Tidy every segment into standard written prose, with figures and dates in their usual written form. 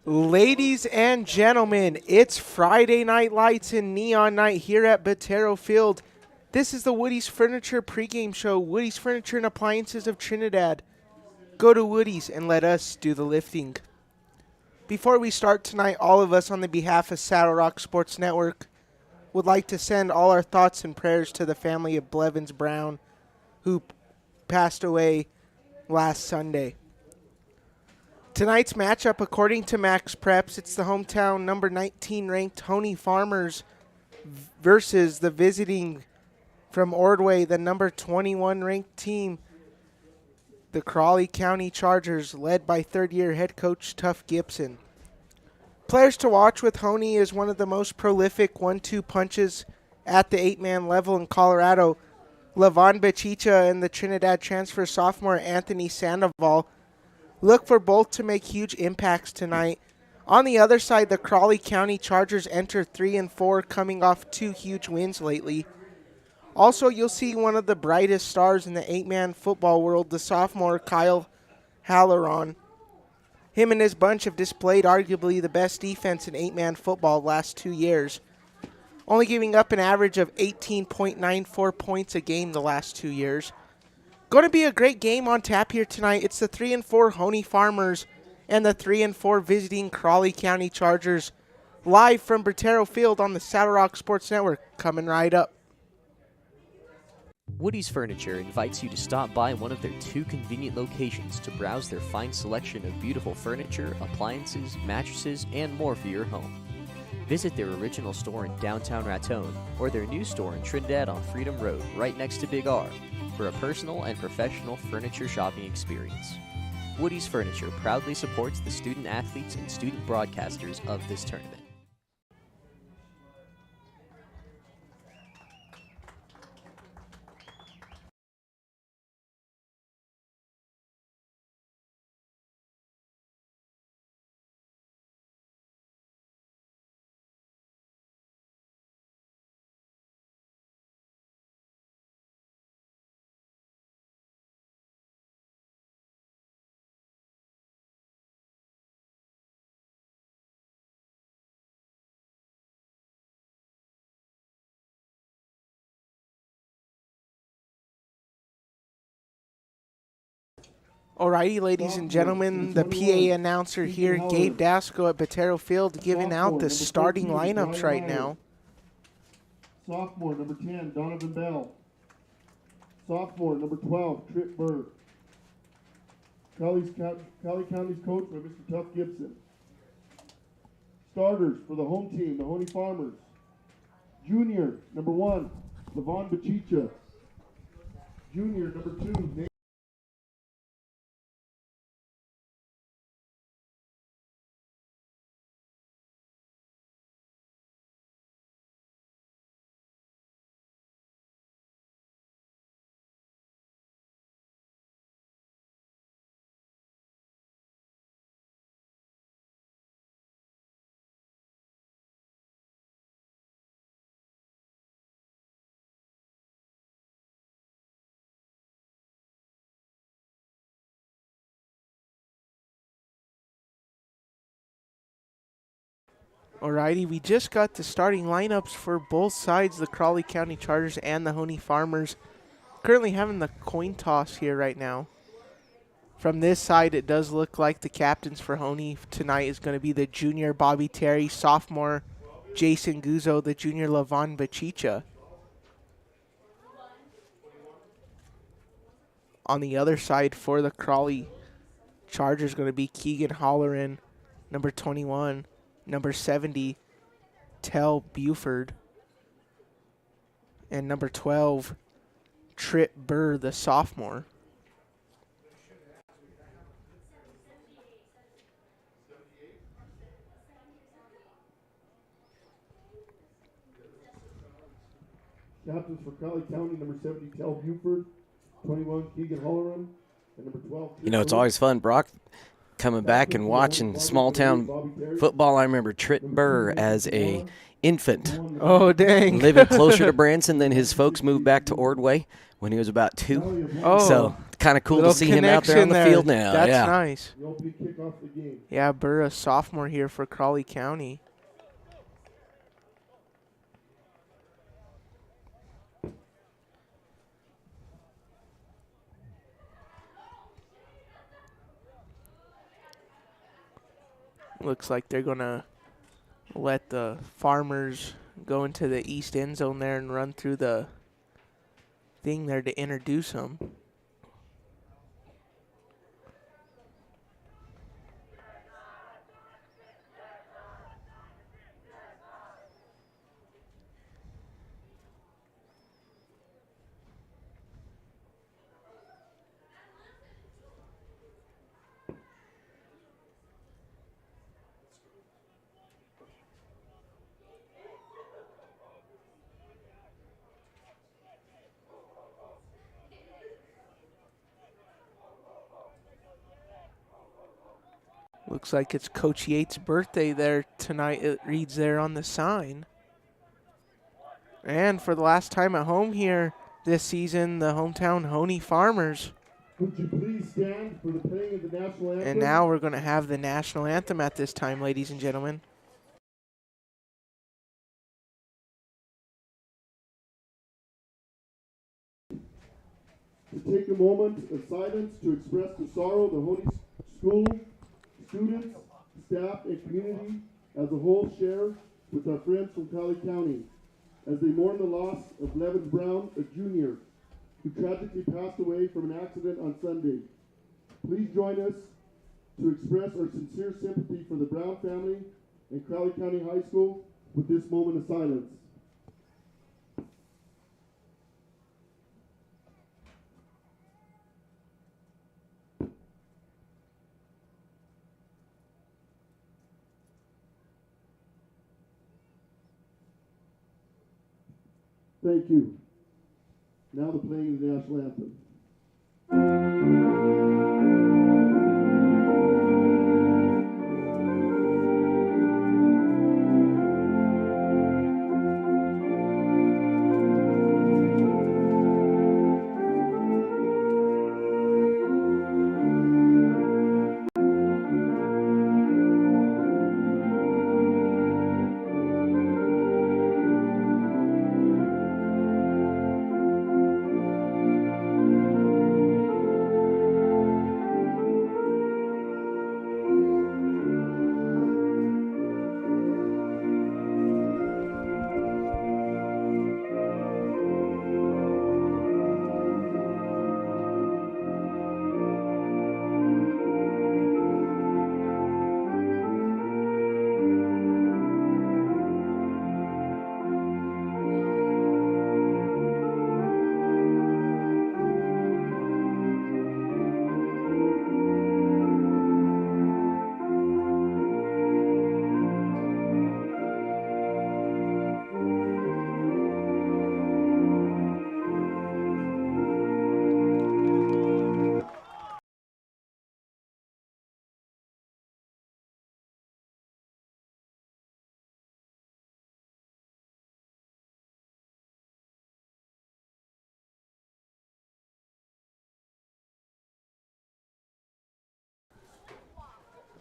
Ladies and gentlemen, it's Friday Night Lights and Neon Night here at Botero Field. This is the Woody's Furniture pregame show, Woody's Furniture and Appliances of Trinidad. Go to Woody's and let us do the lifting. Before we start tonight, all of us on the behalf of Saddle Rock Sports Network would like to send all our thoughts and prayers to the family of Blevins Brown, who passed away last Sunday. Tonight's matchup, according to Max Preps, it's the hometown number 19 ranked Hoehne Farmers versus the visiting from Ordway, the number 21 ranked team, the Crowley County Chargers, led by third-year head coach Tuff Gibson. Players to watch with Hoehne is one of the most prolific 1-2 punches at the 8-man level in Colorado, Lavon Bachicha and the Trinidad transfer sophomore Anthony Sandoval. Look for both to make huge impacts tonight. On the other side, the Crowley County Chargers enter 3-4, coming off 2 huge wins lately. Also, you'll see one of the brightest stars in the 8-man football world, the sophomore Kyle Halloran. Him and his bunch have displayed arguably the best defense in 8-man football the last 2 years, only giving up an average of 18.94 points a game the last 2 years. Going to be a great game on tap here tonight. It's the 3-4 Hoehne Farmers and the 3-4 visiting Crowley County Chargers, live from Botero Field on the Saddle Rock Sports Network, coming right up. Woody's Furniture invites you to stop by one of their 2 convenient locations to browse their fine selection of beautiful furniture, appliances, mattresses, and more for your home. Visit their original store in downtown Raton or their new store in Trinidad on Freedom Road, right next to Big R, for a personal and professional furniture shopping experience. Woody's Furniture proudly supports the student athletes and student broadcasters of this tournament. Alrighty, ladies and gentlemen, the PA announcer here, Gabe Dasco at Botero Field, giving out the starting lineups right now. Sophomore, number 10, Donovan Bell. Sophomore, number 12, Tripp Burr. Crowley County's coach by Mr. Tuff Gibson. Starters for the home team, the Hoehne Farmers. Junior, number 1, Lavon Bachicha. Junior, number 2, Nate. Alrighty, we just got the starting lineups for both sides, the Crowley County Chargers and the Hoehne Farmers. Currently having the coin toss here right now. From this side, it does look like the captains for Hoehne tonight is going to be the junior Bobby Terry, sophomore Jason Guzzo, the junior Lavon Bachicha. On the other side for the Crowley Chargers going to be Keegan Holleran, number 21. Number 70, Tell Buford. And number 12, Tripp Burr, the sophomore. Captains for Crowley County, number 70, Tell Buford. 21, Keegan Holleran. And number 12, You know, it's always fun, Brock, coming back and watching small town football. I remember Tripp Burr as a infant. Oh, dang. Living closer to Branson than his folks moved back to Ordway when he was about 2. Oh. So kind of cool to Little see him out there on the connection field now. That's yeah. nice. The opening kickoff of the game. Yeah, Burr, a sophomore here for Crowley County. Looks like they're going to let the Farmers go into the east end zone there and run through the thing there to introduce them. Looks like it's Coach Yates' birthday there tonight. It reads there on the sign. And for the last time at home here this season, the hometown Hoehne Farmers. Would you please stand for the playing of the national anthem? And now we're going to have the national anthem at this time, ladies and gentlemen. To take a moment of silence to express the sorrow the Hoehne School, students, staff, and community as a whole share with our friends from Crowley County as they mourn the loss of Blevins Brown, a junior, who tragically passed away from an accident on Sunday. Please join us to express our sincere sympathy for the Brown family and Crowley County High School with this moment of silence. Thank you. Now the playing of the national anthem.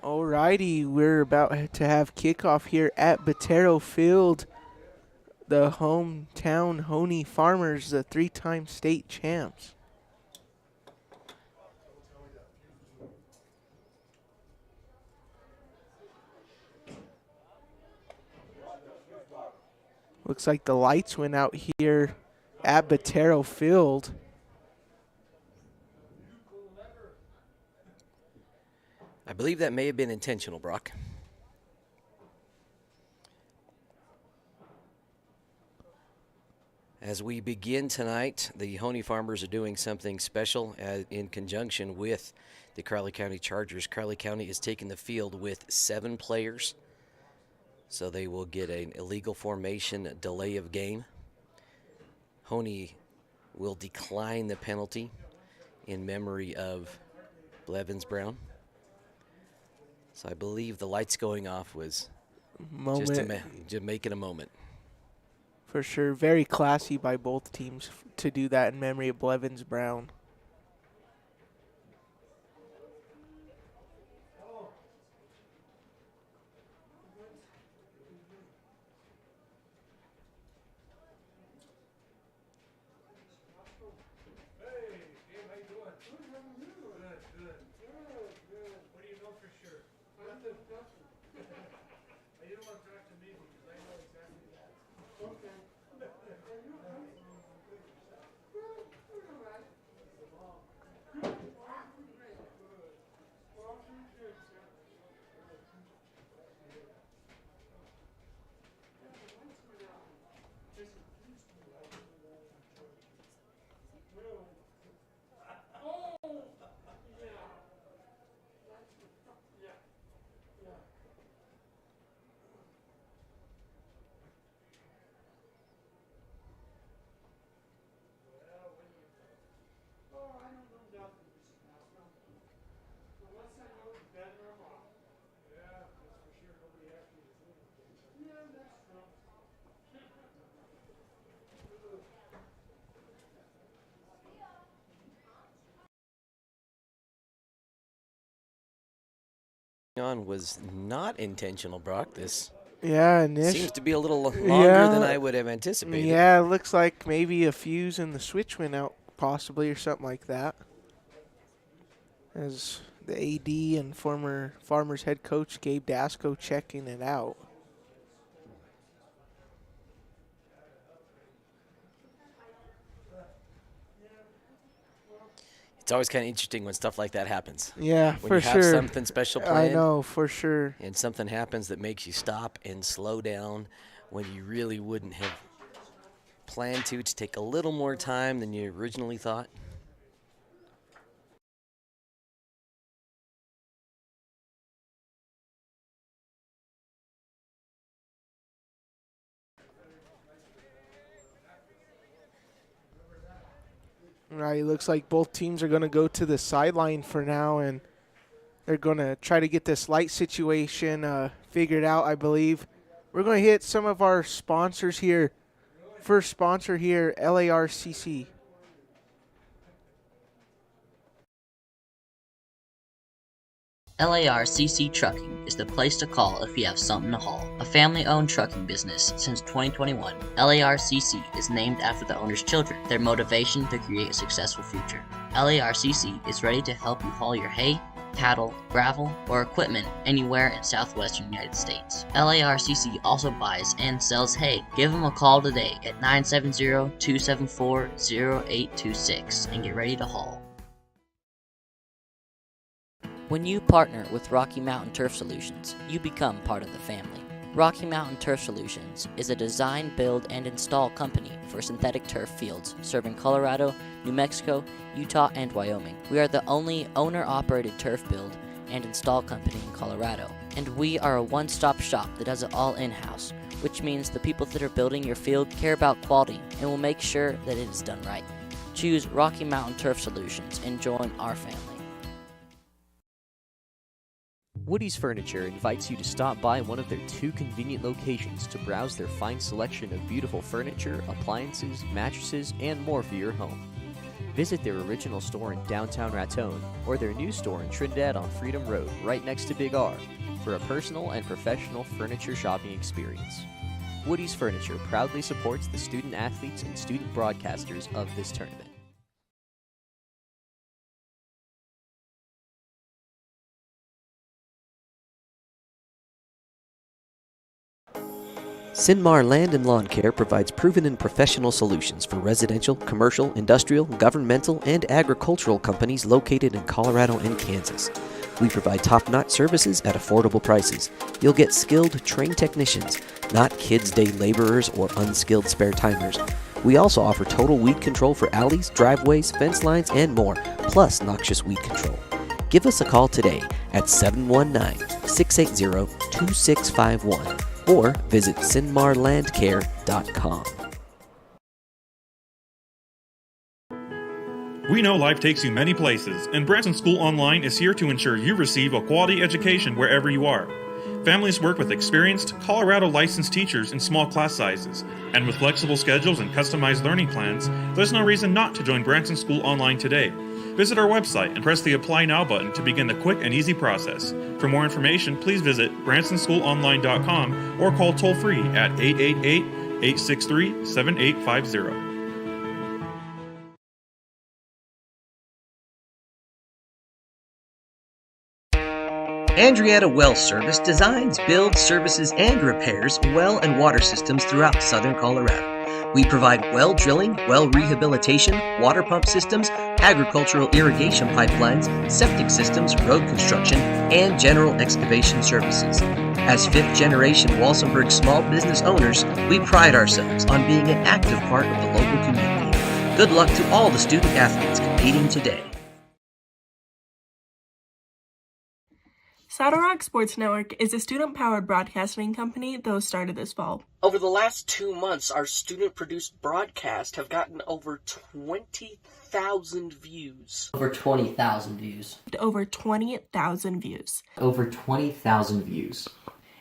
Alrighty, we're about to have kickoff here at Botero Field. The hometown Hoehne Farmers, the three-time state champs. Looks like the lights went out here at Botero Field. I believe that may have been intentional, Brock. As we begin tonight, the Hoehne Farmers are doing something special in conjunction with the Crowley County Chargers. Crowley County is taking the field with 7 players, so they will get an illegal formation delay of game. Hoehne will decline the penalty in memory of Blevins Brown. So I believe the lights going off was just making a moment. For sure. Very classy by both teams to do that in memory of Blevins Brown. on was not intentional, Brock. This Yeah, seems to be a little longer than I would have anticipated. Yeah, it looks like maybe a fuse in the switch went out, possibly, or something like that. As the AD and former Farmers head coach Gabe Dasco checking it out. It's always kind of interesting when stuff like that happens. Yeah, when for you have sure. something special planned. I know, for sure. And something happens that makes you stop and slow down when you really wouldn't have planned to take a little more time than you originally thought. Right, looks like both teams are going to go to the sideline for now, and they're going to try to get this light situation figured out, I believe. We're going to hit some of our sponsors here. First sponsor here, LARCC. LARCC Trucking is the place to call if you have something to haul. A family-owned trucking business since 2021, LARCC is named after the owner's children, their motivation to create a successful future. LARCC is ready to help you haul your hay, cattle, gravel, or equipment anywhere in southwestern United States. LARCC also buys and sells hay. Give them a call today at 970-274-0826 and get ready to haul. When you partner with Rocky Mountain Turf Solutions, you become part of the family. Rocky Mountain Turf Solutions is a design, build, and install company for synthetic turf fields serving Colorado, New Mexico, Utah, and Wyoming. We are the only owner-operated turf build and install company in Colorado, and we are a one-stop shop that does it all in-house, which means the people that are building your field care about quality and will make sure that it is done right. Choose Rocky Mountain Turf Solutions and join our family. Woody's Furniture invites you to stop by one of their 2 convenient locations to browse their fine selection of beautiful furniture, appliances, mattresses, and more for your home. Visit their original store in downtown Raton or their new store in Trinidad on Freedom Road, right next to Big R, for a personal and professional furniture shopping experience. Woody's Furniture proudly supports the student athletes and student broadcasters of this tournament. Sinmar Land and Lawn Care provides proven and professional solutions for residential, commercial, industrial, governmental, and agricultural companies located in Colorado and Kansas. We provide top-notch services at affordable prices. You'll get skilled, trained technicians, not kids' day laborers or unskilled spare-timers. We also offer total weed control for alleys, driveways, fence lines, and more, plus noxious weed control. Give us a call today at 719-680-2651. or visit sinmarlandcare.com. We know life takes you many places, and Branson School Online is here to ensure you receive a quality education wherever you are. Families work with experienced, Colorado licensed teachers in small class sizes, and with flexible schedules and customized learning plans, there's no reason not to join Branson School Online today. Visit our website and press the Apply Now button to begin the quick and easy process. For more information, please visit bransonschoolonline.com or call toll-free at 888-863-7850. Andrietta Well Service designs, builds, services, and repairs well and water systems throughout southern Colorado. We provide well drilling, well rehabilitation, water pump systems, agricultural irrigation pipelines, septic systems, road construction, and general excavation services. As fifth-generation Walsenburg small business owners, we pride ourselves on being an active part of the local community. Good luck to all the student athletes competing today. Saddle Rock Sports Network is a student-powered broadcasting company that was started this fall. Over the last 2 months, our student-produced broadcasts have gotten over 20,000 views. Over 20,000 views. Over 20,000 views. Over 20,000 views.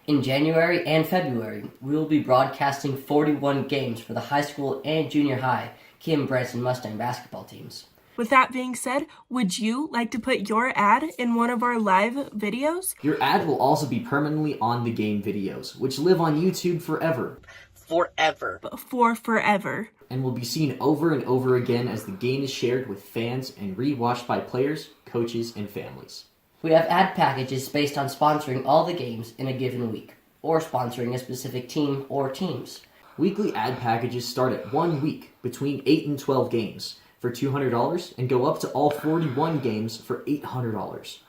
In January and February, we will be broadcasting 41 games for the high school and junior high Kim Branson Mustang basketball teams. With that being said, would you like to put your ad in one of our live videos? Your ad will also be permanently on the game videos, which live on YouTube forever. Forever. For forever. And will be seen over and over again as the game is shared with fans and rewatched by players, coaches, and families. We have ad packages based on sponsoring all the games in a given week, or sponsoring a specific team or teams. Weekly ad packages start at 1 week, between 8 and 12 games, for $200 and go up to all 41 games for $800.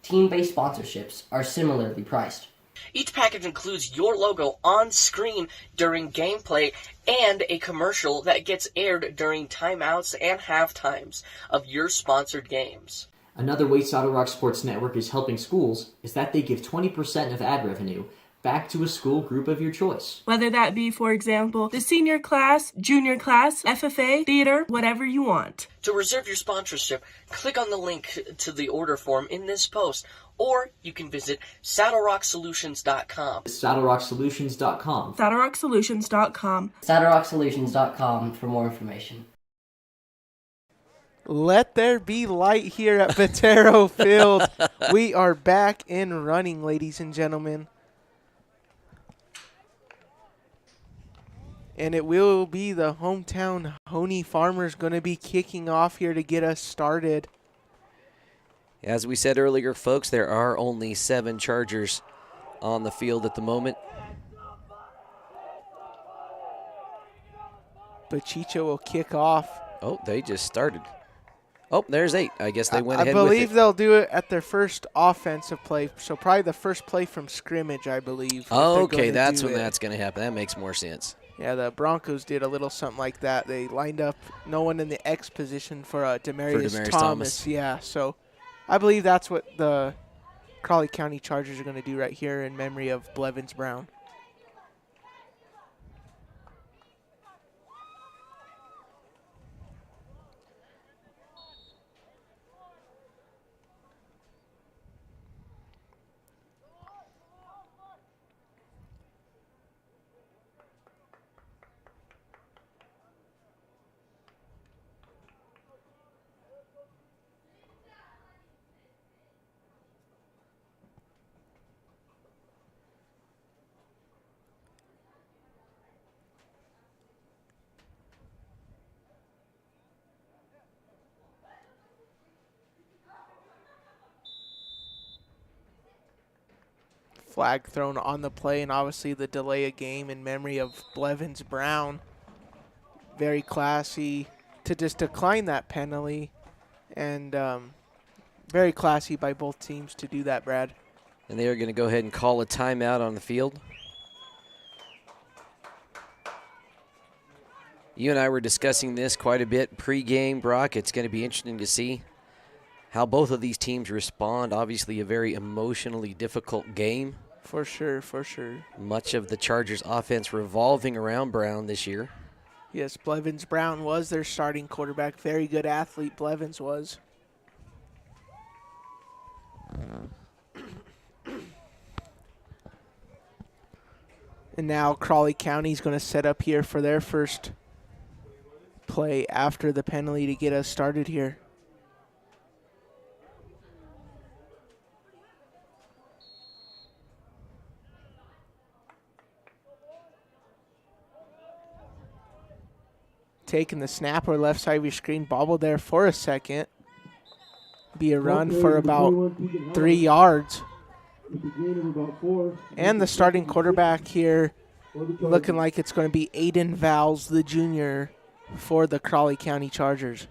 Team-based sponsorships are similarly priced. Each package includes your logo on screen during gameplay and a commercial that gets aired during timeouts and halftimes of your sponsored games. Another way Saddle Rock Sports Network is helping schools is that they give 20% of ad revenue back to a school group of your choice. Whether that be, for example, the senior class, junior class, FFA, theater, whatever you want. To reserve your sponsorship, click on the link to the order form in this post, or you can visit SaddleRockSolutions.com. SaddleRockSolutions.com. SaddleRockSolutions.com. SaddleRockSolutions.com for more information. Let there be light here at Botero Field. We are back in running, ladies and gentlemen. And it will be the hometown Hoehne Farmers going to be kicking off here to get us started. As we said earlier, folks, there are only 7 Chargers on the field at the moment. But Chicho will kick off. Oh, they just started. Oh, there's 8. I guess they went ahead with it. I with believe they'll do it at their first offensive play. So probably the first play from scrimmage, I believe. Oh, okay, that's when that's going to happen. That makes more sense. Yeah, the Broncos did a little something like that. They lined up no one in the X position for Demaryius Thomas. Yeah, so I believe that's what the Crowley County Chargers are going to do right here in memory of Blevins Brown. Flag thrown on the play, and obviously the delay of game in memory of Blevins Brown. Very classy to just decline that penalty, and very classy by both teams to do that, Brad. And they are going to go ahead and call a timeout on the field. You and I were discussing this quite a bit pre-game, Brock. It's going to be interesting to see how both of these teams respond. Obviously a very emotionally difficult game. For sure, for sure. Much of the Chargers offense revolving around Brown this year. Yes, Blevins Brown was their starting quarterback. Very good athlete, Blevins was. And now Crowley County is going to set up here for their first play after the penalty to get us started here. Taking the snap or left side of your screen, bobbled there for a second. Be a run for about 3 yards. And the starting quarterback here looking like it's going to be Aiden Vowles, the junior, for the Crowley County Chargers.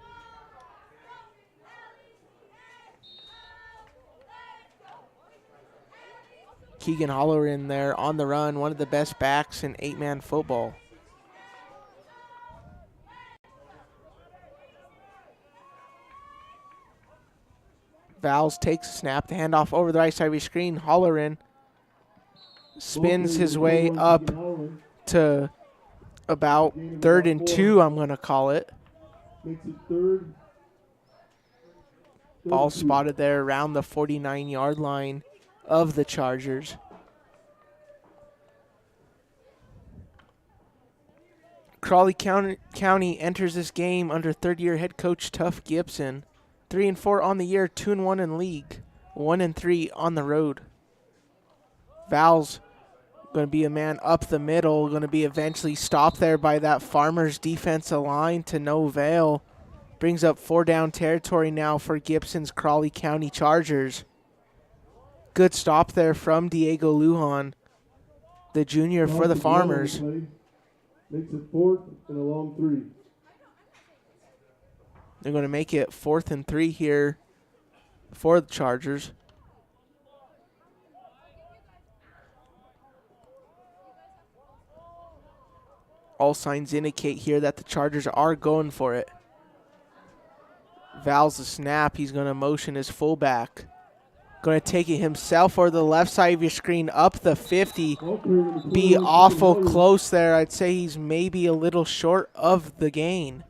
Keegan Hollerin there on the run, one of the best backs in 8-man football. Vowles takes a snap, the handoff over the right side of your screen. Hollerin spins his way up to about 3rd and 2, I'm going to call it. Ball spotted there around the 49-yard line of the Crowley County enters this game under third-year head coach Tuff Gibson. 3-4 on the year, 2-1 in league, 1-3 on the road. Val's going to be a man up the middle, going to be eventually stopped there by that Farmers defensive line to no avail. Brings up 4 down territory now for Gibson's Crowley County Chargers. Good stop there from Diego Lujan, the junior for the Farmers. Makes it 4th and a long 3. They're going to make it 4th and 3 here for the Chargers. All signs indicate here that the Chargers are going for it. Val's the snap. He's going to motion his fullback. Going to take it himself or the left side of your screen up the 50. Be awful close there. I'd say he's maybe a little short of the gain.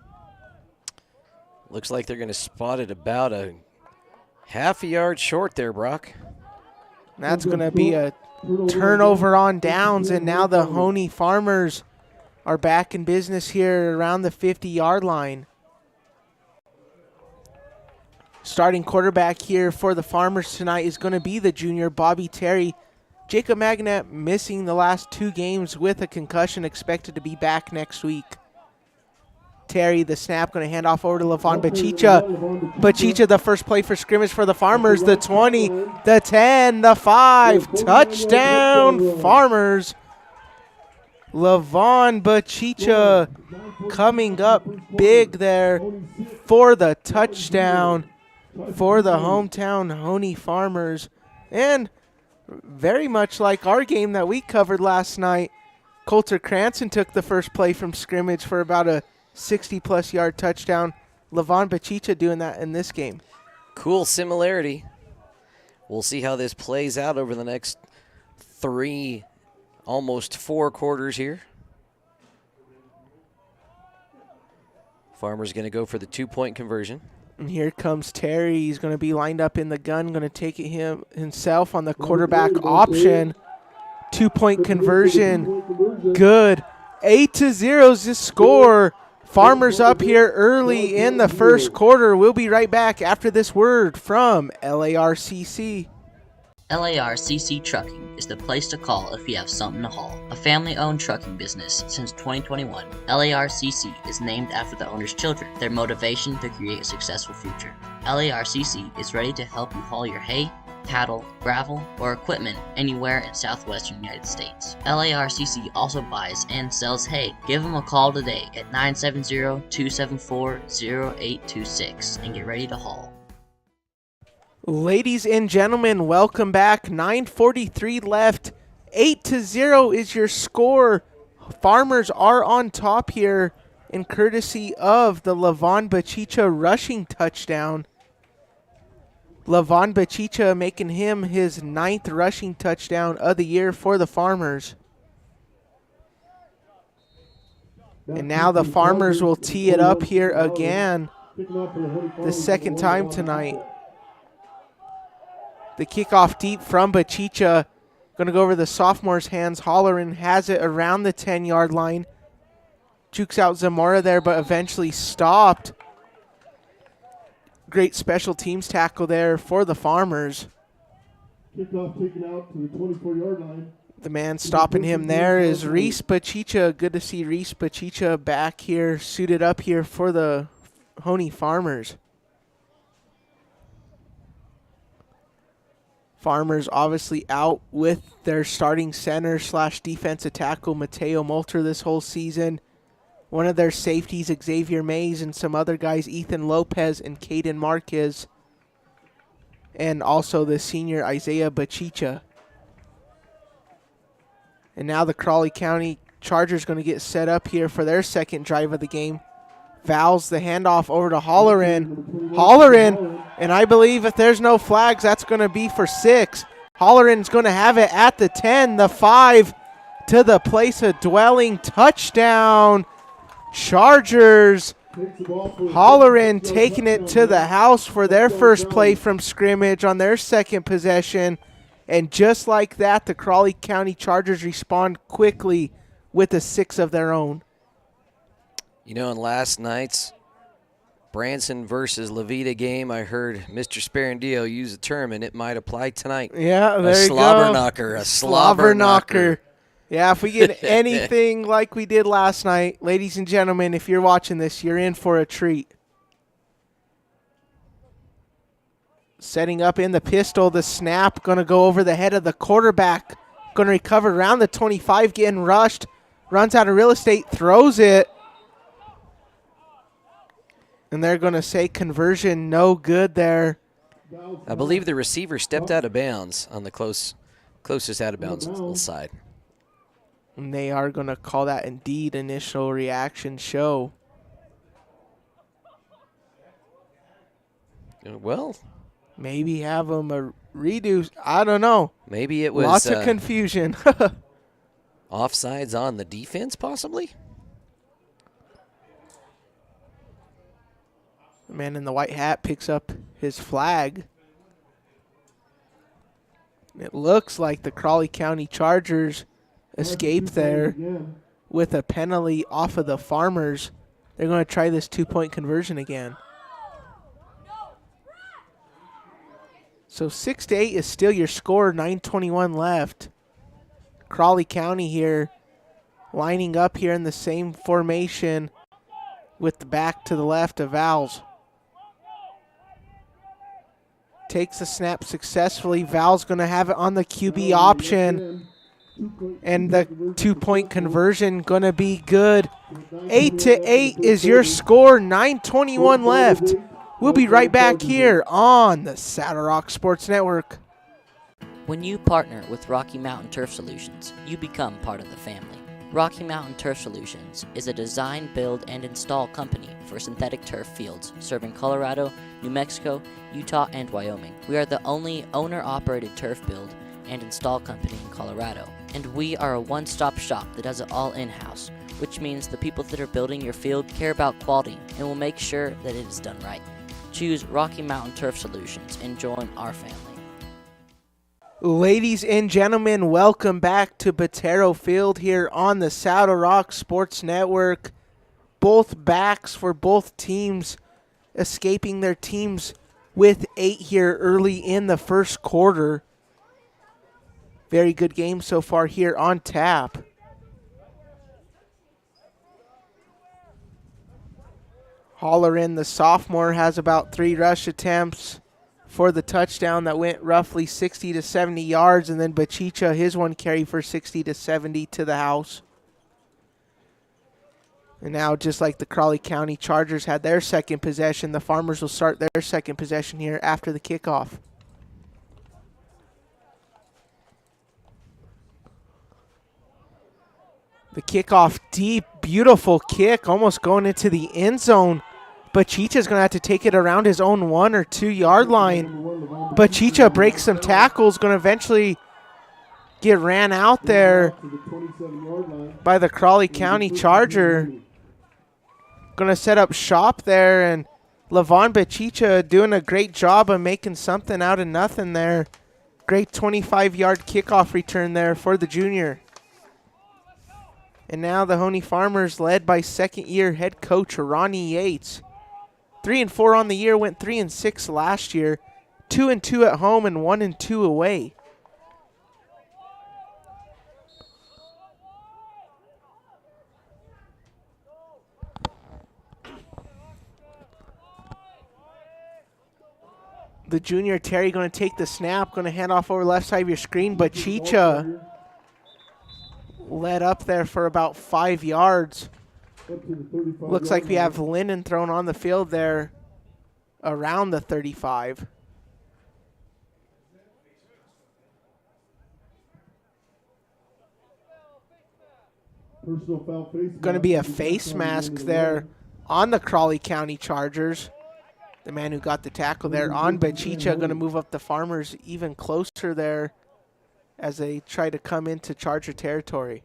Looks like they're going to spot it about a half a yard short there, Brock. That's going to be a turnover on downs, and now the Hoehne Farmers are back in business here around the 50-yard line. Starting quarterback here for the Farmers tonight is going to be the junior Bobby Terry. Jacob Magnet missing the last 2 games with a concussion, expected to be back next week. Terry, the snap, going to hand off over to Levon Bachicha. Bachicha, the first play for scrimmage for the Farmers. The 20, the 10, the 5. Touchdown, Farmers. Levon Bachicha coming up big there for the touchdown for the hometown Hoehne Farmers. And very much like our game that we covered last night, Coulter Cranston took the first play from scrimmage for about a 60-plus yard touchdown. Levon Bachicha doing that in this game. Cool similarity. We'll see how this plays out over the next 3, almost 4 quarters here. Farmer's going to go for the 2-point conversion. And here comes Terry. He's going to be lined up in the gun, going to take it himself on the quarterback option. 2-point conversion. Good. 8-0 is the score. Farmers up here early in the first quarter. We'll be right back after this word from LARCC. LARCC Trucking is the place to call if you have something to haul. A family-owned trucking business since 2021, LARCC is named after the owner's children, their motivation to create a successful future. LARCC is ready to help you haul your hay, cattle, gravel, or equipment anywhere in southwestern United States. LARCC also buys and sells hay. Give them a call today at 970-274-0826 and get ready to haul. Ladies and gentlemen, welcome back. 9:43 left. 8-0 is your score. Farmers are on top here in courtesy of the Levon Bachicha rushing touchdown. Levon Bachicha making him his 9th rushing touchdown of the year for the Farmers. And now the Farmers will tee it up here again, the second time tonight. The kickoff deep from Bachicha. Going to go over the sophomore's hands. Holleran has it around the 10-yard line. Jukes out Zamora there, but eventually stopped. Great special teams tackle there for the Farmers. Kickoff taken out to the 24-yard line. The man stopping him there is Reese Bachicha. Good to see Reese Bachicha back here, suited up here for the Hoehne Farmers. Farmers obviously out with their starting center / defensive tackle Mateo Molter this whole season. One of their safeties, Xavier Mays, and some other guys, Ethan Lopez and Caden Marquez. And also the senior Isaiah Bachicha. And now the Crowley County Chargers going to get set up here for their second drive of the game. Val's the handoff over to Holleran, and I believe if there's no flags, that's going to be for 6. Holleran's going to have it at the 10, the 5, to the place of dwelling. Touchdown, Chargers. Holleran taking it to the house for their first play from scrimmage on their second possession. And just like that, the Crowley County Chargers respond quickly with a 6 of their own. You know, in last night's Branson versus Levita game, I heard Mr. Sparandio use a term, and it might apply tonight. Yeah, there a you slobber go. knocker, a slobber knocker. Yeah, if we get anything like we did last night, ladies and gentlemen, if you're watching this, you're in for a treat. Setting up in the pistol, the snap, going to go over the head of the quarterback. Going to recover around the 25, getting rushed. Runs out of real estate, throws it. And they're going to say conversion no good there. I believe the receiver stepped out of bounds on the closest out of bounds side. And they are going to call that indeed initial reaction show. Well, maybe have them a redo. I don't know. Maybe it was lots of confusion. Offsides on the defense, possibly? The man in the white hat picks up his flag. It looks like the Crowley County Chargers escaped there with a penalty off of the Farmers. They're going to try this 2-point conversion again. So 6-8 is still your score, 9:21 left. Crowley County here lining up here in the same formation with the back to the left of Val's. Takes the snap successfully. Val's going to have it on the QB option. And the 2-point conversion going to be good. 8-8 is your score, 9:21 left. We'll be right back here on the Saddle Rock Sports Network. When you partner with Rocky Mountain Turf Solutions, you become part of the family. Rocky Mountain Turf Solutions is a design, build, and install company for synthetic turf fields serving Colorado, New Mexico, Utah, and Wyoming. We are the only owner-operated turf build and install company in Colorado, and we are a one-stop shop that does it all in-house, which means the people that are building your field care about quality and will make sure that it is done right. Choose Rocky Mountain Turf Solutions and join our family. Ladies and gentlemen, welcome back to Botero Field here on the Saddle Rock Sports Network. Both backs for both teams escaping their teams with 8 here early in the first quarter. Very good game so far here on tap. Hollerin, the sophomore, has about 3 rush attempts for the touchdown that went roughly 60 to 70 yards, and then Bachicha, his one carry for 60 to 70 to the house. And now, just like the Crowley County Chargers had their second possession, the Farmers will start their second possession here after the kickoff. The kickoff deep, beautiful kick, almost going into the end zone. Bachicha's going to have to take it around his own 1 or 2 yard line. Bachicha breaks some tackles, going to eventually get ran out there by the Crowley County Charger. Going to set up shop there, and Levon Bachicha doing a great job of making something out of nothing there. Great 25-yard kickoff return there for the junior. And now the Hoehne Farmers, led by second-year head coach Ronnie Yates. 3-4 on the year, went 3-6 last year. 2-2 at home and 1-2 away. The junior Terry going to take the snap, going to hand off over left side of your screen, but Chicha led up there for about 5 yards. Looks like we have Lennon thrown on the field there around the 35. Going to be a face mask there on the Crowley County Chargers. The man who got the tackle there on Bachicha going to move up the Farmers even closer there as they try to come into Charger territory.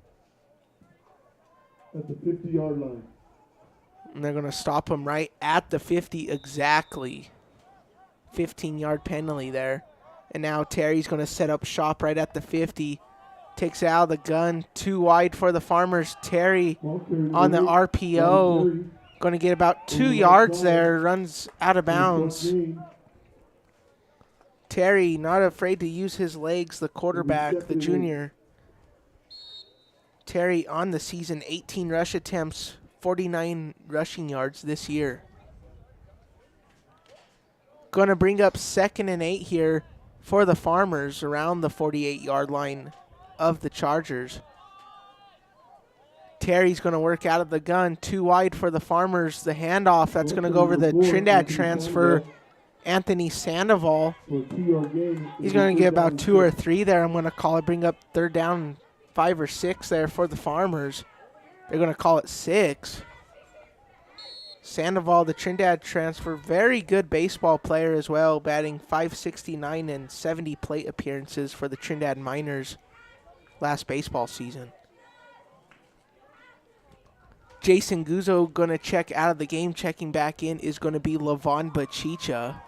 At the 50-yard line. And they're going to stop him right at the 50 exactly. 15-yard penalty there. And now Terry's going to set up shop right at the 50. Takes it out of the gun. Too wide for the Farmers. Terry on the RPO. Going to get about 2 yards there. Runs out of bounds. Terry not afraid to use his legs, the quarterback, the junior. Terry on the season, 18 rush attempts, 49 rushing yards this year. Going to bring up 2nd and 8 here for the Farmers around the 48-yard line of the Chargers. Terry's going to work out of the gun. Too wide for the Farmers. The handoff, that's going to go over the Trinidad transfer, Anthony Sandoval. He's going to get about 2 or 3 there. I'm going to call it, bring up 3rd down, 5 or 6 there for the Farmers. They're going to call it 6. Sandoval, the Trinidad transfer, very good baseball player as well, batting .569 and 70 plate appearances for the Trinidad Miners last baseball season. Jason Guzzo going to check out of the game. Checking back in is going to be Levon Bachicha.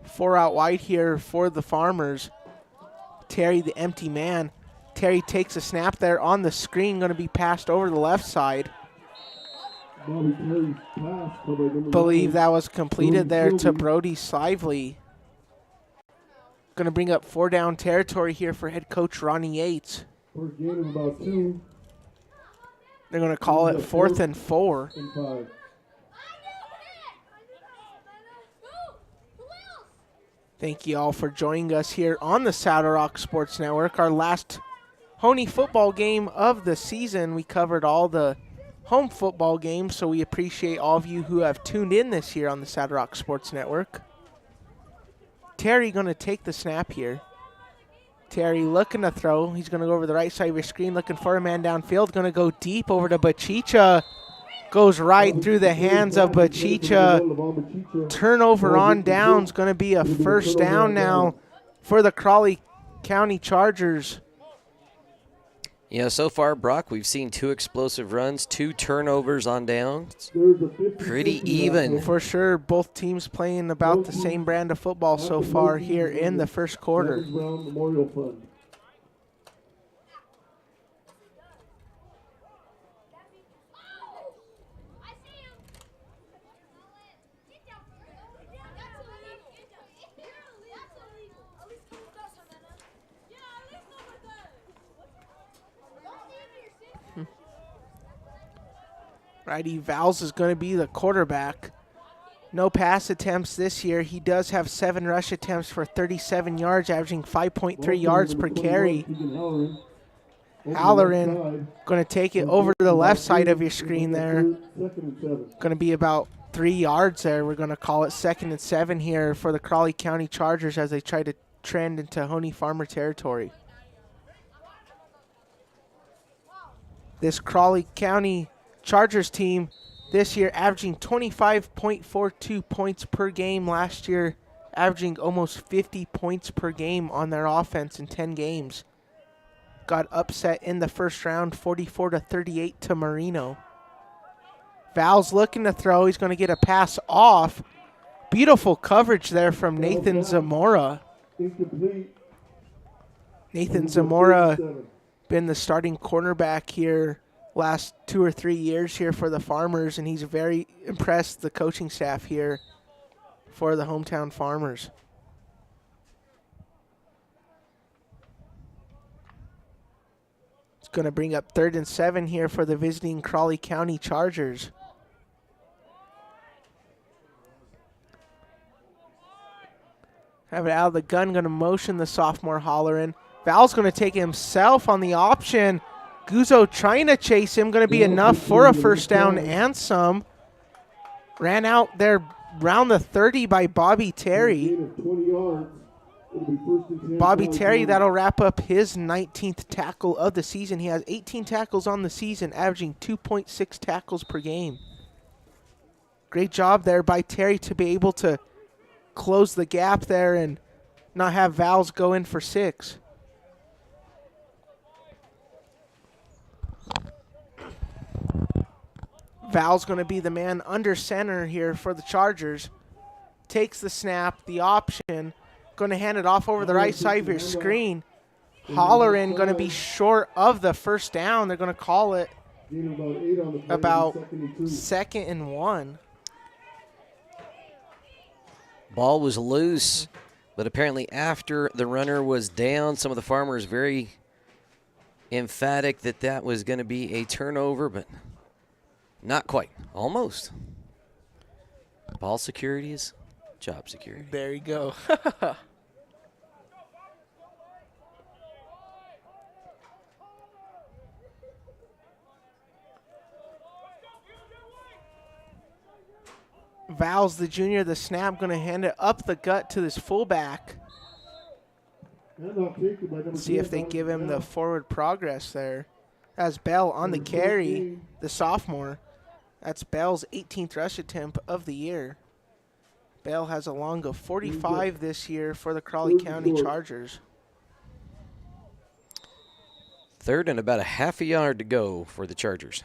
4 out wide here for the Farmers. Terry, the empty man. Terry takes a snap there on the screen, going to be passed over the left side. Believe that was completed there to Brody Slively. Going to bring up 4 down territory here for head coach Ronnie Yates. For a gain of about 2. They're going to call it 4th and 4. And 5. Thank you all for joining us here on the Saddle Rock Sports Network. Our last Hoehne football game of the season. We covered all the home football games, so we appreciate all of you who have tuned in this year on the Saddle Rock Sports Network. Terry going to take the snap here. Terry looking to throw. He's going to go over the right side of your screen, looking for a man downfield. Going to go deep over to Bachicha. Goes right through the hands of Bachicha. Turnover on downs. Going to be a 1st down now for the Crowley County Chargers. You know, so far, Brock, we've seen 2 explosive runs, 2 turnovers on downs. Pretty even. For sure, both teams playing about the same brand of football so far here in the first quarter. Righty Vals is going to be the quarterback. No pass attempts this year. He does have 7 rush attempts for 37 yards, averaging 5.3 yards per carry. Halloran going to take it over to the left side of your screen there. Going to be about 3 yards there. We're going to call it 2nd and 7 here for the Crowley County Chargers as they try to trend into Hoehne Farmer territory. This Crowley County Chargers team this year averaging 25.42 points per game. Last year averaging almost 50 points per game on their offense in 10 games. Got upset in the first round 44-38 to Marino. Val's looking to throw. He's going to get a pass off. Beautiful coverage there from Nathan Zamora. Nathan Zamora been the starting cornerback here last 2 or 3 years here for the Farmers, and he's very impressed the coaching staff here for the hometown Farmers. It's going to bring up 3rd and 7 here for the visiting Crowley County Chargers. Have it out of the gun, going to motion the sophomore Holleran. Val's going to take it himself on the option. Guzzo trying to chase him. Going to be enough for a 1st down and some. Ran out there around the 30 by Bobby Terry. Bobby Terry, that'll wrap up his 19th tackle of the season. He has 18 tackles on the season, averaging 2.6 tackles per game. Great job there by Terry to be able to close the gap there and not have Val's go in for 6. Val's going to be the man under center here for the Chargers. Takes the snap, the option, Going to hand it off over the right side of your screen. Holleran going to be short of the first down. They're going to call it about 2nd and 1. Ball was loose, but apparently after the runner was down, some of the Farmers very emphatic that that was going to be a turnover, but not quite. Almost. Ball security is job security. There you go. Vowles, the junior, the snap, going to hand it up the gut to this fullback. See if they give him the forward progress there. As Bell on the carry, the sophomore. That's Bell's 18th rush attempt of the year. Bell has a long of 45 this year for the Crowley County Chargers. 3rd and about a half a yard to go for the Chargers.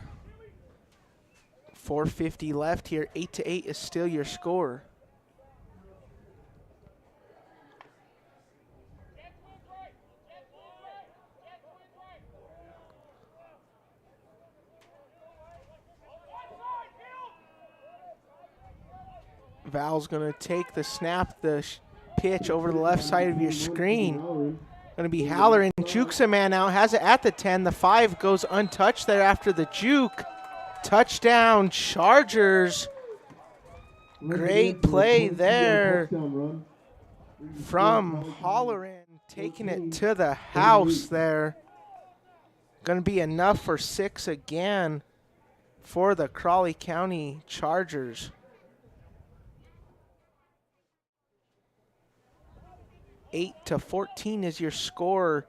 4:50 left here. 8-8 is still your score. Val's going to take the snap, the pitch over the left side of your screen. Going to be Halloran, jukes a man out, has it at the 10. The 5 goes untouched there after the juke. Touchdown, Chargers. Great play there from Holleran, taking it to the house there. Going to be enough for 6 again for the Crowley County Chargers. 8-14 is your score.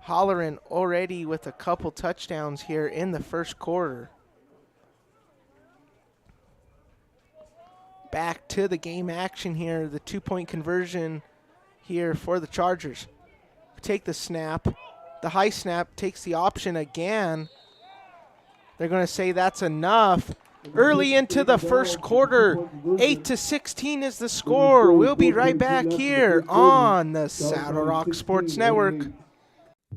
Holleran already with a couple touchdowns here in the first quarter. Back to the game action here. The 2-point conversion here for the Chargers. Take the snap. The high snap takes the option again. They're going to say that's enough. Early into the first quarter, 8-16 is the score. We'll be right back here on the Saddle Rock Sports Network.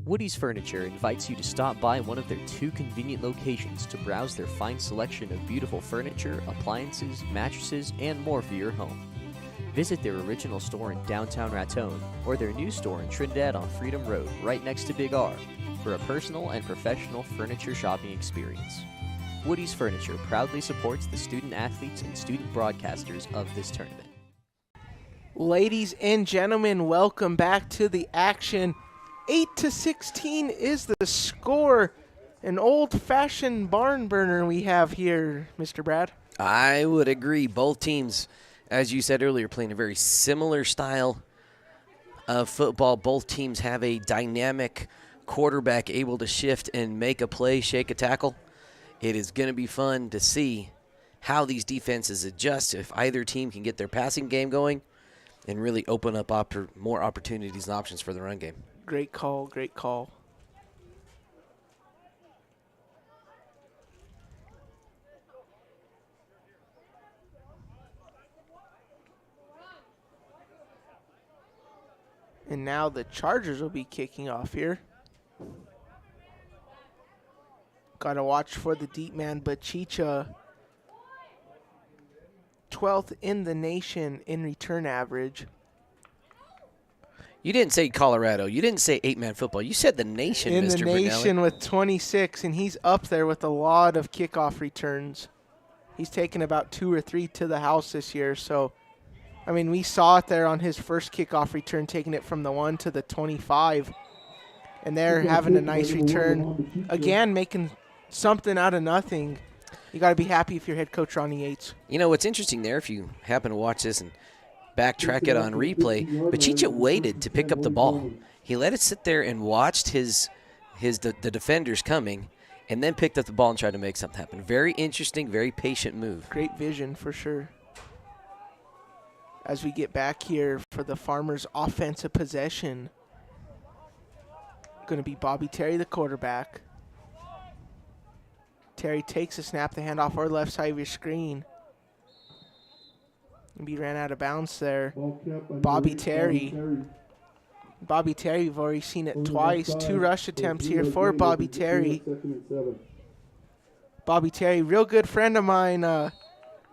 Woody's Furniture invites you to stop by one of their 2 convenient locations to browse their fine selection of beautiful furniture, appliances, mattresses, and more for your home. Visit their original store in downtown Raton or their new store in Trinidad on Freedom Road, right next to Big R, for a personal and professional furniture shopping experience. Woody's Furniture proudly supports the student athletes and student broadcasters of this tournament. Ladies and gentlemen, welcome back to the action. 8-16 is the score. An old-fashioned barn burner we have here, Mr. Brad. I would agree. Both teams, as you said earlier, playing a very similar style of football. Both teams have a dynamic quarterback able to shift and make a play, shake a tackle. It is going to be fun to see how these defenses adjust if either team can get their passing game going and really open up more opportunities and options for the run game. Great call, great call. And now the Chargers will be kicking off here. Got to watch for the deep man, Bachicha. 12th in the nation in return average. You didn't say Colorado. You didn't say 8-man football. You said the nation, in Mr. the nation Brunelli. with 26, and he's up there with a lot of kickoff returns. He's taken about 2 or 3 to the house this year. So, I mean, we saw it there on his first kickoff return, taking it from the 1 to the 25. And they're having a nice return. Again, making something out of nothing. You got to be happy if you're head coach Ronnie Yates. You know, what's interesting there, if you happen to watch this and backtrack it on replay, Bachicha waited to pick up the ball. He let it sit there and watched the defenders coming, and then picked up the ball and tried to make something happen. Very interesting, very patient move. Great vision for sure. As we get back here for the Farmers' offensive possession, going to be Bobby Terry, the quarterback. Terry takes a snap, the handoff or left side of your screen. Maybe ran out of bounds there. Ball kept by Bobby number 8, Terry. Bobby Terry, we've already seen it twice. 2 rush attempts here for Bobby Terry. Second and 7. Bobby Terry, real good friend of mine. I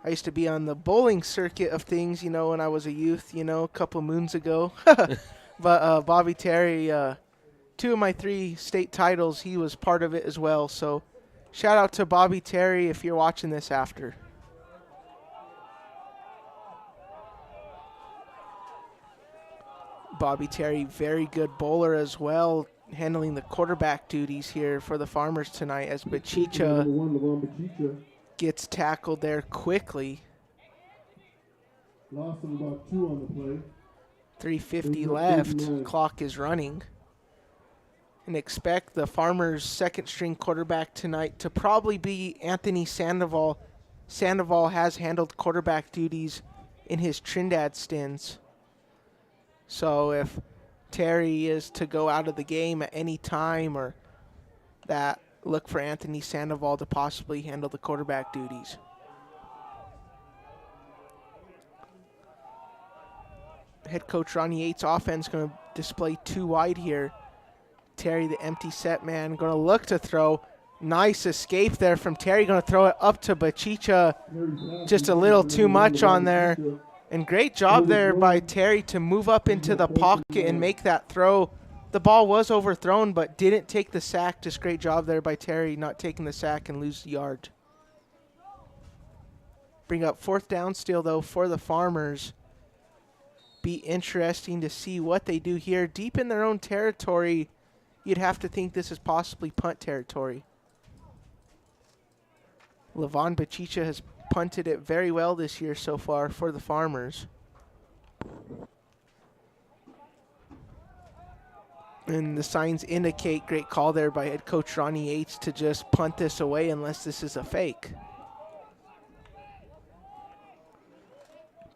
used to be on the bowling circuit of things, you know, when I was a youth, you know, a couple moons ago. But Bobby Terry, 2 of my 3 state titles, he was part of it as well. So shout out to Bobby Terry if you're watching this after. Bobby Terry, very good bowler as well, handling the quarterback duties here for the Farmers tonight as Bachicha gets tackled there quickly. Loss of about 2 on the play. 3:50 left. Clock is running. And expect the Farmers' second-string quarterback tonight to probably be Anthony Sandoval. Sandoval has handled quarterback duties in his Trinidad stints. So if Terry is to go out of the game at any time or that, look for Anthony Sandoval to possibly handle the quarterback duties. Head coach Ronnie Yates' offense going to display 2 wide here. Terry, the empty set man, going to look to throw. Nice escape there from Terry. Going to throw it up to Bachicha. Just a little too much on there. And great job there by Terry to move up into the pocket and make that throw. The ball was overthrown but didn't take the sack. Just great job there by Terry not taking the sack and lose the yard. Bring up 4th down still, though, for the Farmers. Be interesting to see what they do here. Deep in their own territory, you'd have to think this is possibly punt territory. Levon Bachicha has punted it very well this year so far for the Farmers. And the signs indicate, great call there by head coach Ronnie Yates to just punt this away unless this is a fake.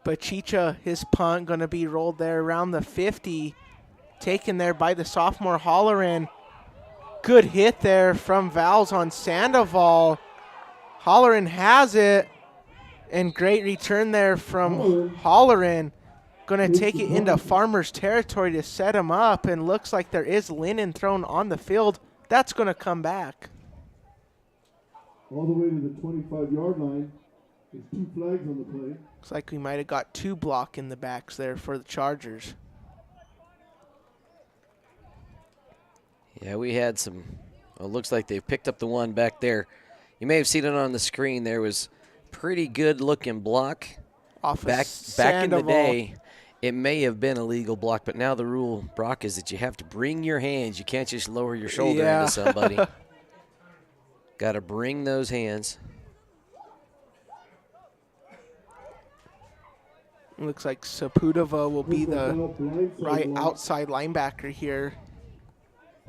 Bachicha, his punt going to be rolled there around the 50. Taken there by the sophomore Holleran. Good hit there from Val's on Sandoval. Holleran has it. And great return there from Holleran. Going to take it into Farmers territory to set him up. And looks like there is linen thrown on the field. That's going to come back. All the way to the 25-yard line. There's 2 flags on the play. Looks like we might have got 2 block in the backs there for the Chargers. Yeah, we had some, well, it looks like they've picked up the one back there. You may have seen it on the screen. There was pretty good looking block. Off back in the day, it may have been a legal block, but now the rule, Brock, is that you have to bring your hands. You can't just lower your shoulder into somebody. Got to bring those hands. Looks like Sapudova will be the right outside linebacker here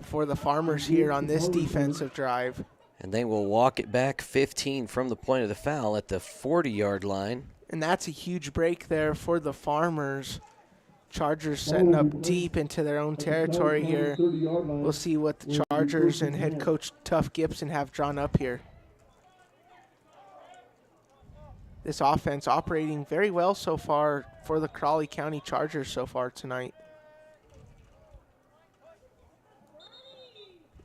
for the Farmers here on this defensive drive. And they will walk it back 15 from the point of the foul at the 40-yard line. And that's a huge break there for the Farmers. Chargers setting up deep into their own territory here. We'll see what the Chargers and head coach Tuff Gibson have drawn up here. This offense operating very well so far for the Crowley County Chargers so far tonight.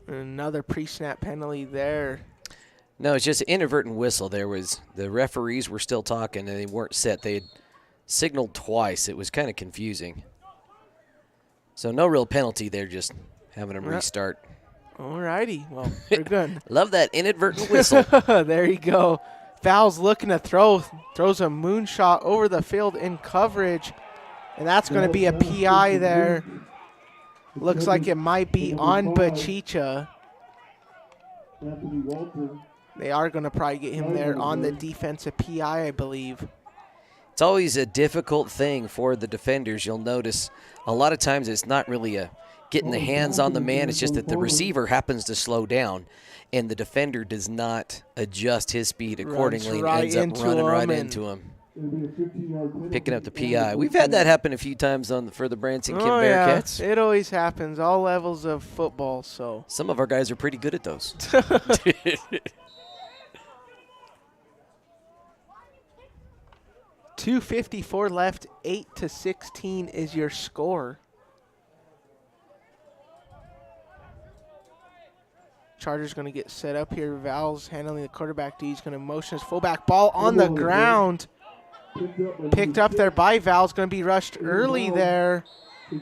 Another pre-snap penalty there. No, it's just an inadvertent whistle. There was, the referees were still talking and they weren't set. They had signaled twice. It was kind of confusing. So no real penalty there, just having them restart. All righty. Well, we're good. Love that inadvertent whistle. There you go. Val's looking to throw. Throws a moonshot over the field in coverage. And that's going to be a PI there. Looks like it might be on Bachicha. They are going to probably get him there on the defensive PI, I believe. It's always a difficult thing for the defenders. You'll notice a lot of times it's not really a getting the hands on the man. It's just that the receiver happens to slow down, and the defender does not adjust his speed accordingly and ends up running right into him. Picking up the PI. We've had that happen a few times for the Branson Kid Bearcats. Yeah, it always happens, all levels of football. So some of our guys are pretty good at those. 2:54 left, 8-16 is your score. Chargers going to get set up here. Val's handling the quarterback. D's going to motion his fullback. Ball on the ground. Picked up there by Val's. Going to be rushed early there.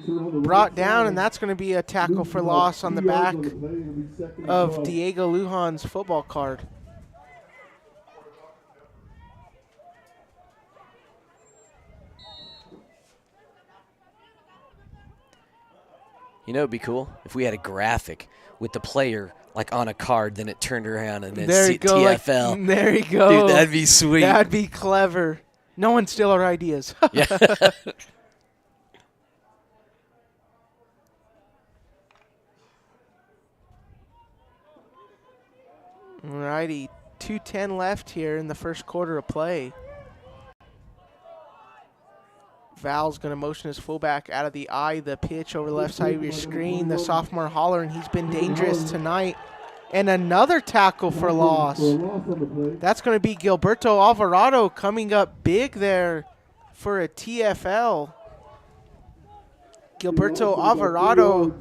Brought down, and that's going to be a tackle for loss on the back of Diego Lujan's football card. You know, it'd be cool if we had a graphic with the player like on a card, then it turned around and then There you go, TFL. There you go. Dude, that'd be sweet. That'd be clever. No one steal our ideas. Yeah. Alrighty, 2:10 left here in the first quarter of play. Val's going to motion his fullback out of the eye. The pitch over the left side of your screen. The sophomore holler, and he's been dangerous tonight. And another tackle for loss. That's going to be Gilberto Alvarado coming up big there for a TFL. Gilberto Alvarado,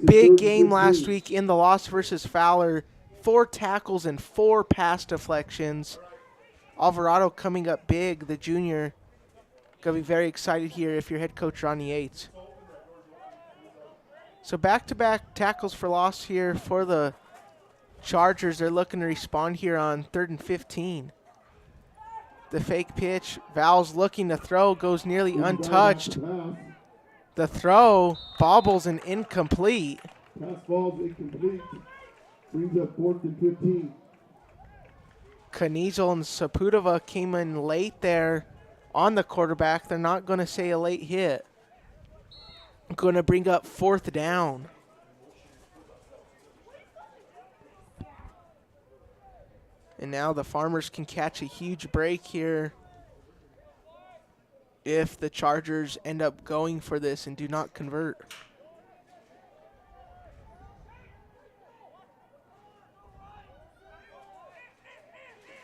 big game last week in the loss versus Fowler. 4 tackles and 4 pass deflections. Alvarado coming up big, the junior. Going to be very excited here if you're head coach Ronnie Yates. So back-to-back tackles for loss here for the Chargers. They're looking to respond here on 3rd and 15. The fake pitch. Val's looking to throw. Goes nearly untouched. The throw bobbles and incomplete. Pass ball's incomplete. Brings up 4th and 15. Kniezel and Saputova came in late there on the quarterback. They're not going to say a late hit. Going to bring up 4th down. And now the Farmers can catch a huge break here if the Chargers end up going for this and do not convert.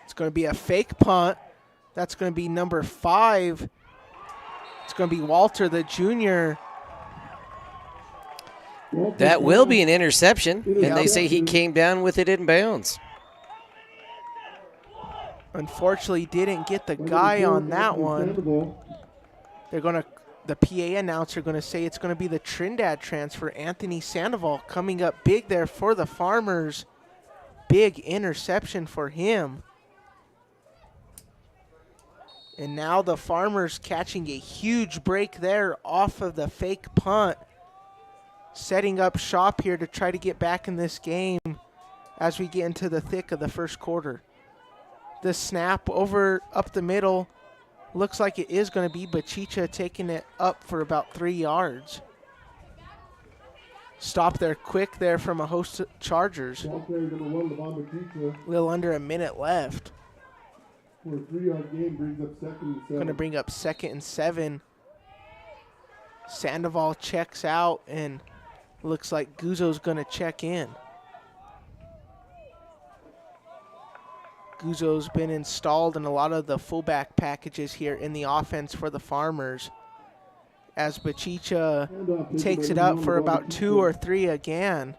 It's going to be a fake punt. That's going to be number 5. It's going to be Walter, the junior. That will be an interception, and they say he came down with it in bounds. Unfortunately, didn't get the guy on that one. They're going to, the PA announcer going to say it's going to be the Trinidad transfer, Anthony Sandoval, coming up big there for the Farmers. Big interception for him. And now the Farmers catching a huge break there off of the fake punt. Setting up shop here to try to get back in this game as we get into the thick of the first quarter. The snap over up the middle. Looks like it is going to be Bachicha taking it up for about 3 yards. Stop there quick there from a host of Chargers. A little under a minute left. For a 3-yard game, brings up 2nd and 7. Going to bring up 2nd and 7. Sandoval checks out, and looks like Guzzo's going to check in. Guzzo's been installed in a lot of the fullback packages here in the offense for the Farmers. As Bachicha takes it up for about 2 or 3 again.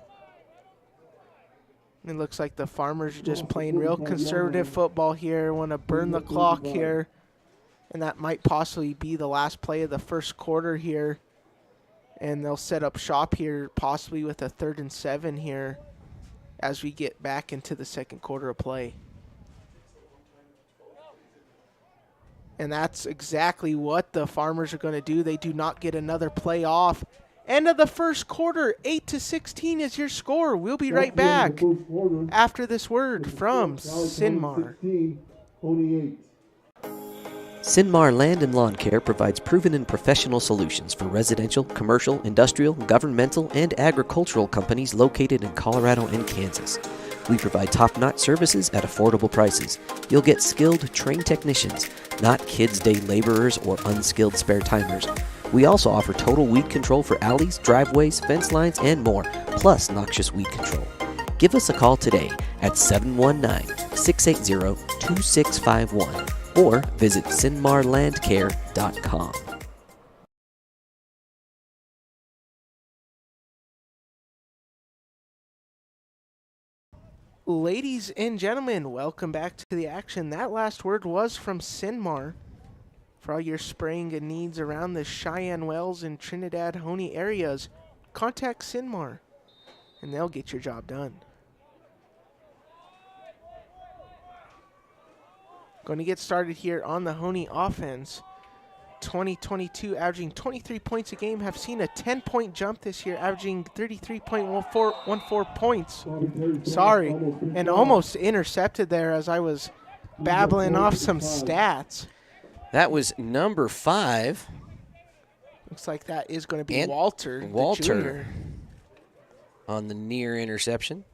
It looks like the Farmers are just playing real conservative football here. Want to burn the clock here. And that might possibly be the last play of the first quarter here. And they'll set up shop here possibly with a 3rd and 7 here as we get back into the second quarter of play. And that's exactly what the Farmers are going to do. They do not get another play off. End of the first quarter, 8-16 is your score. We'll be right back after this word from Sinmar. Sinmar Land and Lawn Care provides proven and professional solutions for residential, commercial, industrial, governmental, and agricultural companies located in Colorado and Kansas. We provide top-notch services at affordable prices. You'll get skilled, trained technicians, not kids' day laborers or unskilled spare-timers. We also offer total weed control for alleys, driveways, fence lines, and more, plus noxious weed control. Give us a call today at 719-680-2651 or visit sinmarlandcare.com. Ladies and gentlemen, welcome back to the action. That last word was from Sinmar. For all your spraying needs around the Cheyenne Wells and Trinidad Hoehne areas, contact Sinmar, and they'll get your job done. Going to get started here on the Hoehne offense. 2022 averaging 23 points a game, have seen a 10-point jump this year, averaging 33.14 points. Sorry, and almost intercepted there as I was babbling off some stats. That was number 5. Looks like that is going to be Walter, the junior. On the near interception.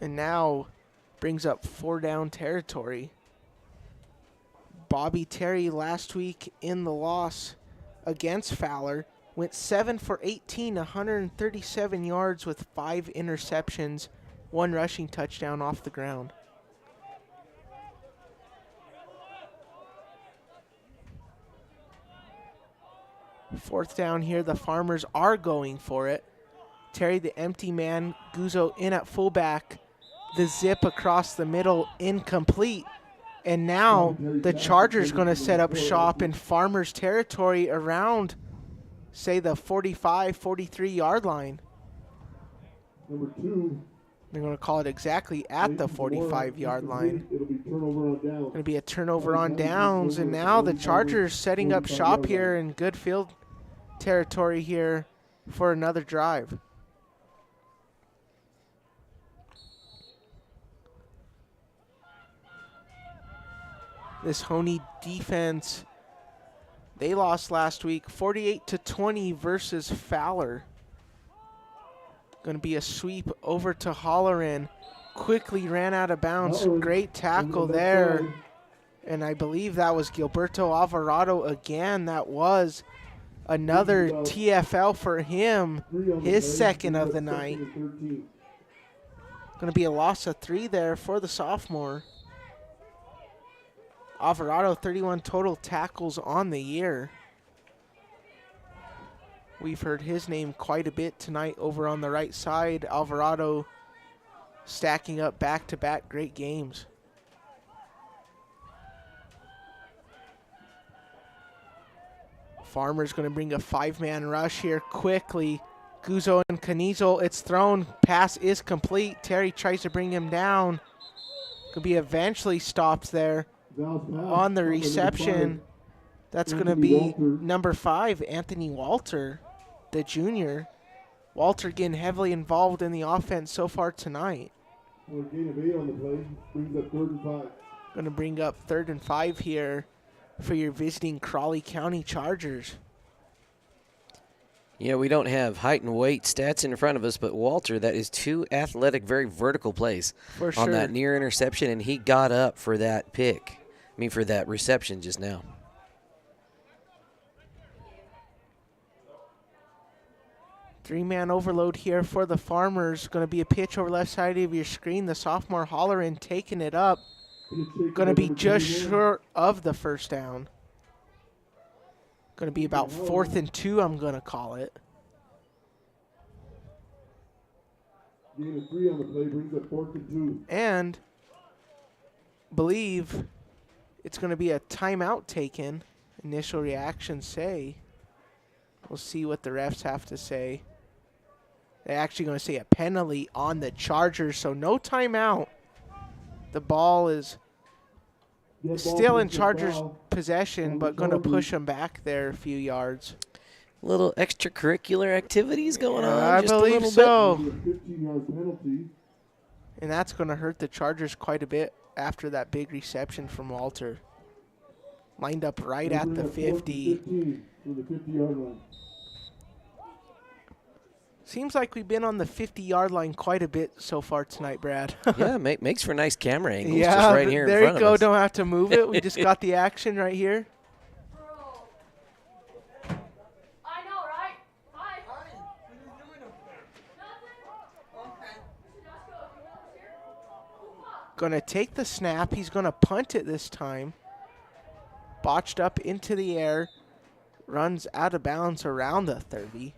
And now brings up 4-down territory. Bobby Terry last week in the loss against Fowler went 7 for 18, 137 yards with 5 interceptions, 1 rushing touchdown off the ground. Fourth down here, the Farmers are going for it. Terry, the empty man, Guzzo in at fullback. The zip across the middle, incomplete. And now the Chargers going to set up shop in Farmers territory around, say, the 45, 43-yard line. Number 2. They're going to call it exactly at the 45-yard line. It'll be turnover on downs. Going to be a turnover on downs, and now the Chargers setting up shop here in good field territory here for another drive. This Hoehne defense, they lost last week 48-20 versus Fowler. Going to be a sweep over to Holleran. Quickly ran out of bounds. Great tackle there. And I believe that was Gilberto Alvarado again. That was another TFL for him, his second of the night. Going to be a loss of 3 there for the sophomore. Alvarado, 31 total tackles on the year. We've heard his name quite a bit tonight over on the right side. Alvarado stacking up back-to-back great games. Farmer's going to bring a 5-man rush here quickly. Guzzo and Canizel, it's thrown. Pass is complete. Terry tries to bring him down. Could be eventually stopped there. On the reception, that's going to be number 5, Anthony Walter, the junior. Walter getting heavily involved in the offense so far tonight. Well, a gain of 8 on the play, brings up 3rd and 5. Going to bring up 3rd and 5 here for your visiting Crowley County Chargers. Yeah, we don't have height and weight stats in front of us, but Walter, that is 2 athletic, very vertical plays on that near interception, and he got up for that pick. For that reception just now. Three-man overload here for the Farmers. Going to be a pitch over left side of your screen. The sophomore Holleran taking it up. Going to be just short of the first down. Going to be about 4th and 2, I'm going to call it. Gain of 3 on the play, brings up 4th and 2. And believe it's going to be a timeout taken. Initial reactions say. We'll see what the refs have to say. They're actually going to say a penalty on the Chargers, so no timeout. The ball is still in Chargers' possession, but going to push them back there a few yards. Little extracurricular activities going on. I just believe a so. Bit. 15-yard penalty. And that's going to hurt the Chargers quite a bit after that big reception from Walter. Lined up right at the 50. 15 for the 50-yard line. Seems like we've been on the 50-yard line quite a bit so far tonight, Brad. Yeah, makes for nice camera angles. Yeah, just right here in there front you go. of us. Don't have to move it. We just got the action right here. Going to take the snap. He's going to punt it this time. Botched up into the air. Runs out of bounds around the 30.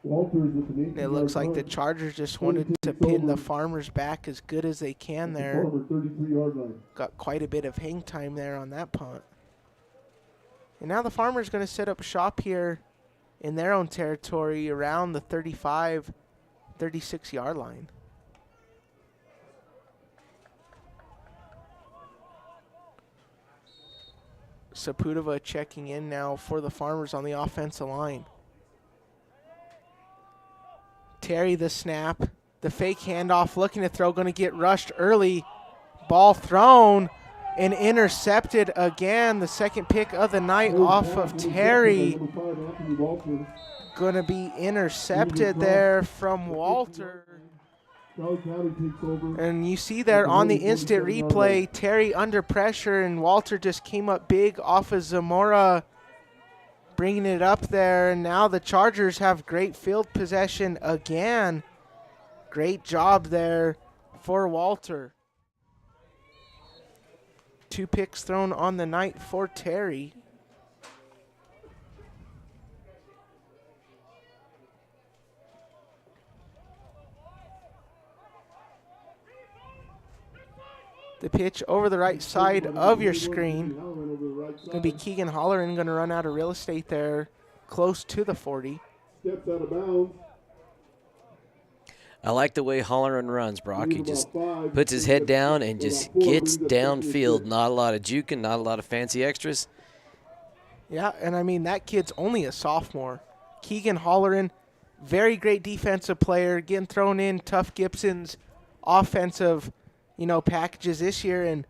It looks like the Chargers just wanted to pin the Farmers back as good as they can there. Got quite a bit of hang time there on that punt. And now the Farmers going to set up shop here in their own territory around the 35, 36-yard line. Sepudova checking in now for the Farmers on the offensive line. Terry the snap, the fake handoff, looking to throw, going to get rushed early. Ball thrown and intercepted again. The second pick of the night off of Terry. Going to be intercepted there from Walter. And you see there on the instant replay, Terry under pressure, and Walter just came up big off of Zamora, bringing it up there. And now the Chargers have great field possession again. Great job there for Walter. 2 picks thrown on the night for Terry. The pitch over the right side of your screen. Going to be Keegan Holleran, going to run out of real estate there, close to the 40. Steps out of bounds. I like the way Holleran runs, Brock. He just puts his head down and just gets downfield. Not a lot of juking, not a lot of fancy extras. Yeah, and I mean, that kid's only a sophomore. Keegan Holleran, very great defensive player, getting thrown in Tough Gibson's offensive, packages this year. And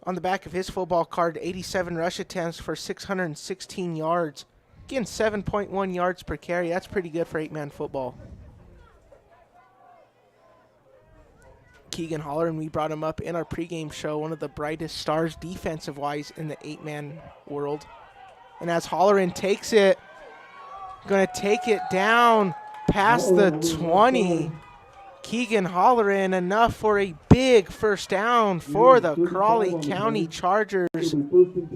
on the back of his football card, 87 rush attempts for 616 yards. Getting 7.1 yards per carry. That's pretty good for 8-man football. Keegan Holleran, we brought him up in our pregame show, one of the brightest stars defensive-wise in the 8-man world. And as Holleran takes it, going to take it down past the 20. Keegan Holleran, enough for a big first down for the Crowley County Chargers. Going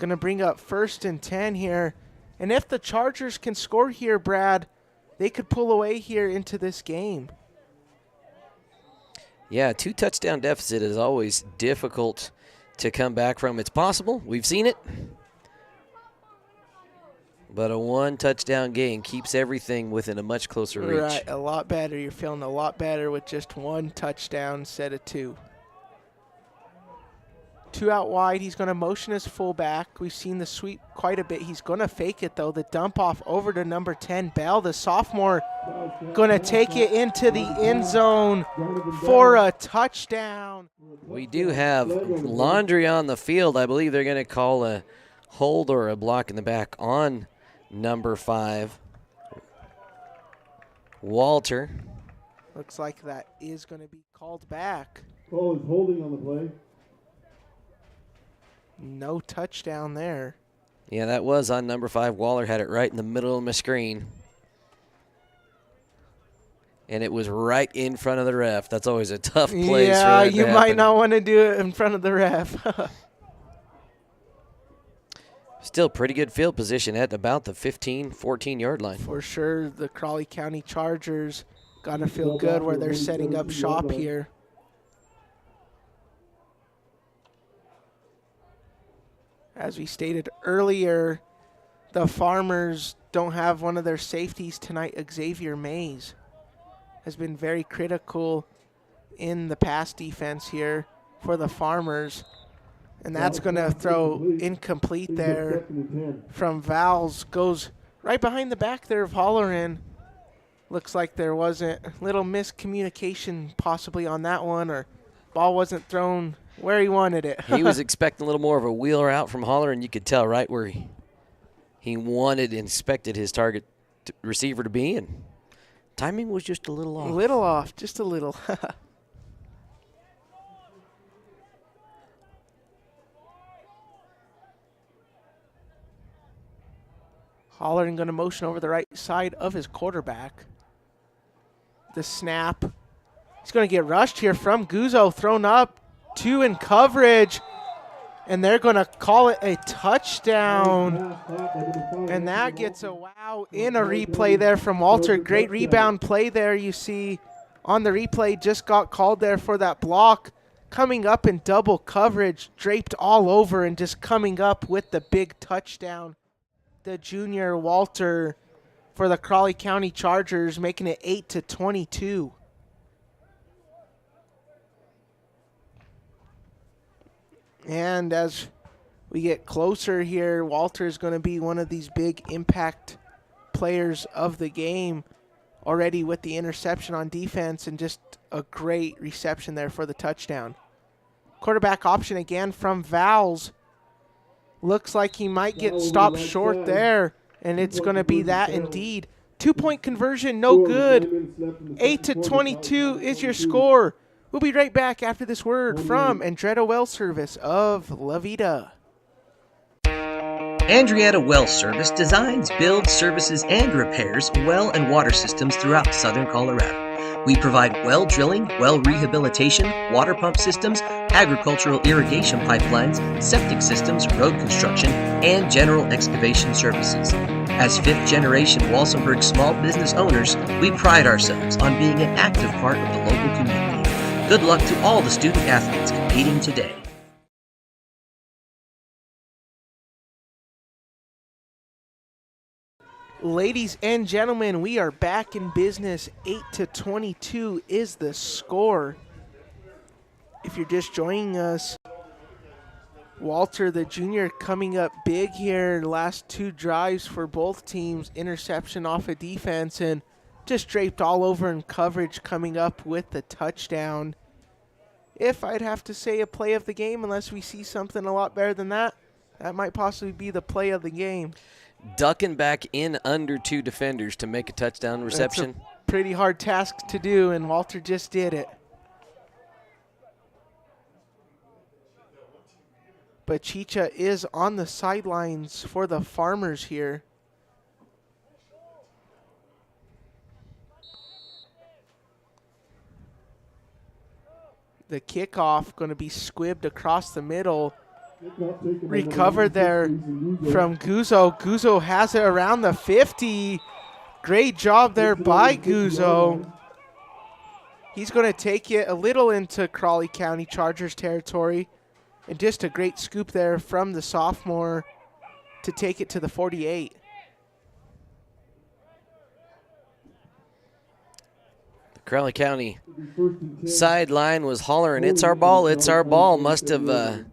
to bring up 1st and 10 here. And if the Chargers can score here, Brad, they could pull away here into this game. Yeah, 2 touchdown deficit is always difficult to come back from. It's possible. We've seen it. But a 1 touchdown game keeps everything within a much closer reach. Right, a lot better. You're feeling a lot better with just 1 touchdown instead of 2. 2 out wide. He's going to motion his fullback. We've seen the sweep quite a bit. He's going to fake it, though. The dump off over to number 10, Bell, the sophomore, going to take it into the end zone for a touchdown. We do have laundry on the field. I believe they're going to call a hold or a block in the back on number 5, Walter. Looks like that is going to be called back. Call is holding on the play. No touchdown there. Yeah, that was on number 5. Waller had it right in the middle of my screen. And it was right in front of the ref. That's always a tough place. Yeah, for that you to might happen. not want to do it in front of the ref. Still pretty good field position at about the 15, 14-yard line. For sure, the Crowley County Chargers got to feel good where they're setting up shop here. As we stated earlier, the Farmers don't have one of their safeties tonight. Xavier Mays has been very critical in the pass defense here for the Farmers. And that's going to throw incomplete there from Val's. Goes right behind the back there of Holleran. Looks like there wasn't a little miscommunication possibly on that one, or ball wasn't thrown where he wanted it. He was expecting a little more of a wheel route from Holler, and you could tell right where he wanted and expected his target receiver to be, and timing was just a little off. A little off, just a little. Holleran going to motion over the right side of his quarterback. The snap. He's going to get rushed here from Guzzo, thrown up, 2 in coverage, and they're going to call it a touchdown. And that gets a wow in a replay there from Walter. Great rebound play there, you see on the replay. Just got called there for that block. Coming up in double coverage, draped all over and just coming up with the big touchdown. The junior Walter for the Crowley County Chargers, making it 8-22. And as we get closer here, Walter is going to be one of these big impact players of the game already with the interception on defense and just a great reception there for the touchdown. Quarterback option again from Vowles. Looks like he might get stopped short there, and it's going to be that indeed. 2-point conversion, no good. 8-22 is your score. We'll be right back after this word from Andretta Well Service of La Vida. Andrietta Well Service designs, builds, services, and repairs well and water systems throughout southern Colorado. We provide well drilling, well rehabilitation, water pump systems, agricultural irrigation pipelines, septic systems, road construction, and general excavation services. As fifth-generation Walsenburg small business owners, we pride ourselves on being an active part of the local community. Good luck to all the student athletes competing today. Ladies and gentlemen, we are back in business. 8-22 is the score. If you're just joining us, Walter, the junior, coming up big here. Last 2 drives for both teams. Interception off of defense and just draped all over in coverage, coming up with the touchdown. If I'd have to say a play of the game, unless we see something a lot better than that, that might possibly be the play of the game. Ducking back in under 2 defenders to make a touchdown reception. That's a pretty hard task to do, and Walter just did it. But Chicha is on the sidelines for the Farmers here. The kickoff going to be squibbed across the middle. Recovered there from Guzzo. Guzzo has it around the 50. Great job there by Guzzo. He's going to take it a little into Crowley County Chargers territory. And just a great scoop there from the sophomore to take it to the 48. The Crowley County sideline was hollering, "It's our ball, it's our ball." Must have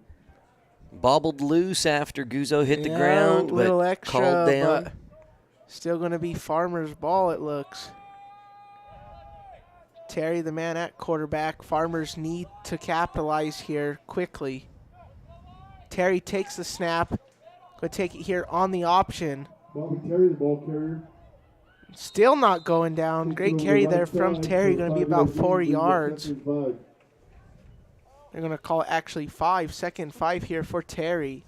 bobbled loose after Guzzo hit the ground, a little but extra, called down. but still going to be Farmers' ball, it looks. Terry, the man at quarterback. Farmers need to capitalize here quickly. Terry takes the snap. Going to take it here on the option. Bobby Terry, the ball carrier. Still not going down. Great carry there from Terry. Going to be about 4 yards. They're going to call it actually 5. Second 5 here for Terry.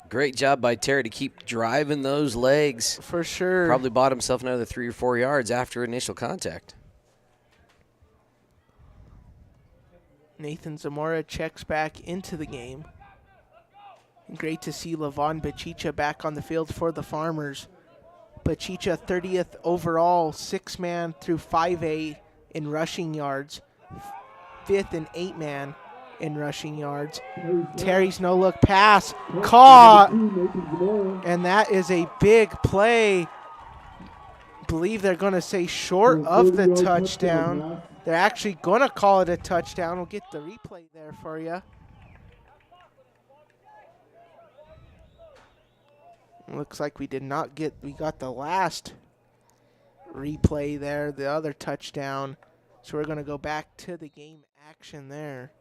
Great job by Terry to keep driving those legs. For sure. Probably bought himself another 3 or 4 yards after initial contact. Nathan Zamora checks back into the game. Great to see Levon Bachicha back on the field for the Farmers. Bachicha 30th overall, 6-man through 5A in rushing yards. 5th and 8-man in rushing yards. Terry's no-look pass caught, and that is a big play. Believe they're going to say short of the touchdown. They're actually going to call it a touchdown. We'll get the replay there for you. Looks like we got the last replay there, the other touchdown. So we're going to go back to the game action there.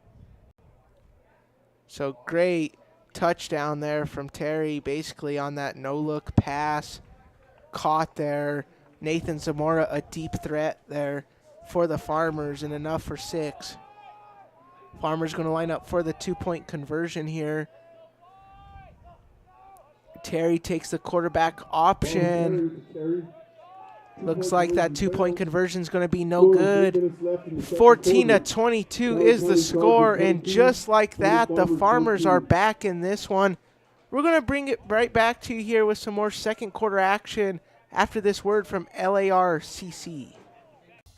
So great touchdown there from Terry, basically on that no-look pass. Caught there. Nathan Zamora, a deep threat there for the Farmers, and enough for 6. Farmers going to line up for the 2-point conversion here. Terry takes the quarterback option. Looks like that 2-point conversion is going to be no good. 14-22 is the score, and just like that, the Farmers are back in this one. We're going to bring it right back to you here with some more second quarter action after this word from LARCC.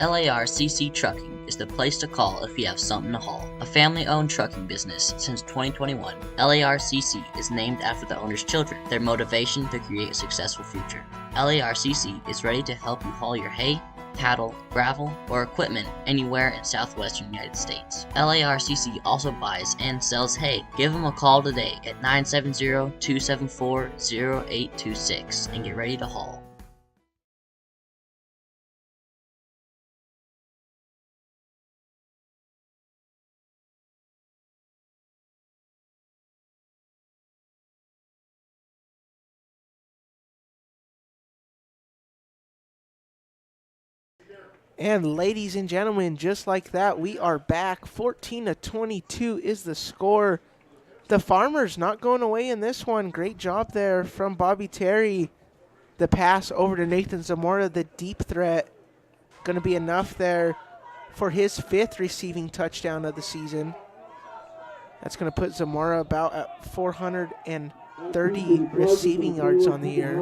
LARCC Trucking is the place to call if you have something to haul. A family-owned trucking business since 2021, LARCC is named after the owner's children, their motivation to create a successful future. LARCC is ready to help you haul your hay, cattle, gravel, or equipment anywhere in southwestern United States. LARCC also buys and sells hay. Give them a call today at 970-274-0826 and get ready to haul. And ladies and gentlemen, just like that, we are back. 14-22 is the score. The Farmers not going away in this one. Great job there from Bobby Terry. The pass over to Nathan Zamora, the deep threat. Going to be enough there for his 5th receiving touchdown of the season. That's going to put Zamora about at 430 receiving yards on the year.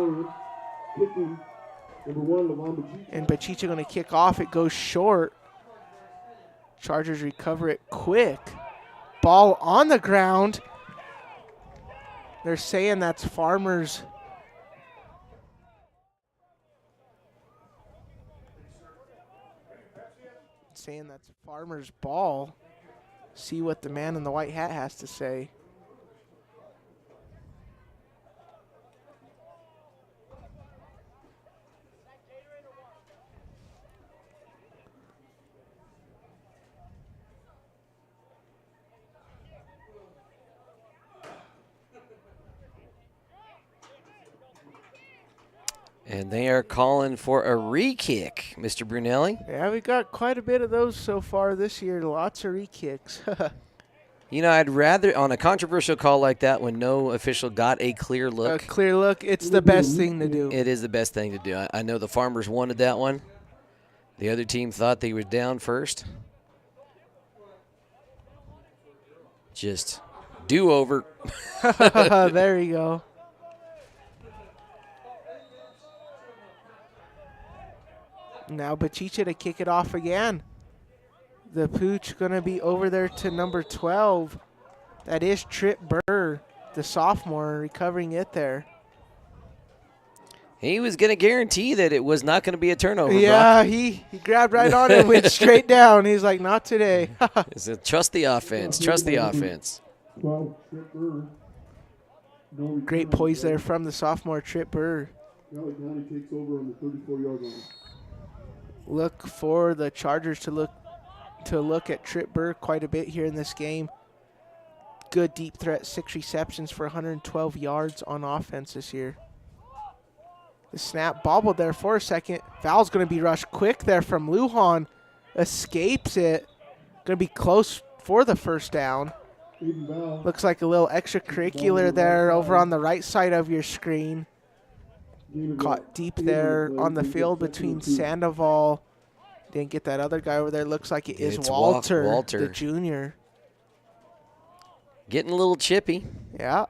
And Bachicha going to kick off. It goes short. Chargers recover it quick. Ball on the ground. They're saying that's Farmers. Saying that's Farmers' ball. See what the man in the white hat has to say. And they are calling for a re-kick, Mr. Brunelli. Yeah, we got quite a bit of those so far this year. Lots of re-kicks. You know, I'd rather, on a controversial call like that, when no official got a clear look. A clear look, it's the best thing to do. It is the best thing to do. I know the Farmers wanted that one. The other team thought they were down first. Just do-over. There you go. Now Bachicha to kick it off again. The pooch going to be over there to number 12. That is Trip Burr, the sophomore, recovering it there. He was going to guarantee that it was not going to be a turnover. Yeah, Brock. he grabbed right on it and went straight down. He's like, not today. Trust the offense. Trust the offense. Great poise there from the sophomore Trip Burr. County takes over on the 34-yard line. Look for the Chargers to look at Trip Burr quite a bit here in this game. Good deep threat, 6 receptions for 112 yards on offense this year. The snap bobbled there for a second. Foul's going to be rushed quick there from Lujan. Escapes it. Going to be close for the first down. Looks like a little extracurricular there over on the right side of your screen. Caught deep there on the field between Sandoval. Didn't get that other guy over there. Looks like it is Walter, the junior. Getting a little chippy. Yeah.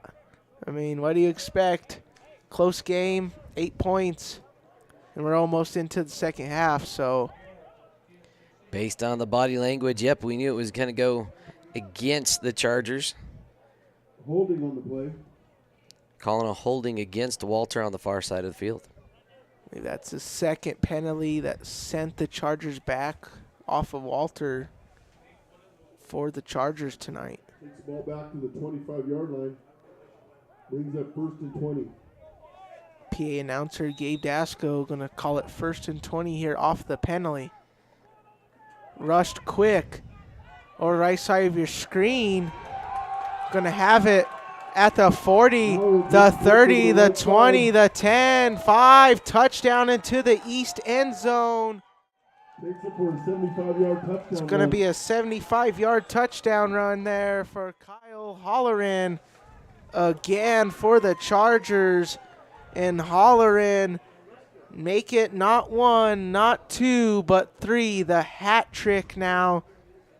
I mean, what do you expect? Close game, 8 points, and we're almost into the second half. So, based on the body language, yep, we knew it was going to go against the Chargers. Holding on the play. Calling a holding against Walter on the far side of the field. Maybe that's the second penalty that sent the Chargers back off of Walter for the Chargers tonight. Takes the ball back to the 25-yard line. Brings up 1st and 20. PA announcer Gabe Dasco going to call it 1st and 20 here off the penalty. Rushed quick. Or right side of your screen. Going to have it at the 40, the 30, the 20, the 10, 5. Touchdown into the east end zone. Makes it for a 75-yard touchdown. It's going to be a 75-yard touchdown run there for Kyle Holleran. Again for the Chargers. And Holleran Make it not one, not two, but three. The hat trick now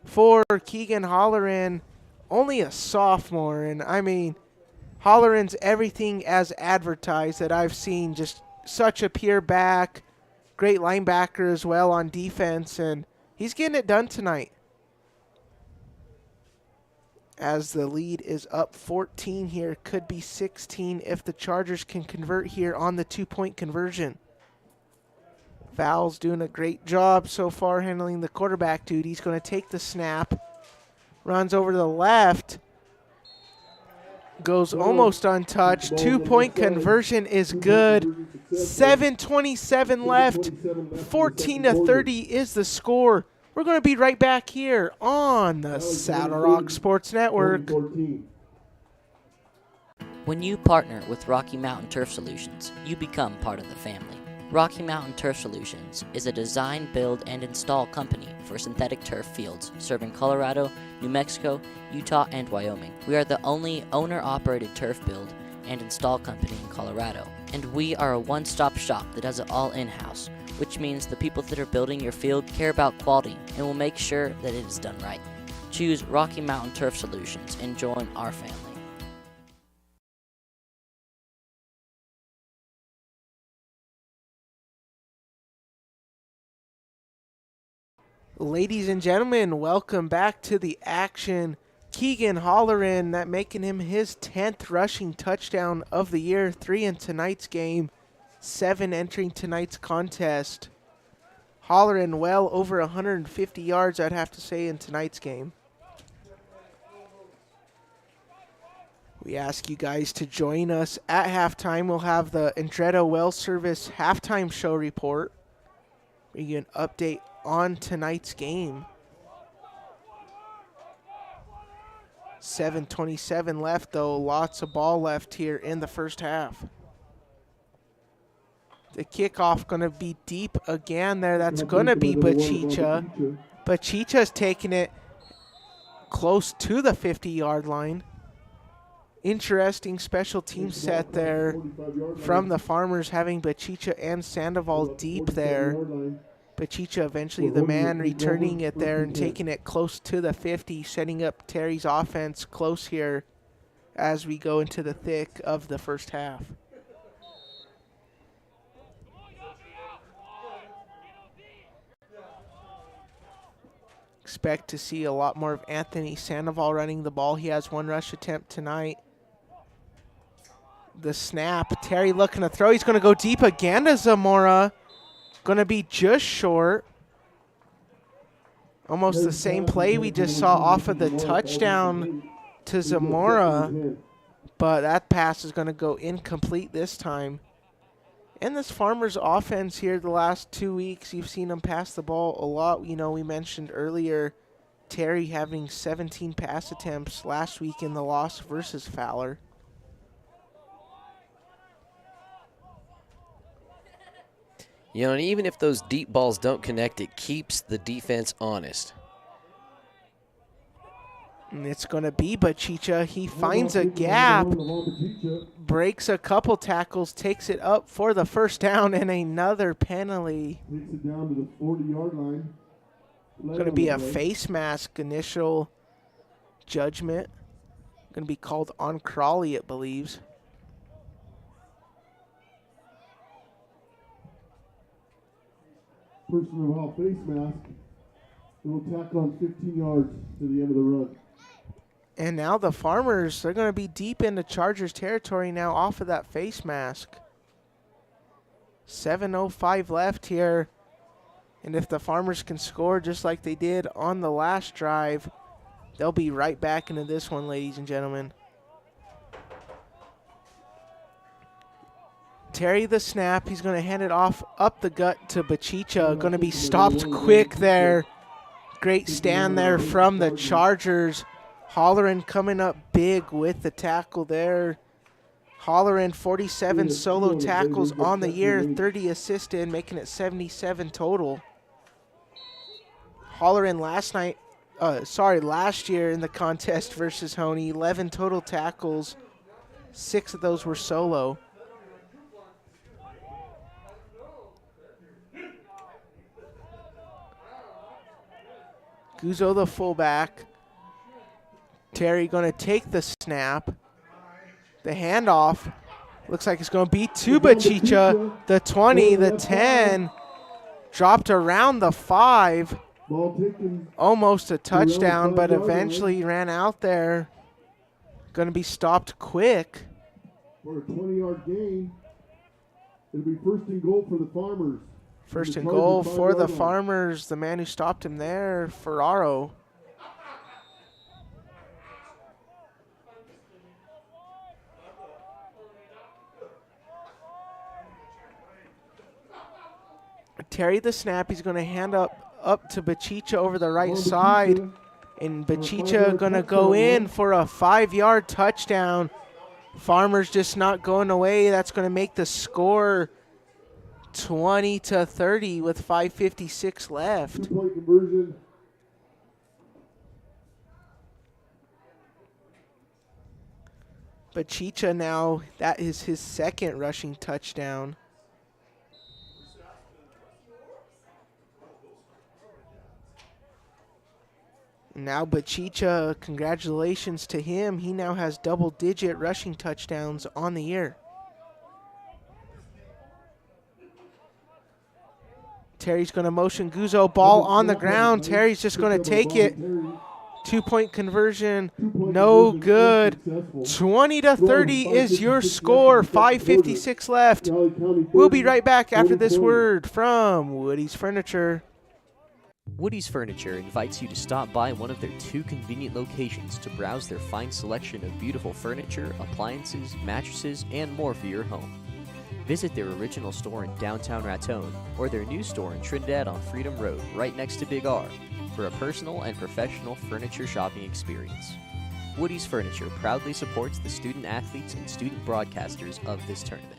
for Keegan Holleran. Only a sophomore, and I mean, Holleran's everything as advertised that I've seen. Just such a pure back, great linebacker as well on defense, and he's getting it done tonight. As the lead is up 14 here, could be 16 if the Chargers can convert here on the 2-point conversion. Val's doing a great job so far handling the quarterback duty. He's going to take the snap, runs over to the left, goes almost untouched. 2-point conversion is good. 7:27 left. 14-30 is the score. We're going to be right back here on the Saddle Rock Sports Network. When you partner with Rocky Mountain Turf Solutions, you become part of the family. Rocky Mountain Turf Solutions is a design, build, and install company for synthetic turf fields serving Colorado, New Mexico, Utah, and Wyoming. We are the only owner-operated turf build and install company in Colorado, and we are a one-stop shop that does it all in-house, which means the people that are building your field care about quality and will make sure that it is done right. Choose Rocky Mountain Turf Solutions and join our family. Ladies and gentlemen, welcome back to the action. Keegan Holleran, that making him his 10th rushing touchdown of the year, 3 in tonight's game, 7 entering tonight's contest. Holleran well over 150 yards, I'd have to say, in tonight's game. We ask you guys to join us at halftime. We'll have the Andretto Well Service halftime show report. We get an update on tonight's game. 7:27 left, though. Lots of ball left here in the first half. The kickoff going to be deep again there. That's going to be Bachicha. Bachicha's taking it close to the 50-yard line. Interesting special team set there from the Farmers, having Bachicha and Sandoval deep there. Bachicha eventually the man returning it there and taking it close to the 50, setting up Terry's offense close here as we go into the thick of the first half. Expect to see a lot more of Anthony Sandoval running the ball. He has 1 rush attempt tonight. The snap, Terry looking to throw. He's going to go deep again to Zamora. Going to be just short. Almost the same play we just saw off of the touchdown to Zamora. But that pass is going to go incomplete this time. And this Farmers offense here the last 2 weeks, you've seen them pass the ball a lot. You know, we mentioned earlier Terry having 17 pass attempts last week in the loss versus Fowler. You know, and even if those deep balls don't connect, it keeps the defense honest. And it's going to be Bachicha. He finds a gap, breaks a couple tackles, takes it up for the first down, and another penalty. Takes it down to the 40-yard line. Going to be a face mask initial judgment. Going to be called on Crowley, it believes. Personal foul face mask. It'll tack on 15 yards to the end of the run. And now the Farmers, they're going to be deep into Chargers territory now off of that face mask. 7:05 left here. And if the Farmers can score just like they did on the last drive, they'll be right back into this one, ladies and gentlemen. Terry the snap. He's going to hand it off up the gut to Bachicha. Going to be stopped quick there. Great stand there from the Chargers. Holleran coming up big with the tackle there. Holleran 47 solo tackles on the year, 30 assisted, making it 77 total. Holleran last year in the contest versus Hoehne, 11 total tackles, 6 of those were solo. Guzzo, the fullback. Terry going to take the snap. The handoff. Looks like it's going to be to Bachicha. The 20, the 10. Dropped around the 5. Almost a touchdown, but eventually ran out there. Going to be stopped quick. For a 20-yard gain, it'll be first and goal for the Farmers. First and goal for the Farmers. The man who stopped him there, Ferraro. Terry the snap. He's going to hand up to Bachicha over the right side. And Bachicha going to go in for a 5-yard touchdown. Farmers just not going away. That's going to make the score 20-30 with 5:56 left. 2-point conversion. Bachicha now, that is his second rushing touchdown. Now Bachicha, congratulations to him. He now has double-digit rushing touchdowns on the year. Terry's going to motion Guzzo, ball on the ground. Terry's just going to take it. 2-point conversion, no good. 20-30 is your score. 5:56 left. We'll be right back after this word from Woody's Furniture. Woody's Furniture invites you to stop by one of their 2 convenient locations to browse their fine selection of beautiful furniture, appliances, mattresses, and more for your home. Visit their original store in downtown Raton or their new store in Trinidad on Freedom Road, right next to Big R, for a personal and professional furniture shopping experience. Woody's Furniture proudly supports the student athletes and student broadcasters of this tournament.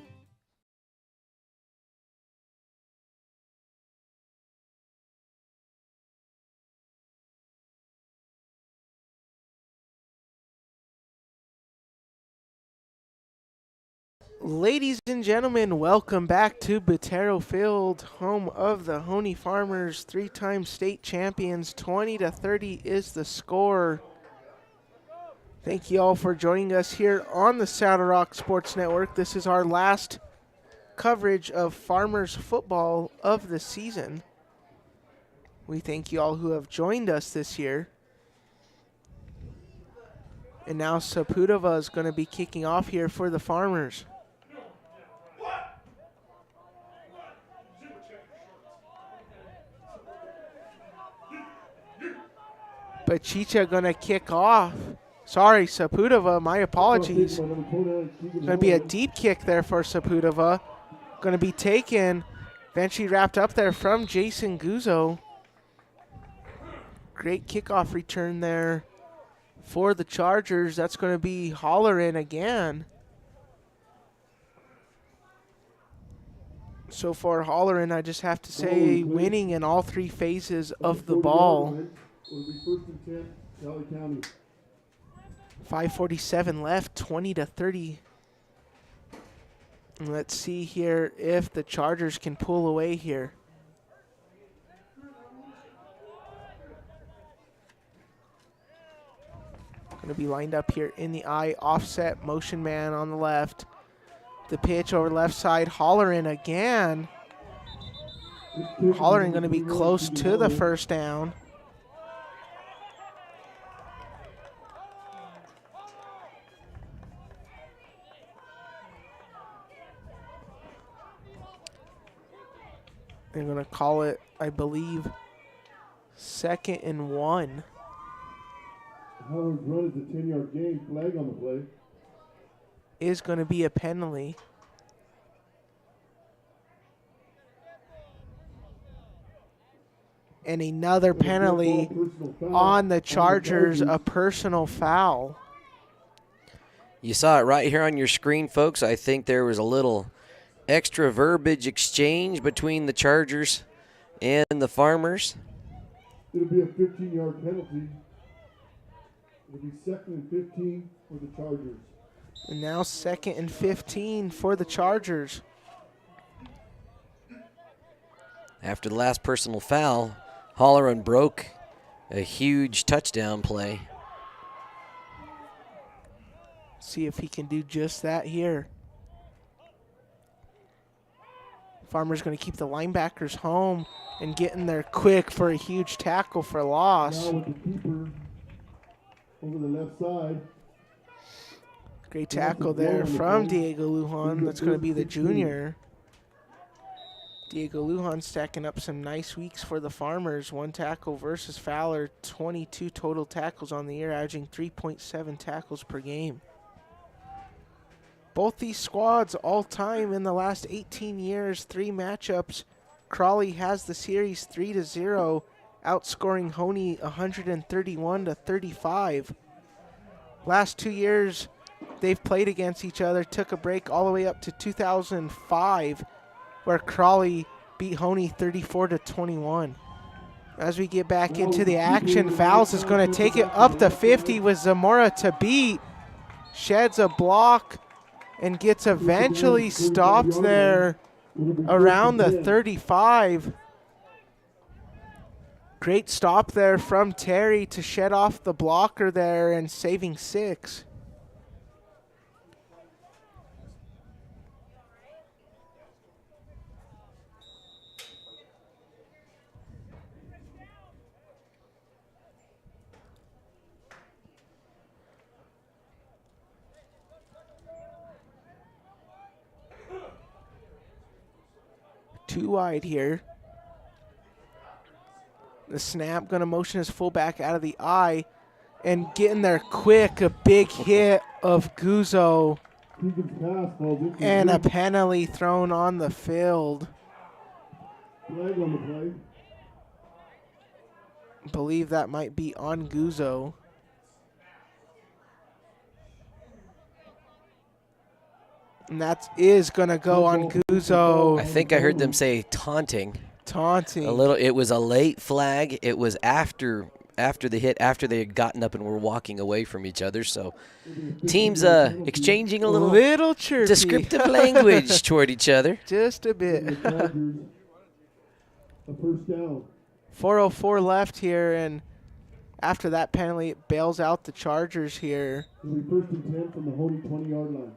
Ladies and gentlemen, welcome back to Botero Field, home of the Hoehne Farmers, 3-time state champions. 20-30 is the score. Thank you all for joining us here on the Saddle Rock Sports Network. This is our last coverage of Farmers football of the season. We thank you all who have joined us this year. And now Saputova is going to be kicking off here for the Farmers. Bachicha going to kick off. Sorry, Saputova, my apologies. Going to be a deep kick there for Saputova. Going to be taken, eventually wrapped up there from Jason Guzzo. Great kickoff return there for the Chargers. That's going to be Holleran again. So far, Holleran, I just have to say, winning in all 3 phases of the ball. 5:47 left, 20-30. And let's see here if the Chargers can pull away here. Going to be lined up here in the I, offset motion man on the left. The pitch over left side, Holleran again. Holleran going to be close to the first down. They're going to call it, I believe, 2nd and 1. Howard's run is a 10-yard gain. Flag on the play. Is going to be a penalty. And another penalty on the Chargers, a personal foul. You saw it right here on your screen, folks. I think there was a little extra verbiage exchange between the Chargers and the Farmers. It'll be a 15-yard penalty. It'll be 2nd and 15 for the Chargers. And now 2nd and 15 for the Chargers. After the last personal foul, Holleran broke a huge touchdown play. See if he can do just that here. Farmer's going to keep the linebackers home and get in there quick for a huge tackle for loss. Now with the keeper over the left side. Great tackle there from Diego Lujan. That's going to be the junior. Diego Lujan stacking up some nice weeks for the Farmers. 1 tackle versus Fowler. 22 total tackles on the year, averaging 3.7 tackles per game. Both these squads all time in the last 18 years, 3 matchups. Crowley has the series 3-0, outscoring Hoehne 131-35. Last 2 years, they've played against each other, took a break all the way up to 2005, where Crowley beat Hoehne 34-21. As we get back into the action, Fowles is going to take it up the 50 with Zamora to beat. Sheds a block and gets eventually stopped there around the 35. Great stop there from Terry to shed off the blocker there and saving 6. Too wide here. The snap, going to motion his fullback out of the eye and getting there quick. A big hit of Guzzo and a penalty thrown on the field. Flag on the play. Believe that might be on Guzzo. And that is going to go on Guzzo. I think I heard them say taunting. Taunting. A little. It was a late flag. It was after the hit, after they had gotten up and were walking away from each other. So teams exchanging a little chirpy. descriptive language toward each other. Just a bit. A first down. 4:04 left here, and after that penalty, it bails out the Chargers here. It'll be 1st and 10 from the Hoehne 20-yard line.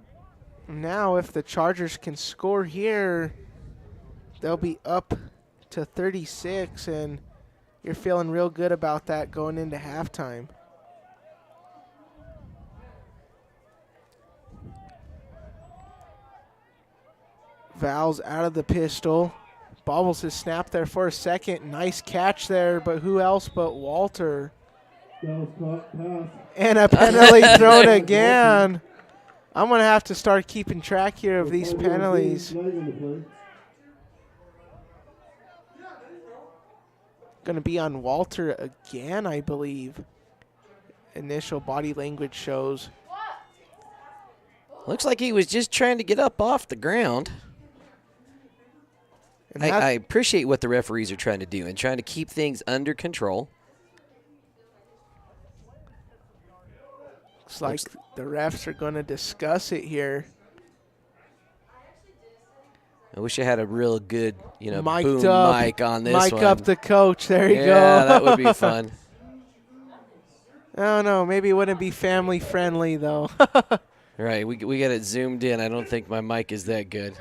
Now, if the Chargers can score here, they'll be up to 36, and you're feeling real good about that going into halftime. Val's out of the pistol. Bobbles his snap there for a second. Nice catch there, but who else but Walter? And a penalty thrown again. I'm going to have to start keeping track here of these penalties. Going to be on Walter again, I believe. Initial body language shows. Looks like he was just trying to get up off the ground. And I appreciate what the referees are trying to do and trying to keep things under control. Looks like the refs are going to discuss it here. I wish I had a real good, boom mic on this mic one. Up the coach. There you go. Yeah, that would be fun. I don't know. Maybe it wouldn't be family friendly, though. Right. We got it zoomed in. I don't think my mic is that good.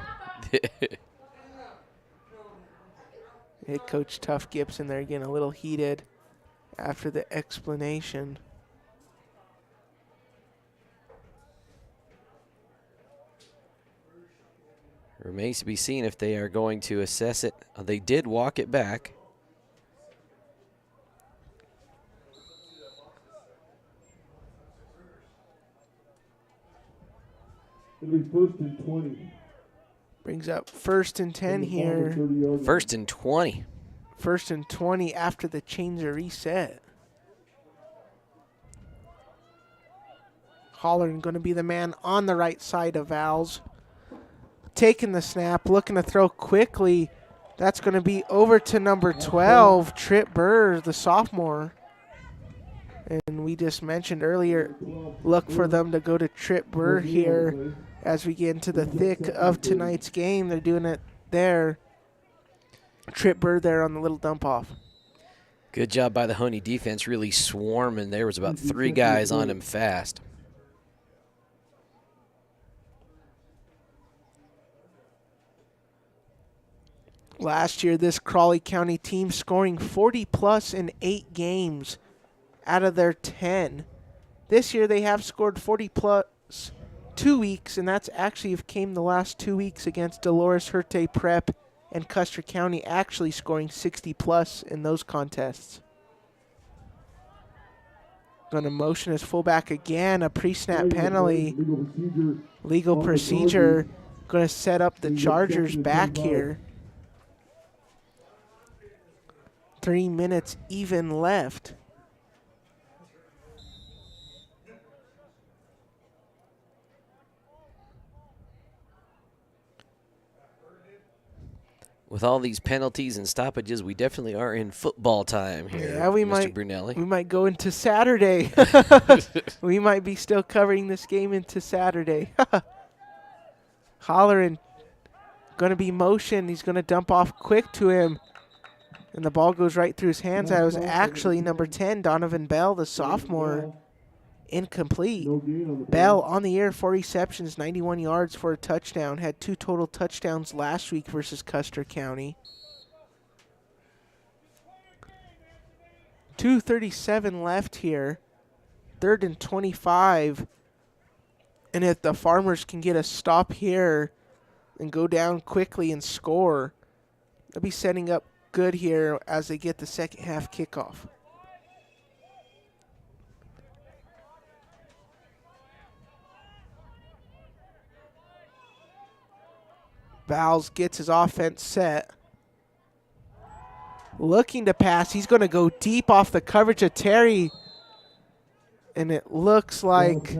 Head coach Tuff Gibson there getting a little heated after the explanation. Remains to be seen if they are going to assess it. They did walk it back. It'll be 1st and 20. Brings up 1st and 10 here. 1st and 20. 1st and 20 after the change of reset. Hollern going to be the man on the right side of Val's. Taking the snap, looking to throw quickly. That's going to be over to number 12, Trip Burr, the sophomore. And we just mentioned earlier, look for them to go to Trip Burr here as we get into the thick of tonight's game. They're doing it there. Trip Burr there on the little dump off. Good job by the Hoehne defense, really swarming. There was about 3 guys on him fast. Last year, this Crowley County team scoring 40-plus in 8 games out of their 10. This year, they have scored 40-plus 2 weeks, and that's actually came the last 2 weeks against Dolores, Hoehne Prep, and Custer County, actually scoring 60-plus in those contests. Going to motion his fullback again, a pre-snap penalty. Legal procedure. Going to set up the Chargers back here. 3 minutes even left. With all these penalties and stoppages, we definitely are in football time here, Yeah, we Mr. Brunelli. We might go into Saturday. We might be still covering this game into Saturday. Holleran going to be motion. He's going to dump off quick to him. And the ball goes right through his hands. That was actually number 10, Donovan Bell, the sophomore. Incomplete. Bell on the year, 4 receptions, 91 yards for a touchdown. Had 2 total touchdowns last week versus Custer County. 2:37 left here. 3rd and 25. And if the Farmers can get a stop here and go down quickly and score, they'll be setting up good here as they get the second half kickoff. Bowles gets his offense set. Looking to pass. He's going to go deep off the coverage of Terry. And it looks like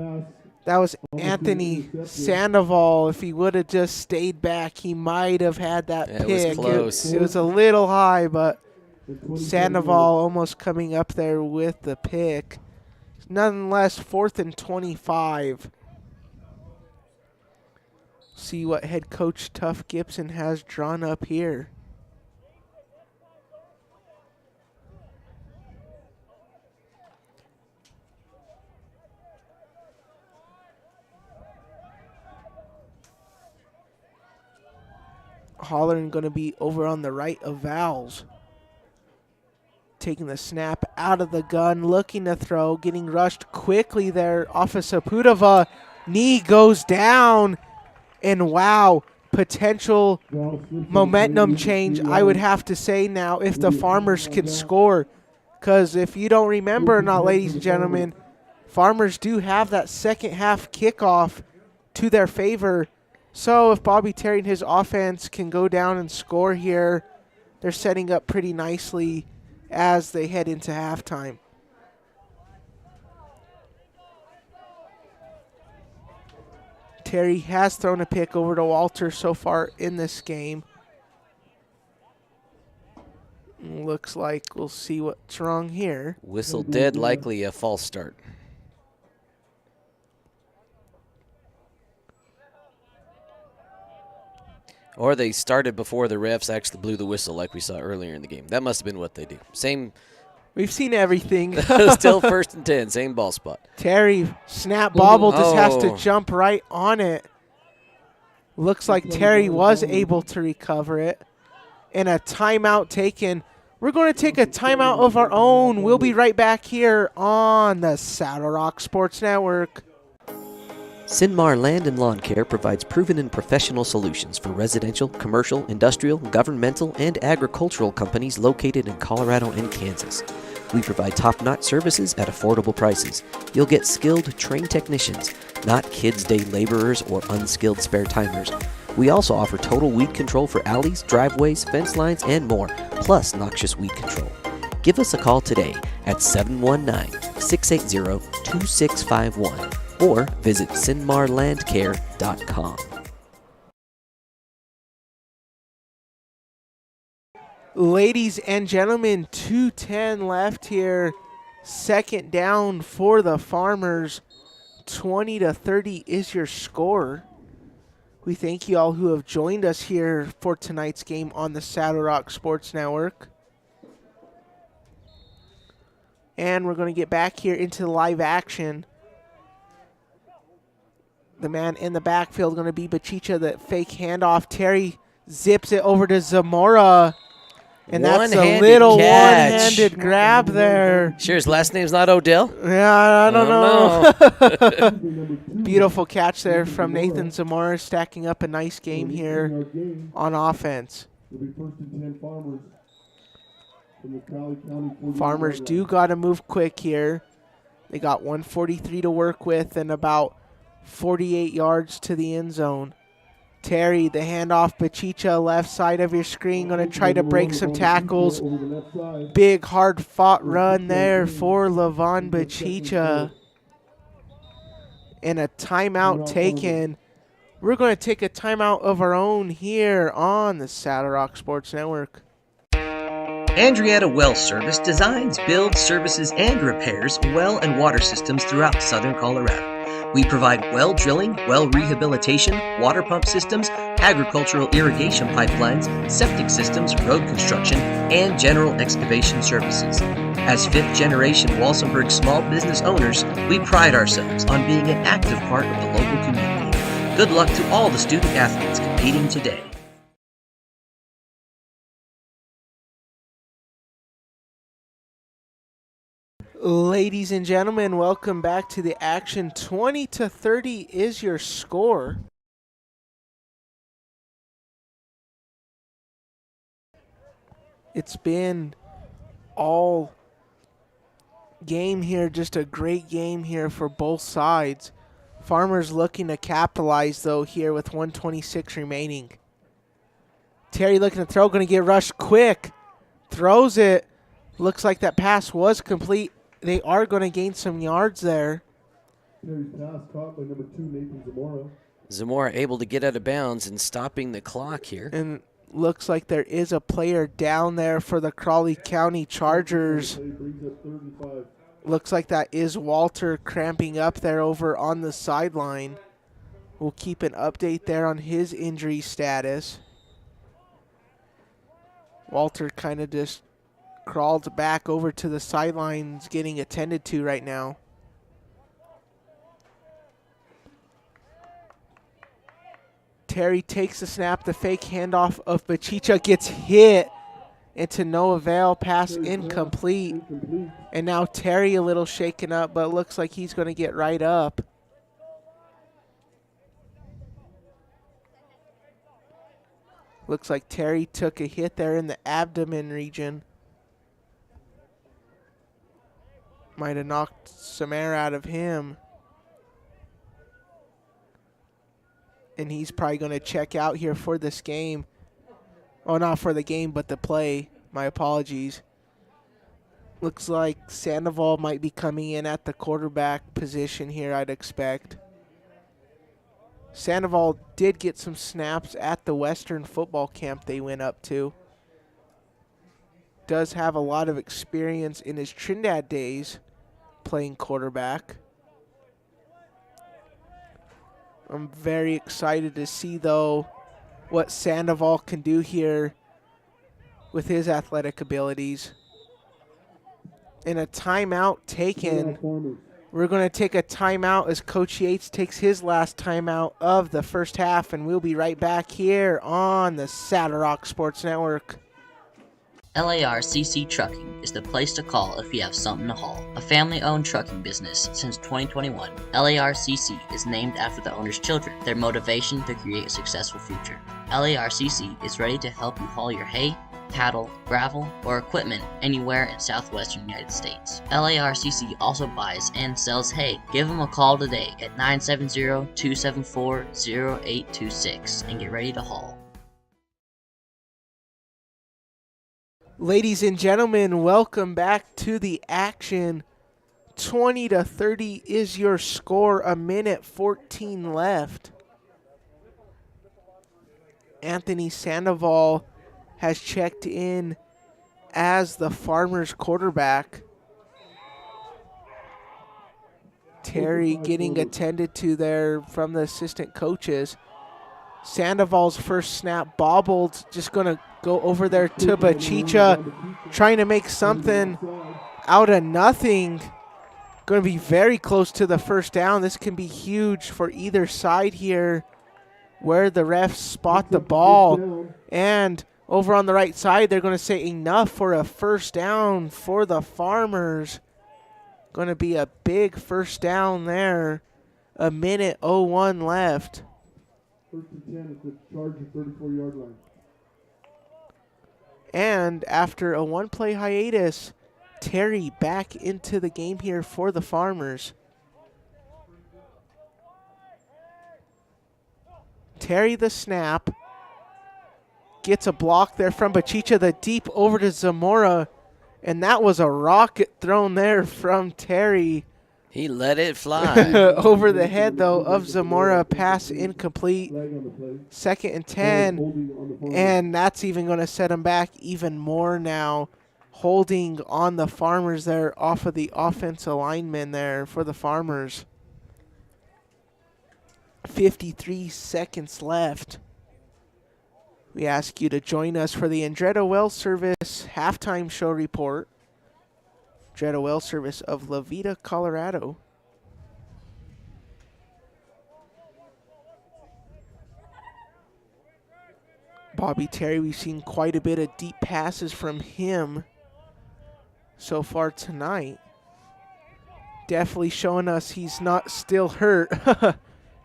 that was Anthony Sandoval. If he would have just stayed back, he might have had that pick. It was close. It was a little high, but Sandoval almost coming up there with the pick. Nonetheless, 4th and 25. See what head coach Tuff Gibson has drawn up here. Holleran going to be over on the right of Vowles. Taking the snap out of the gun, looking to throw, getting rushed quickly there off of Saputova. Knee goes down, and wow, potential momentum change, I would have to say now, if the Farmers can score. Because if you don't remember or not, ladies and gentlemen, Farmers do have that second half kickoff to their favor. So if Bobby Terry and his offense can go down and score here, they're setting up pretty nicely as they head into halftime. Terry has thrown a pick over to Walter so far in this game. Looks like we'll see what's wrong here. Whistle dead, likely a false start. Or they started before the refs actually blew the whistle like we saw earlier in the game. That must have been what they do. Same. We've seen everything. Still 1st and 10, same ball spot. Terry, snap bobble, just has to jump right on it. Looks like Terry was able to recover it. And a timeout taken. We're going to take a timeout of our own. We'll be right back here on the Saddle Rock Sports Network. Sinmar Land and Lawn Care provides proven and professional solutions for residential, commercial, industrial, governmental, and agricultural companies located in Colorado and Kansas. We provide top-notch services at affordable prices. You'll get skilled, trained technicians, not kids' day laborers or unskilled spare-timers. We also offer total weed control for alleys, driveways, fence lines, and more, plus noxious weed control. Give us a call today at 719-680-2651 or visit sinmarlandcare.com. Ladies and gentlemen, 2:10 left here. Second down for the Farmers. 20-30 is your score. We thank you all who have joined us here for tonight's game on the Saddle Rock Sports Network. And we're going to get back here into the live action. The man in the backfield going to be Bachicha, the fake handoff. Terry zips it over to Zamora. And that's a One-handed little catch. one-handed grab there. Sure, his last name's not Odell? Yeah, I don't know. Number 2, Beautiful catch there from Nathan Zamora, stacking up a nice game here on offense. will be first and 10 Farmers from the Crowley County 40. Farmers do got to move quick here. They got 143 to work with and about 48 yards to the end zone. Terry, the handoff, Bachicha, left side of your screen, going to try to break some tackles. Over the left side. Big, hard-fought run there for Levon Bachicha. And a timeout taken. We're going to take a timeout of our own here on the Saddle Rock Sports Network. Andrietta Well Service designs, builds, services, and repairs well and water systems throughout southern Colorado. We provide well drilling, well rehabilitation, water pump systems, agricultural irrigation pipelines, septic systems, road construction, and general excavation services. As fifth-generation Walsenburg small business owners, we pride ourselves on being an active part of the local community. Good luck to all the student athletes competing today. Ladies and gentlemen, welcome back to the action. 20-30 is your score. It's been all game here, just a great game here for both sides. Farmers looking to capitalize, though, here with 1:26 remaining. Terry looking to throw, going to get rushed quick. Throws it. Looks like that pass was complete. They are going to gain some yards there. Terry's pass caught by number 2, Nathan Zamora. Zamora able to get out of bounds and stopping the clock here. And looks like there is a player down there for the Crowley County Chargers. Play brings up 35. Looks like that is Walter cramping up there over on the sideline. We'll keep an update there on his injury status. Walter kind of just crawled back over to the sidelines getting attended to right now. Terry takes the snap, the fake handoff of Bachicha gets hit into no avail, pass incomplete. And now Terry a little shaken up, but looks like he's going to get right up. Looks like Terry took a hit there in the abdomen region. Might have knocked some air out of him. And he's probably going to check out here for this game. Oh, not for the game, but the play. My apologies. Looks like Sandoval might be coming in at the quarterback position here, I'd expect. Sandoval did get some snaps at the Western football camp they went up to. Does have a lot of experience in his Trinidad days playing quarterback. I'm very excited to see, though, what Sandoval can do here with his athletic abilities. And a timeout taken. We're going to take a timeout as Coach Yates takes his last timeout of the first half, and we'll be right back here on the Saddle Rock Sports Network. LARCC Trucking is the place to call if you have something to haul. A family-owned trucking business since 2021, LARCC is named after the owner's children, their motivation to create a successful future. LARCC is ready to help you haul your hay, cattle, gravel, or equipment anywhere in southwestern United States. LARCC also buys and sells hay. Give them a call today at 970-274-0826 and get ready to haul. Ladies and gentlemen, welcome back to the action. 20-30 is your score. A minute 14 left. Anthony Sandoval has checked in as the Farmers quarterback. Terry getting attended to there from the assistant coaches. Sandoval's first snap bobbled, just going to go over there to Bachicha, trying to make something out of nothing. Going to be very close to the first down. This can be huge for either side here, where the refs spot the ball. And over on the right side, they're going to say enough for a first down for the Farmers. Going to be a big first down there. 1:01 left. 1st and 10 at the Charger 34-yard line. And after a one-play hiatus, Terry back into the game here for the Farmers. Terry the snap. Gets a block there from Bachicha, the deep over to Zamora. And that was a rocket thrown there from Terry. He let it fly. Over the head, though, of Zamora. Pass incomplete. 2nd and 10. And that's even going to set him back even more now. Holding on the Farmers there off of the offensive lineman there for the Farmers. 53 seconds left. We ask you to join us for the Andretta Well Service halftime show report. Andretta Well Service of La Veta, Colorado. Bobby Terry, we've seen quite a bit of deep passes from him so far tonight. Definitely showing us he's not still hurt.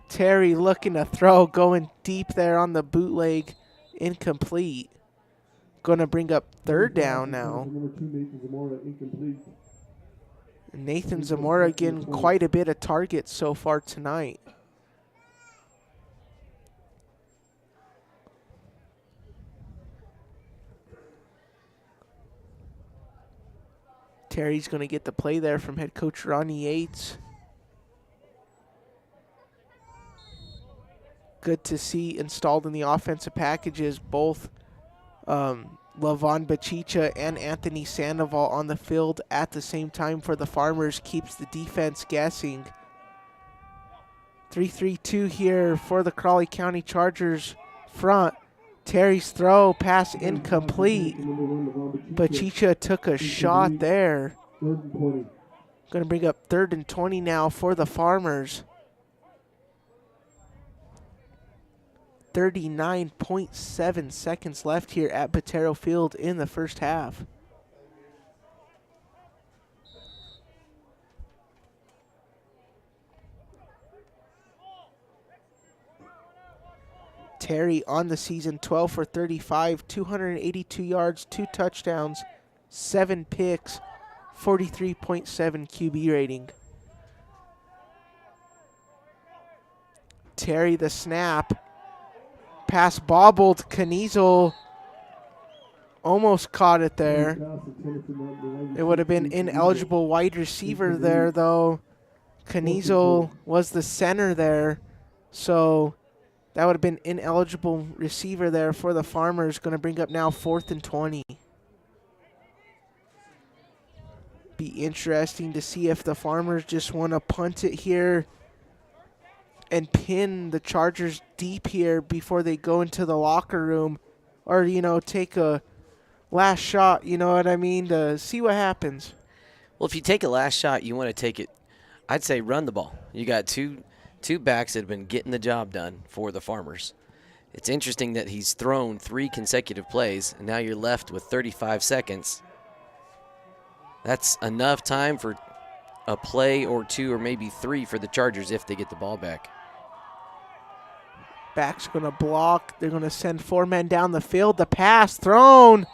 Terry looking to throw, going deep there on the bootleg. Incomplete. Going to bring up 3rd down now. Number 2, Nathan Zamora, incomplete. Nathan Zamora getting quite a bit of targets so far tonight. Terry's going to get the play there from head coach Ronnie Yates. Good to see installed in the offensive packages both Lavon Bachicha and Anthony Sandoval on the field at the same time for the Farmers. Keeps the defense guessing. 3-3-2 here for the Crowley County Chargers front. Terry's throw, pass incomplete. Bachicha took a shot there. 3rd and 20. Going to bring up 3rd and 20 now for the Farmers. 39.7 seconds left here at Botero Field in the first half. Terry on the season, 12 for 35, 282 yards, 2 touchdowns, 7 picks, 43.7 QB rating. Terry the snap. Pass bobbled. Kniezel almost caught it there. It would have been ineligible wide receiver there, though. Kniezel was the center there. So that would have been ineligible receiver there for the Farmers. Going to bring up now 4th and 20. Be interesting to see if the Farmers just want to punt it here and pin the Chargers deep here before they go into the locker room, or, you know, take a last shot, you know what I mean, to see what happens. Well, if you take a last shot, you want to take it, I'd say run the ball. You got two backs that have been getting the job done for the Farmers. It's interesting that he's thrown 3 consecutive plays, and now you're left with 35 seconds. That's enough time for a play or 2 or maybe 3 for the Chargers if they get the ball back. Back's going to block. They're going to send 4 men down the field. The pass thrown.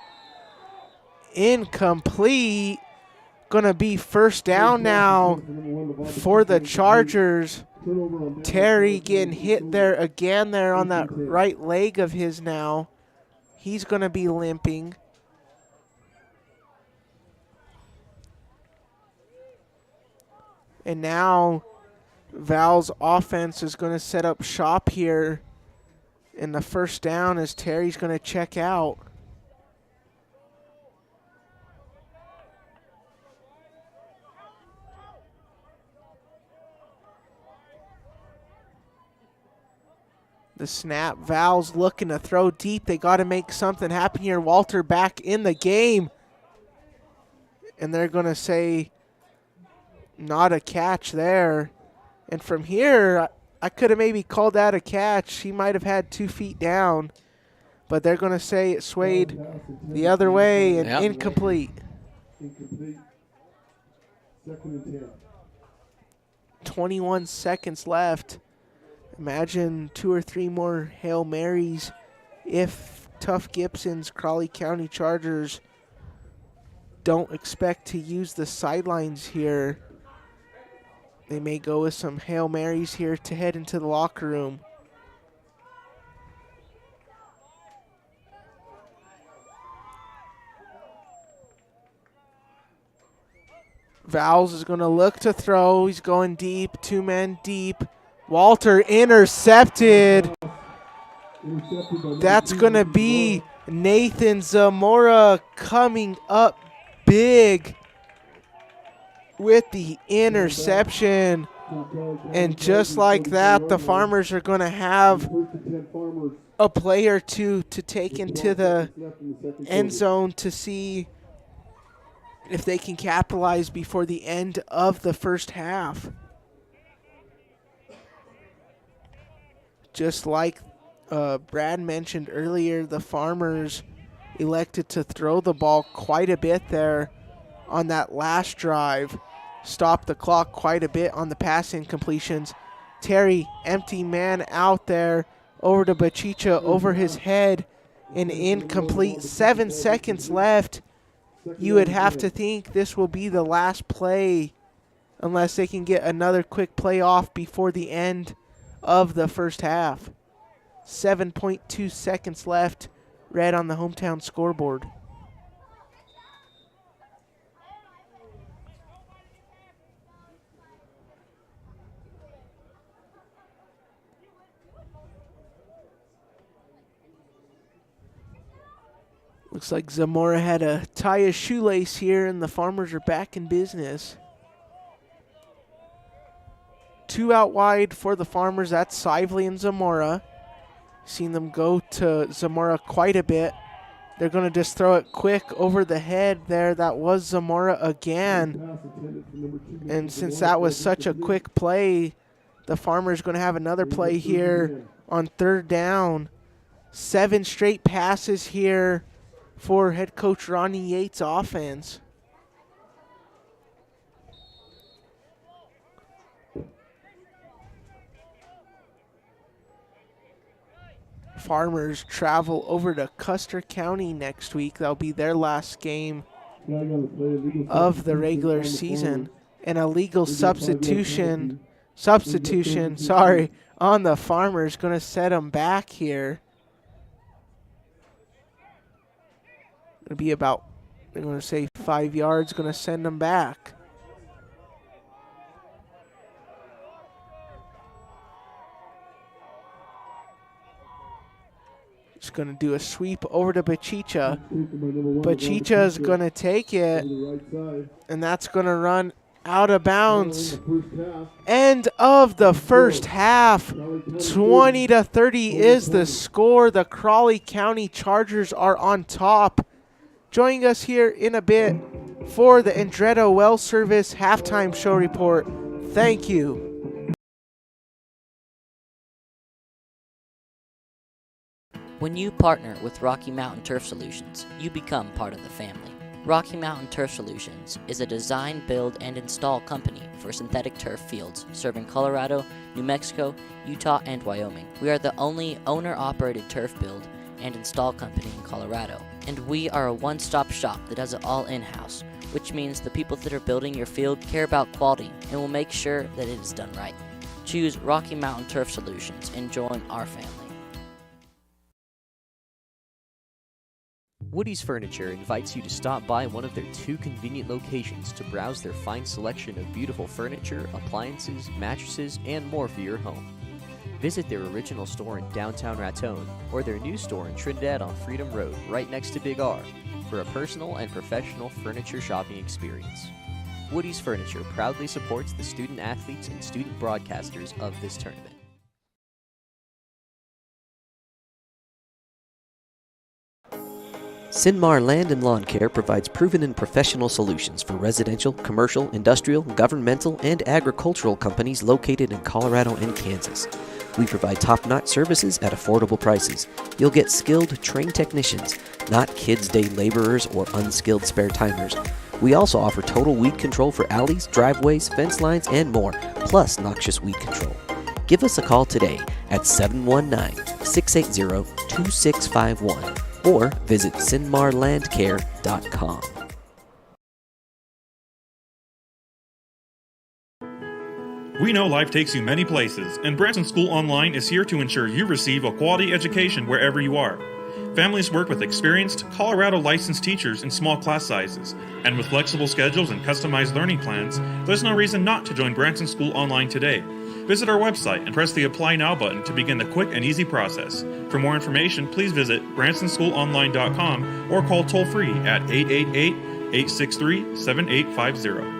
Incomplete. Going to be first down now for the Chargers. Terry getting hit there again there on that right leg of his now. He's going to be limping. And now Val's offense is going to set up shop here in the first down as Terry's going to check out. The snap, Val's looking to throw deep. They got to make something happen here. Walter back in the game. and they're going to say not a catch there. And from here, I could have maybe called that a catch. He might have had 2 feet down, but they're going to say it swayed the other way and incomplete. Incomplete. 2nd and 10. 21 seconds left. Imagine 2 or 3 more Hail Marys if Tough Gibson's Crowley County Chargers don't expect to use the sidelines here. They may go with some Hail Marys here to head into the locker room. Vowles is going to look to throw. He's going deep, 2 men deep. Walter intercepted. That's going to be Nathan Zamora coming up big with the interception. And just like that, the Farmers are going to have a play or two to take into the end zone to see if they can capitalize before the end of the first half. Just like Brad mentioned earlier, the Farmers elected to throw the ball quite a bit there on that last drive. Stopped the clock quite a bit on the pass incompletions. Terry, empty man out there, over to Bachicha, over his head, and incomplete. 7 seconds left. You would have to think this will be the last play unless they can get another quick play off before the end of the first half. 7.2 seconds left, red on the hometown scoreboard. Looks like Zamora had to tie his shoelace here, and the Farmers are back in business. 2 out wide for the Farmers. That's Sively and Zamora. Seen them go to Zamora quite a bit. They're going to just throw it quick over the head there. That was Zamora again. And since that was such a quick play, the Farmers going to have another play here on 3rd down. 7 straight passes here for head coach Ronnie Yates' offense. Farmers travel over to Custer County next week. That'll be their last game of the regular season. And a legal substitution, on the Farmers. Going to set them back here. Going to be about, they're going to say 5 yards. Going to send them back. Just going to do a sweep over to Bachicha. Bachicha's going to take it, and that's going to run out of bounds. End of the first half. 20-30 is the score. The Crowley County Chargers are on top. Joining us here in a bit for the Andretto Well Service halftime show report. Thank you. When you partner with Rocky Mountain Turf Solutions, you become part of the family. Rocky Mountain Turf Solutions is a design, build, and install company for synthetic turf fields serving Colorado, New Mexico, Utah, and Wyoming. We are the only owner-operated turf build and install company in Colorado, and we are a one-stop shop that does it all in-house, which means the people that are building your field care about quality and will make sure that it is done right. Choose Rocky Mountain Turf Solutions and join our family. Woody's Furniture invites you to stop by one of their 2 convenient locations to browse their fine selection of beautiful furniture, appliances, mattresses, and more for your home. Visit their original store in downtown Raton or their new store in Trinidad on Freedom Road, right next to Big R, for a personal and professional furniture shopping experience. Woody's Furniture proudly supports the student athletes and student broadcasters of this tournament. Sinmar Land and Lawn Care provides proven and professional solutions for residential, commercial, industrial, governmental, and agricultural companies located in Colorado and Kansas. We provide top-notch services at affordable prices. You'll get skilled, trained technicians, not kids' day laborers or unskilled spare-timers. We also offer total weed control for alleys, driveways, fence lines, and more, plus noxious weed control. Give us a call today at 719-680-2651 or visit sinmarlandcare.com. We know life takes you many places, and Branson School Online is here to ensure you receive a quality education wherever you are. Families work with experienced, Colorado licensed teachers in small class sizes, and with flexible schedules and customized learning plans, there's no reason not to join Branson School Online today. Visit our website and press the Apply Now button to begin the quick and easy process. For more information, please visit bransonschoolonline.com or call toll-free at 888-863-7850.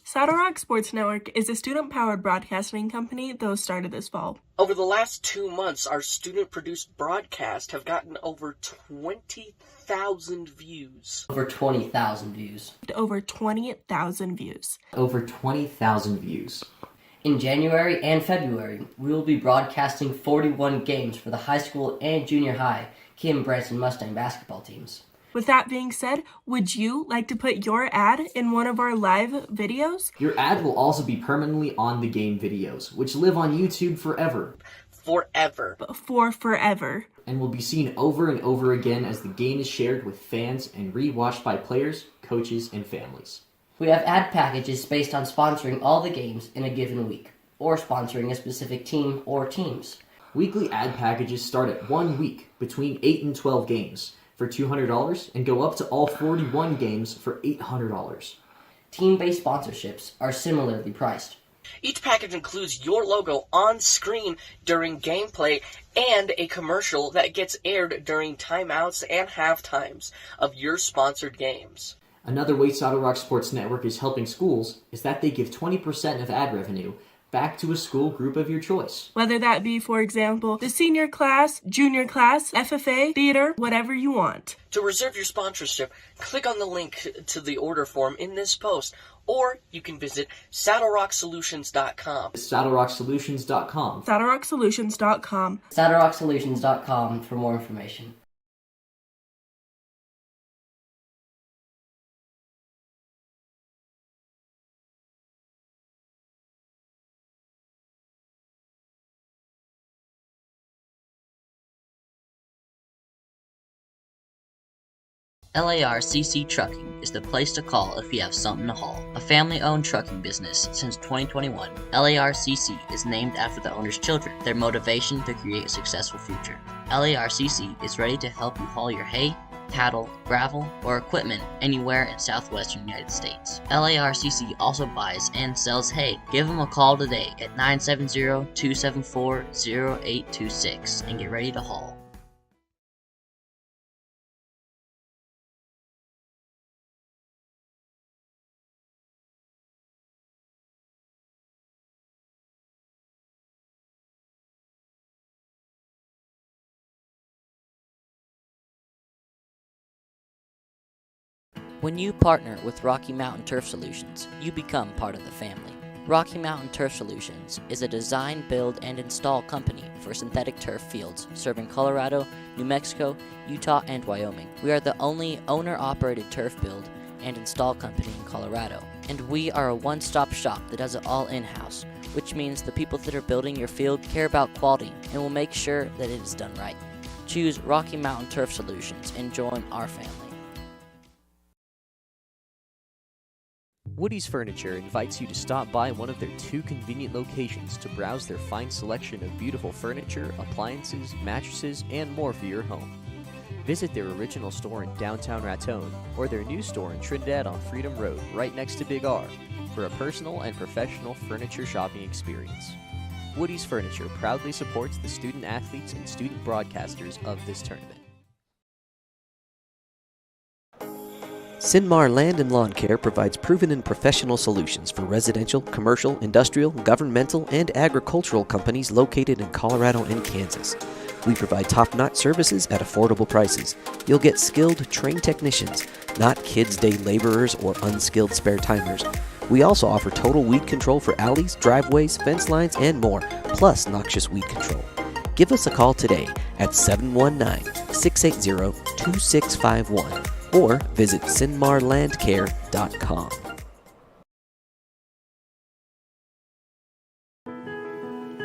Saddle Rock Sports Network is a student-powered broadcasting company that was started this fall. Over the last 2 months, our student-produced broadcasts have gotten over 20,000 views. Over 20,000 views. Over 20,000 views. Over 20,000 views. In January and February, we will be broadcasting 41 games for the high school and junior high Kim Branson Mustang basketball teams. With that being said, would you like to put your ad in one of our live videos? Your ad will also be permanently on the game videos, which live on YouTube forever. Forever. For forever. And will be seen over and over again as the game is shared with fans and re-watched by players, coaches, and families. We have ad packages based on sponsoring all the games in a given week, or sponsoring a specific team or teams. Weekly ad packages start at 1 week, between 8 and 12 games, for $200 and go up to all 41 games for $800. Team-based sponsorships are similarly priced. Each package includes your logo on screen during gameplay and a commercial that gets aired during timeouts and half times of your sponsored games. Another way Saddle Rock Sports Network is helping schools is that they give 20% of ad revenue back to a school group of your choice. Whether that be, for example, the senior class, junior class, FFA, theater, whatever you want. To reserve your sponsorship, click on the link to the order form in this post, or you can visit saddlerocksolutions.com. saddlerocksolutions.com. saddlerocksolutions.com. saddlerocksolutions.com for more information. LARCC Trucking is the place to call if you have something to haul. A family-owned trucking business since 2021, LARCC is named after the owner's children, their motivation to create a successful future. LARCC is ready to help you haul your hay, cattle, gravel, or equipment anywhere in southwestern United States. LARCC also buys and sells hay. Give them a call today at 970-274-0826 and get ready to haul. When you partner with Rocky Mountain Turf Solutions, you become part of the family. Rocky Mountain Turf Solutions is a design, build, and install company for synthetic turf fields serving Colorado, New Mexico, Utah, and Wyoming. We are the only owner-operated turf build and install company in Colorado, and we are a one-stop shop that does it all in-house, which means the people that are building your field care about quality and will make sure that it is done right. Choose Rocky Mountain Turf Solutions and join our family. Woody's Furniture invites you to stop by one of their 2 convenient locations to browse their fine selection of beautiful furniture, appliances, mattresses, and more for your home. Visit their original store in downtown Raton or their new store in Trinidad on Freedom Road, right next to Big R, for a personal and professional furniture shopping experience. Woody's Furniture proudly supports the student athletes and student broadcasters of this tournament. Sinmar Land and Lawn Care provides proven and professional solutions for residential, commercial, industrial, governmental, and agricultural companies located in Colorado and Kansas. We provide top-notch services at affordable prices. You'll get skilled, trained technicians, not kids' day laborers or unskilled spare-timers. We also offer total weed control for alleys, driveways, fence lines, and more, plus noxious weed control. Give us a call today at 719-680-2651 or visit sinmarlandcare.com.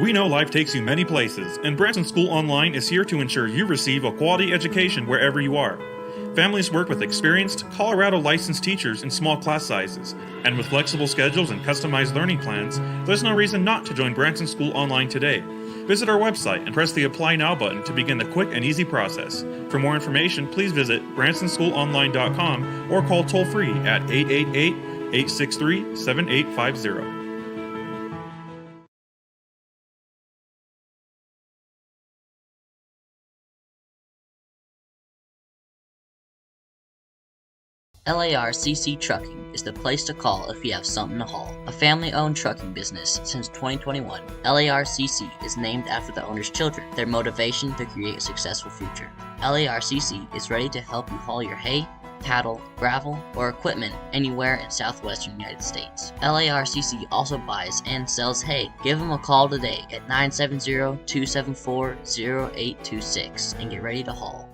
We know life takes you many places, and Branson School Online is here to ensure you receive a quality education wherever you are. Families work with experienced, Colorado licensed teachers in small class sizes, and with flexible schedules and customized learning plans, there's no reason not to join Branson School Online today. Visit our website and press the Apply Now button to begin the quick and easy process. For more information, please visit bransonschoolonline.com or call toll-free at 888-863-7850. LARCC Trucking is the place to call if you have something to haul. A family-owned trucking business since 2021, LARCC is named after the owner's children, their motivation to create a successful future. LARCC is ready to help you haul your hay, cattle, gravel, or equipment anywhere in southwestern United States. LARCC also buys and sells hay. Give them a call today at 970-274-0826 and get ready to haul.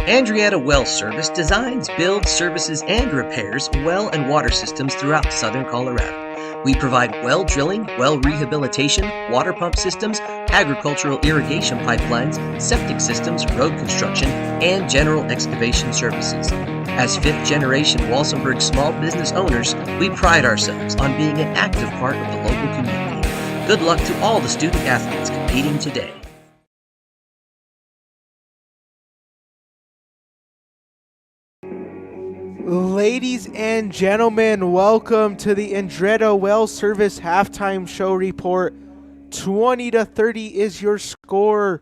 Andrietta Well Service designs, builds, services, and repairs well and water systems throughout southern Colorado. We provide well drilling, well rehabilitation, water pump systems, agricultural irrigation pipelines, septic systems, road construction, and general excavation services. As fifth-generation Walsenburg small business owners, we pride ourselves on being an active part of the local community. Good luck to all the student athletes competing today. Ladies and gentlemen, welcome to the Andrietta Well Service halftime show report. 20-30 is your score.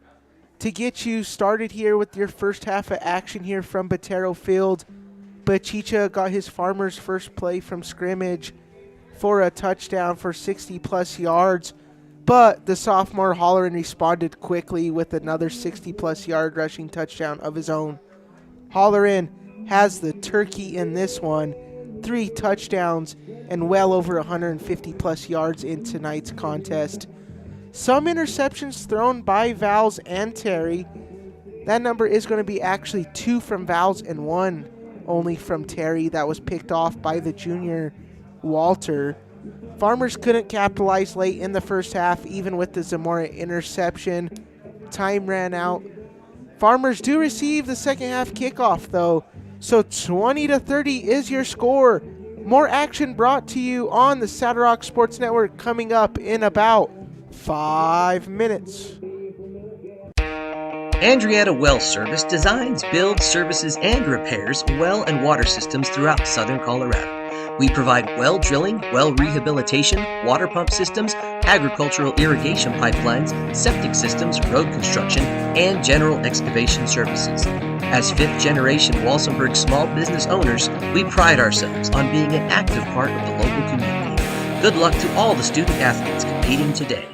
To get you started here with your first half of action here from Botero Field, Bachicha got his Farmer's first play from scrimmage for a touchdown for 60-plus yards, but the sophomore Holleran responded quickly with another 60-plus yard rushing touchdown of his own. Holleran has the turkey in this one, 3 touchdowns and well over 150-plus yards in tonight's contest. Some interceptions thrown by Vals and Terry. That number is going to be actually 2 from Vals and 1 only from Terry. That was picked off by the junior Walter. Farmers couldn't capitalize late in the first half, even with the Zamora interception. Time ran out. Farmers do receive the second half kickoff, though. So 20-30 is your score. More action brought to you on the Saddle Rock Sports Network coming up in about 5 minutes. Andrietta Well Service designs, builds, services, and repairs well and water systems throughout southern Colorado. We provide well drilling, well rehabilitation, water pump systems, agricultural irrigation pipelines, septic systems, road construction, and general excavation services. As fifth-generation Walsenburg small business owners, we pride ourselves on being an active part of the local community. Good luck to all the student athletes competing today.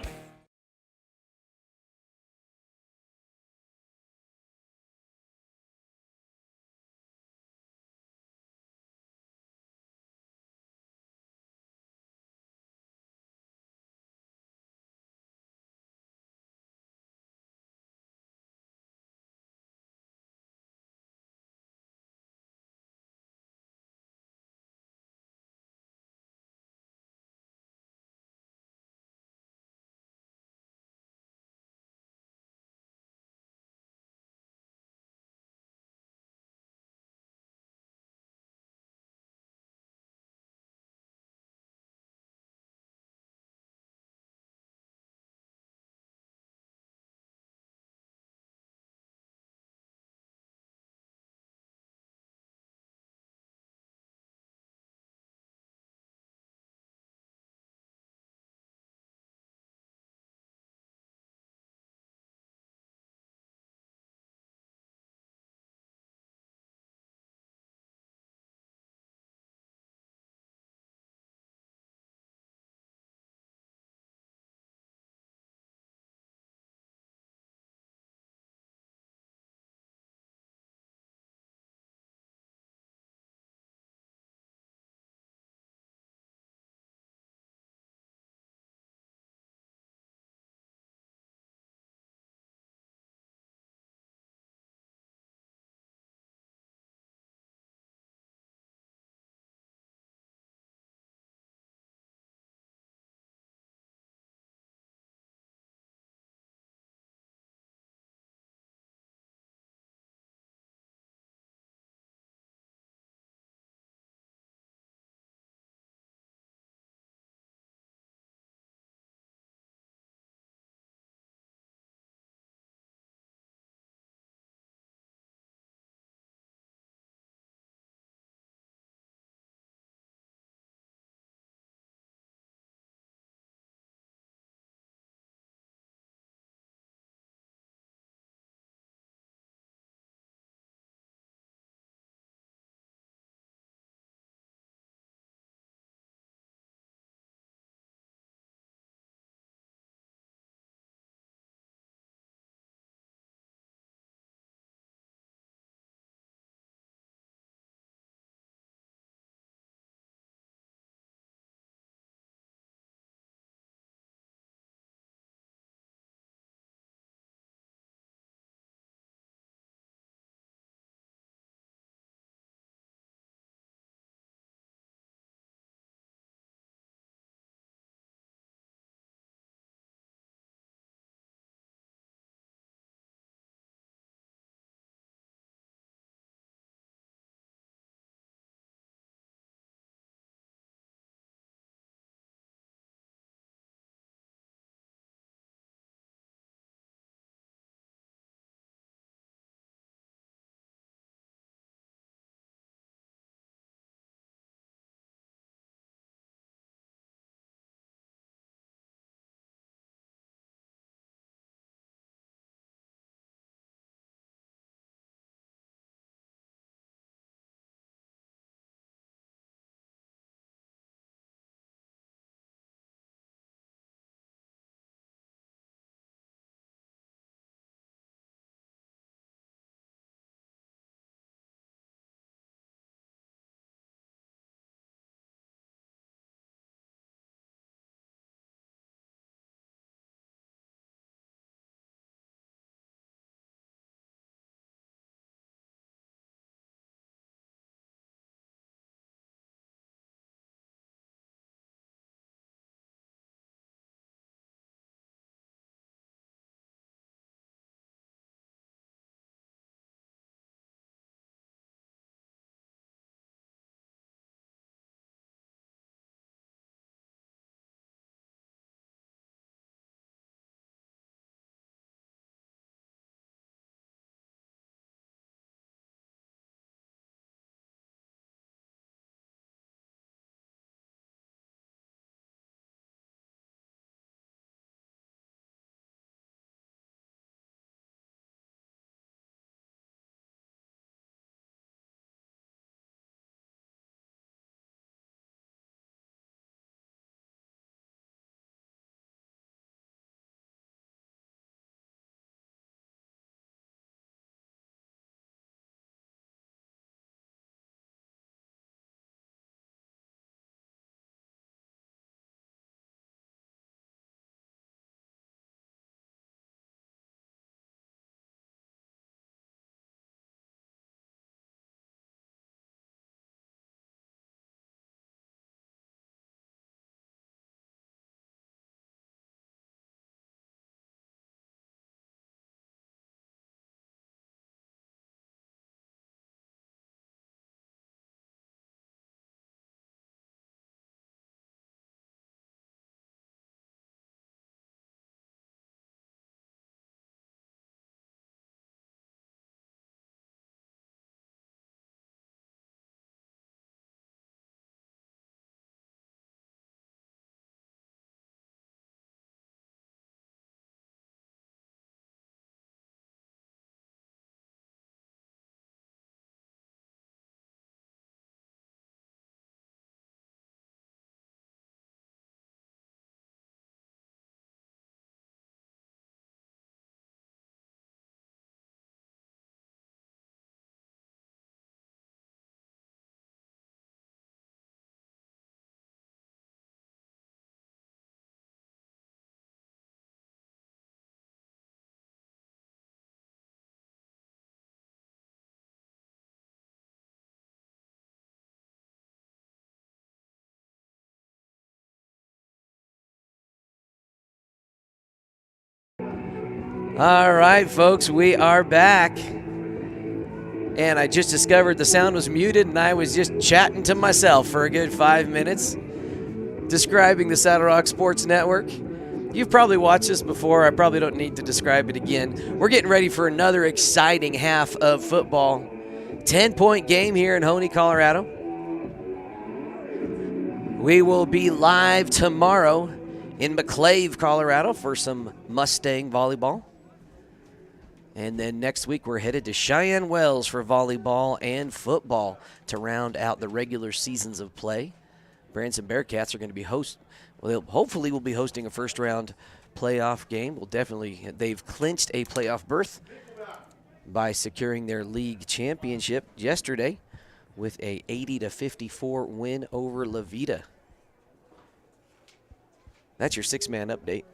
All right, folks, we are back. And I just discovered the sound was muted, and I was just chatting to myself for a good 5 minutes, describing the Saddle Rock Sports Network. You've probably watched this before. I probably don't need to describe it again. We're getting ready for another exciting half of football. 10-point game here in Hoehne, Colorado. We will be live tomorrow in McClave, Colorado for some Mustang volleyball. And then next week we're headed to Cheyenne Wells for volleyball and football to round out the regular seasons of play. Branson Bearcats are going to be hopefully will be hosting a first-round playoff game. They've clinched a playoff berth by securing their league championship yesterday with a 80-54 win over Levita. That's your six-man update.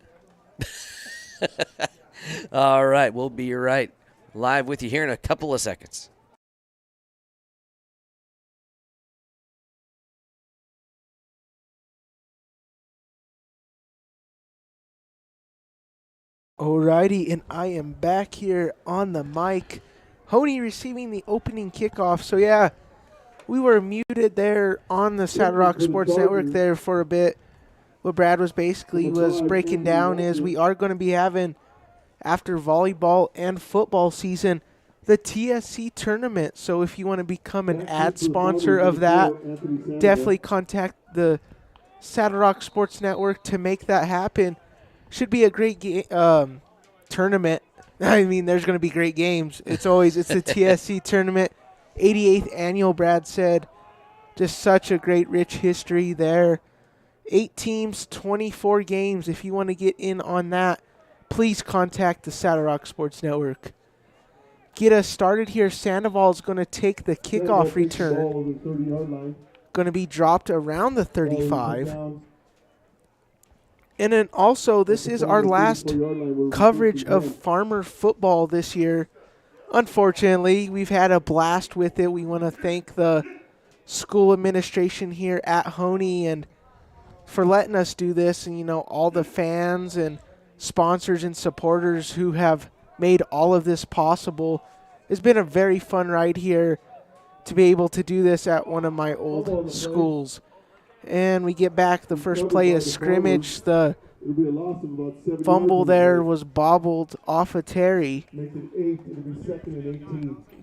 All right, we'll be right live with you here in a couple of seconds. Alrighty, and I am back here on the mic. Hoehne receiving the opening kickoff. So yeah, we were muted there on the Saddle Rock Sports Network there for a bit. What Brad was breaking down is we are going to be having, after volleyball and football season, the TSC tournament. So if you want to become an ad sponsor of that, definitely contact the Saddle Rock Sports Network to make that happen. Should be a great tournament. I mean, there's going to be great games. It's the TSC tournament, 88th annual, Brad said. Just such a great, rich history there. 8 teams, 24 games. If you want to get in on that, please contact the Saddle Rock Sports Network. Get us started here. Sandoval is going to take the kickoff return. Going to be dropped around the 35. And then also, this is our last coverage of Farmer football this year. Unfortunately, we've had a blast with it. We want to thank the school administration here at Hoehne and for letting us do this, and all the fans and sponsors and supporters who have made all of this possible. It's been a very fun ride here to be able to do this at one of my old schools. And we get back the first play of scrimmage. The fumble there was bobbled off of Terry.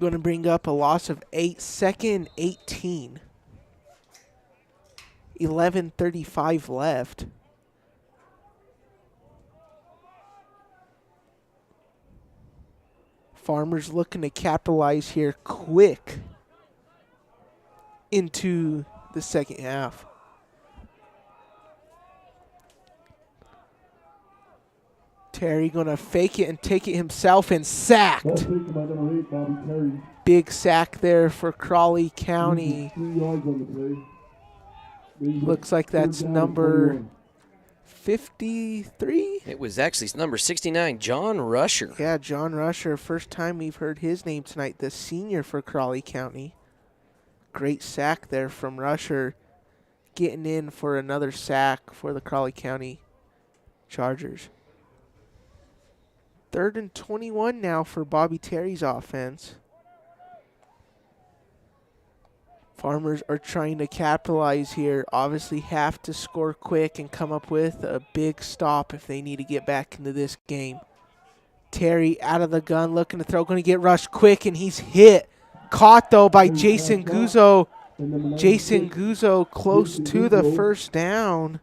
Going to bring up a loss of 8, second and 18. 11:35 left. Farmers looking to capitalize here quick into the second half. Terry going to fake it and take it himself and sacked. Big sack there for Crowley County. Looks like that's number 53? It was actually number 69, John Rusher. Yeah, John Rusher. First time we've heard his name tonight, the senior for Crowley County. Great sack there from Rusher, getting in for another sack for the Crowley County Chargers. 3rd and 21 now for Bobby Terry's offense. Farmers are trying to capitalize here. Obviously have to score quick and come up with a big stop if they need to get back into this game. Terry out of the gun, looking to throw, going to get rushed quick, and he's hit. Caught, though, by Jason Guzzo. Jason Guzzo close to the first down.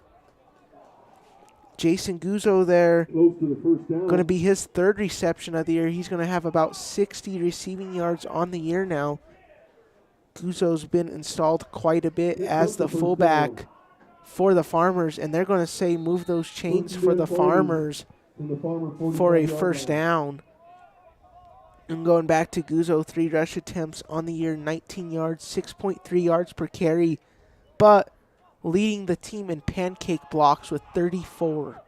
Jason Guzzo there, going to be his 3rd reception of the year. He's going to have about 60 receiving yards on the year now. Guzzo's been installed quite a bit as the fullback for the Farmers, and they're going to say move those chains for the Farmers for a first down. And going back to Guzzo, 3 rush attempts on the year, 19 yards, 6.3 yards per carry, but leading the team in pancake blocks with 34.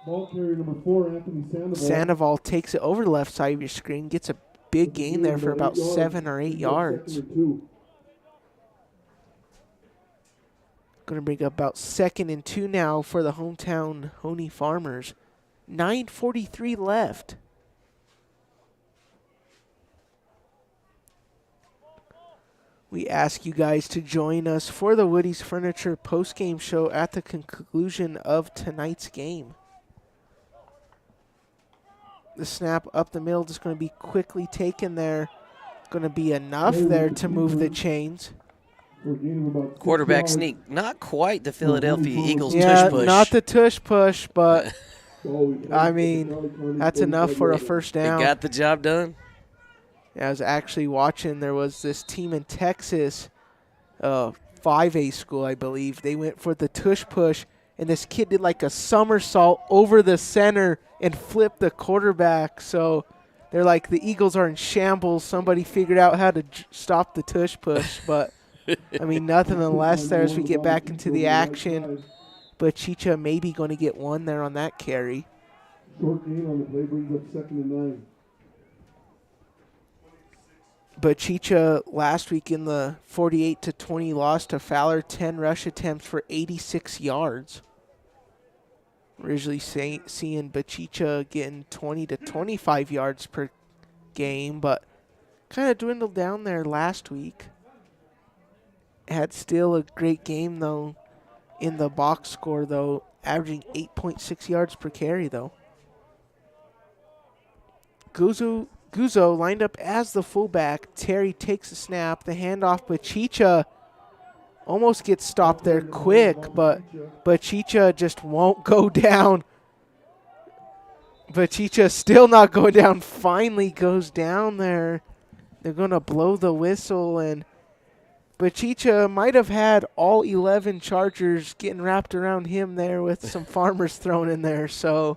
Ball carrier number 4, Anthony Sandoval. Sandoval takes it over the left side of your screen, gets a big gain there for about 7 or 8 yards. Going to bring up about 2nd and 2 now for the hometown Hoehne Farmers. 9:43 left. We ask you guys to join us for the Woody's Furniture postgame show at the conclusion of tonight's game. The snap up the middle is going to be quickly taken there. Going to be enough there to move the chains. Quarterback sneak, not quite the Philadelphia Eagles yeah, tush push. Not the tush push, but I mean, that's enough for a first down. They got the job done. I was actually watching, there was this team in Texas, 5A school, I believe. They went for the tush push, and this kid did like a somersault over the center and flipped the quarterback. So they're like, the Eagles are in shambles. Somebody figured out how to stop the tush push. But, I mean, nothing less there as we get back into the action. But Chicha maybe going to get one there on that carry. Short gain on the play brings up 2nd and 9. But Chicha last week in the 48-20 loss to Fowler, 10 rush attempts for 86 yards. Originally seeing Bachicha getting 20 to 25 yards per game, but kind of dwindled down there last week. Had still a great game, though, in the box score, though, averaging 8.6 yards per carry, though. Guzzo lined up as the fullback. Terry takes the snap, the handoff, but Chicha almost gets stopped there quick, but Chicha just won't go down. But Chicha still not going down, finally goes down there. They're going to blow the whistle, and Chicha might have had all 11 Chargers getting wrapped around him there with some farmers thrown in there, so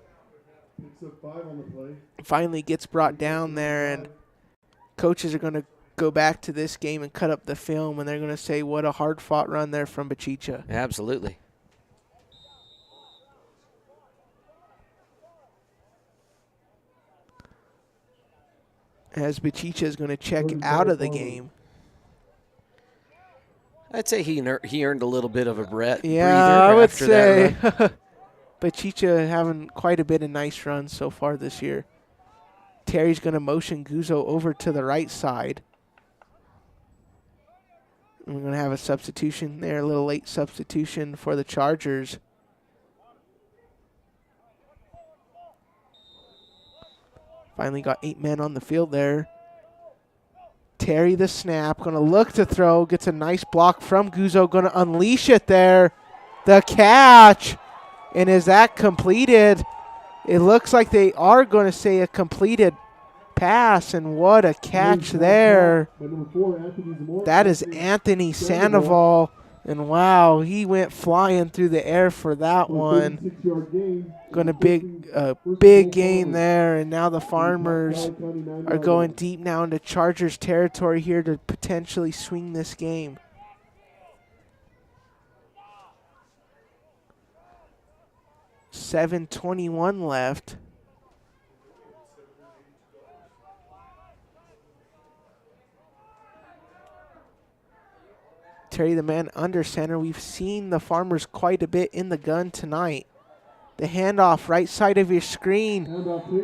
finally gets brought down there, and coaches are going to go back to this game and cut up the film, and they're going to say what a hard-fought run there from Bachicha. Absolutely. As Bachicha is going to check out of the game. I'd say he earned a little bit of a breather. Yeah, I would say. Bachicha having quite a bit of nice runs so far this year. Terry's going to motion Guzzo over to the right side. And we're going to have a substitution there, a little late substitution for the Chargers. Finally got 8 men on the field there. Terry the snap, going to look to throw, gets a nice block from Guzzo, going to unleash it there. The catch, and is that completed? It looks like they are going to say a completed pass, and what a catch there. That is Anthony Sandoval, and wow, he went flying through the air for that one. Going to big gain there, and now the Farmers are going deep now into Chargers territory here to potentially swing this game. .7:21 left. Terry the man under center. We've seen the Farmers quite a bit in the gun tonight. The handoff right side of your screen.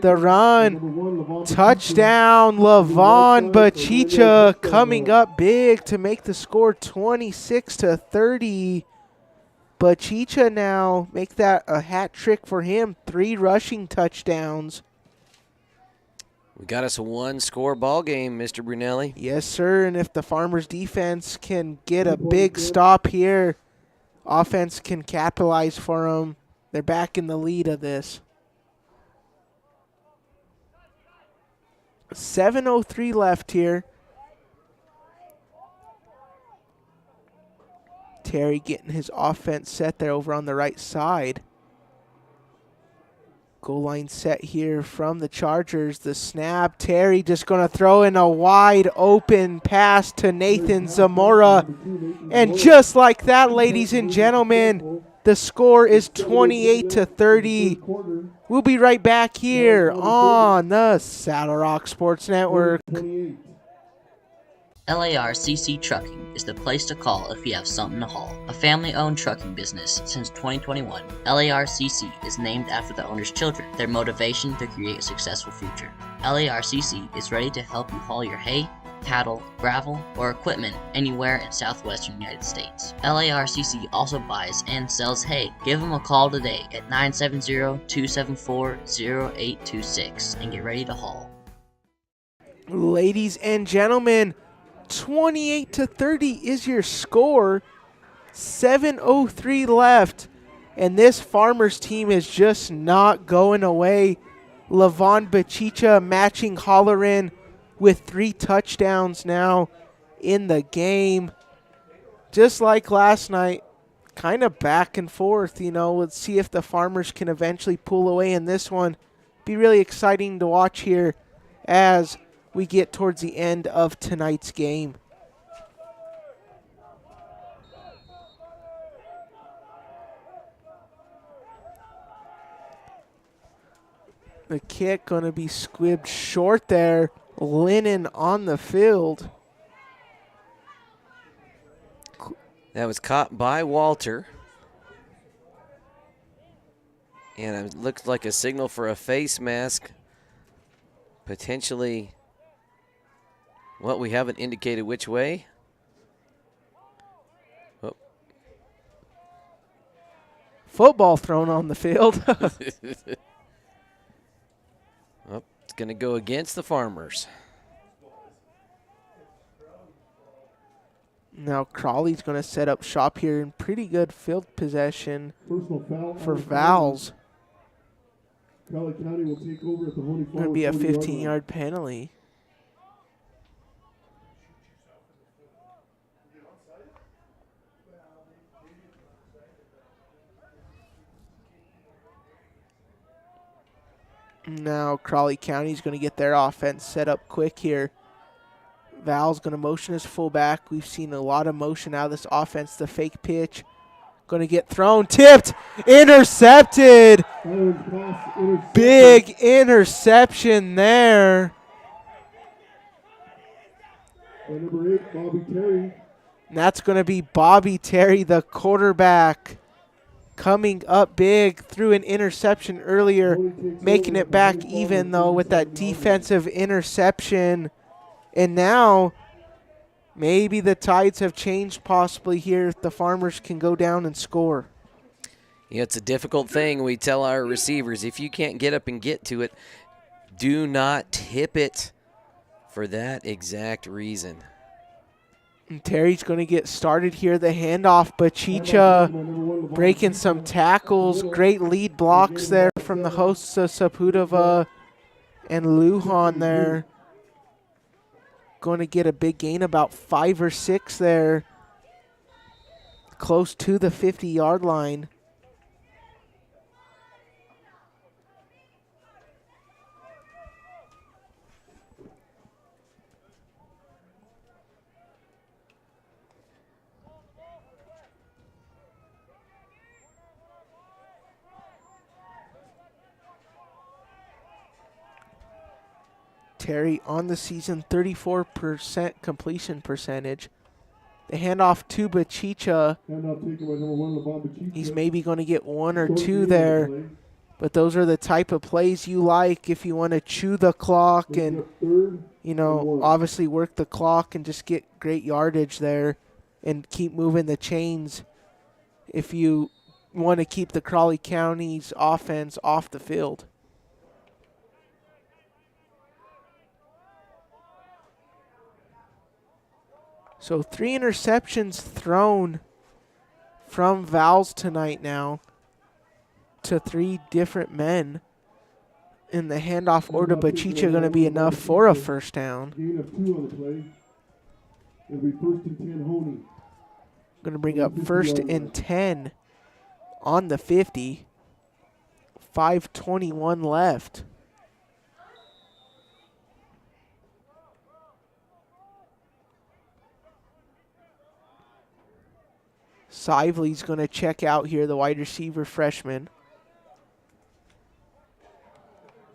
The run. Touchdown, Levon Bachicha coming up big to make the score 26-30. Bachicha now make that a hat trick for him. 3 rushing touchdowns. We got us a 1-score ball game, Mr. Brunelli. Yes, sir. And if the Farmers defense can get a big stop here, offense can capitalize for them. They're back in the lead of this. 7:03 left here. Terry getting his offense set there over on the right side. Goal line set here from the Chargers. The snap. Terry just going to throw in a wide open pass to Nathan Zamora. And just like that, ladies and gentlemen, the score is 28-30. We'll be right back here on the Saddle Rock Sports Network. LARCC Trucking is the place to call if you have something to haul. A family-owned trucking business since 2021, LARCC is named after the owner's children, their motivation to create a successful future. LARCC is ready to help you haul your hay, cattle, gravel, or equipment anywhere in southwestern United States. LARCC also buys and sells hay. Give them a call today at 970-274-0826 and get ready to haul. Ladies and gentlemen, 28-30 is your score. 7:03 left, and this Farmers team is just not going away. Levon Bachicha matching Holleran with 3 touchdowns now in the game. Just like last night, kind of back and forth, you know. Let's see if the Farmers can eventually pull away in this one. Be really exciting to watch here as we get towards the end of tonight's game. The kick going to be squibbed short there. Lennon on the field. That was caught by Walter. And it looked like a signal for a face mask. Potentially, well, we haven't indicated which way. Oh. Football thrown on the field. Oh, it's going to go against the Farmers. Now Crowley's going to set up shop here in pretty good field possession for Vals. Crowley County will take over at the Hoehne Going to be a 15-yard penalty. Now Crowley County's going to get their offense set up quick here. Val's going to motion his fullback. We've seen a lot of motion out of this offense. The fake pitch. Going to get thrown. Tipped. Intercepted. Big interception there. Number 8, Bobby Terry. And that's going to be Bobby Terry, the quarterback, coming up big. Threw an interception earlier, making it back even, though, with that defensive interception. And now maybe the tides have changed possibly here if the Farmers can go down and score. Yeah, it's a difficult thing. We tell our receivers, if you can't get up and get to it, do not tip it for that exact reason. And Terry's going to get started here. The handoff, Bachicha breaking some tackles. Great lead blocks there from the hosts of Sapudova and Lujan there. Going to get a big gain, about 5 or 6 there, close to the 50-yard line. Terry on the season, 34% completion percentage. The handoff to Bachicha. He's maybe going to get 1 or 2 there. But those are the type of plays you like if you want to chew the clock and, you know, obviously work the clock and just get great yardage there and keep moving the chains if you want to keep the Crowley County's offense off the field. So 3 interceptions thrown from Vals tonight now to 3 different men. And the handoff or to Bachicha going to be enough for a first down. Gain of 2 on the play. It'll be 1st and 10 Hoehne. Going to bring up 1st and 10 on the 50. 5:21 left. Sively's going to check out here, the wide receiver freshman.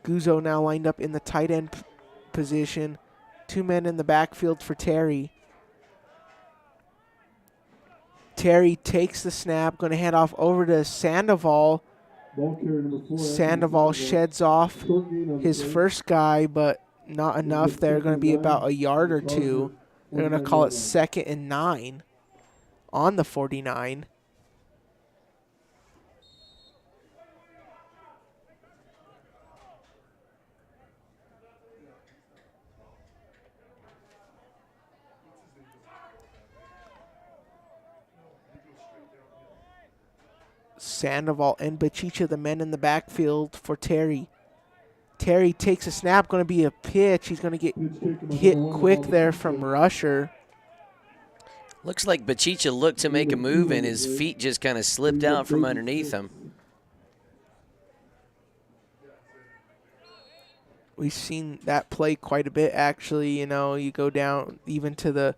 Guzzo now lined up in the tight end position. 2 men in the backfield for Terry. Terry takes the snap, going to hand off over to Sandoval. Ball carrier number 4. Sandoval sheds off Short gain on the his play. first guy, but not enough. They're going to be about a yard or two. They're going to call it 2nd and 9 on the 49. Sandoval and Bachicha, the men in the backfield for Terry. Terry takes a snap, going to be a pitch. He's going to get hit quick there from Rusher. Looks like Bachicha looked to make a move, and his feet just kind of slipped out from underneath him. We've seen that play quite a bit, actually. You know, you go down even to the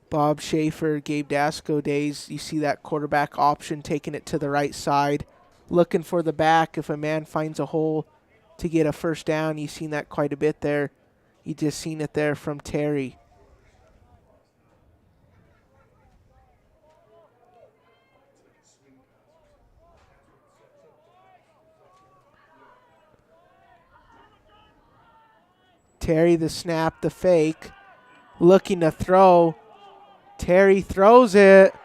Bob Schaefer, Gabe Dasco days, you see that quarterback option taking it to the right side, looking for the back. If a man finds a hole to get a first down, you've seen that quite a bit there. You just seen it there from Terry. Terry the snap, the fake, looking to throw. Terry throws it.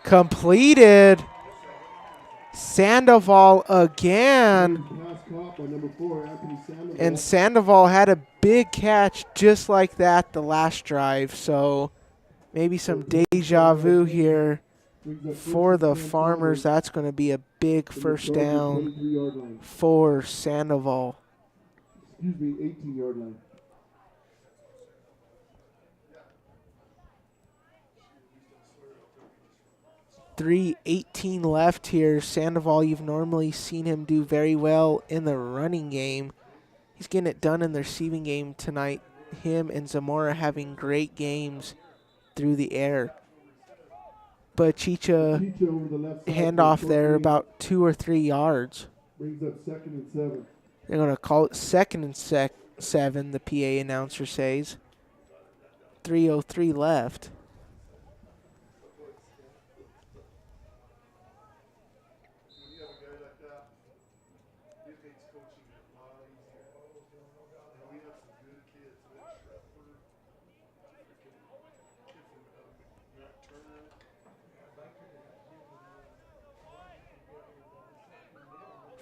Completed. Sandoval again. And Sandoval had a big catch just like that the last drive. So maybe some deja vu here for the Farmers. That's going to be a big first down for Sandoval. 18-yard line. 3:18 left here. Sandoval, you've normally seen him do very well in the running game. He's getting it done in the receiving game tonight. Him and Zamora having great games through the air. But Chicha handoff there about 2 or 3 yards. Brings up 2nd and 7. They're going to call it 2nd and 7, the PA announcer says. 3:03 left.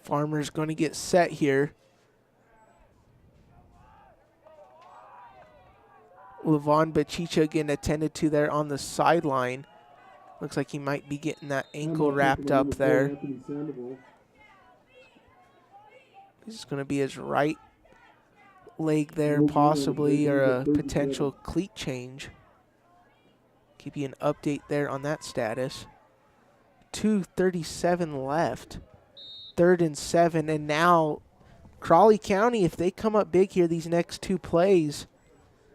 Farmer's going to get set here. Levon Bachicha getting attended to there on the sideline. Looks like he might be getting that ankle wrapped up there. This is going to be his right leg there possibly, or a potential cleat change. Give you an update there on that status. 2:37 left. 3rd and 7, and now Crowley County, if they come up big here these next 2 plays,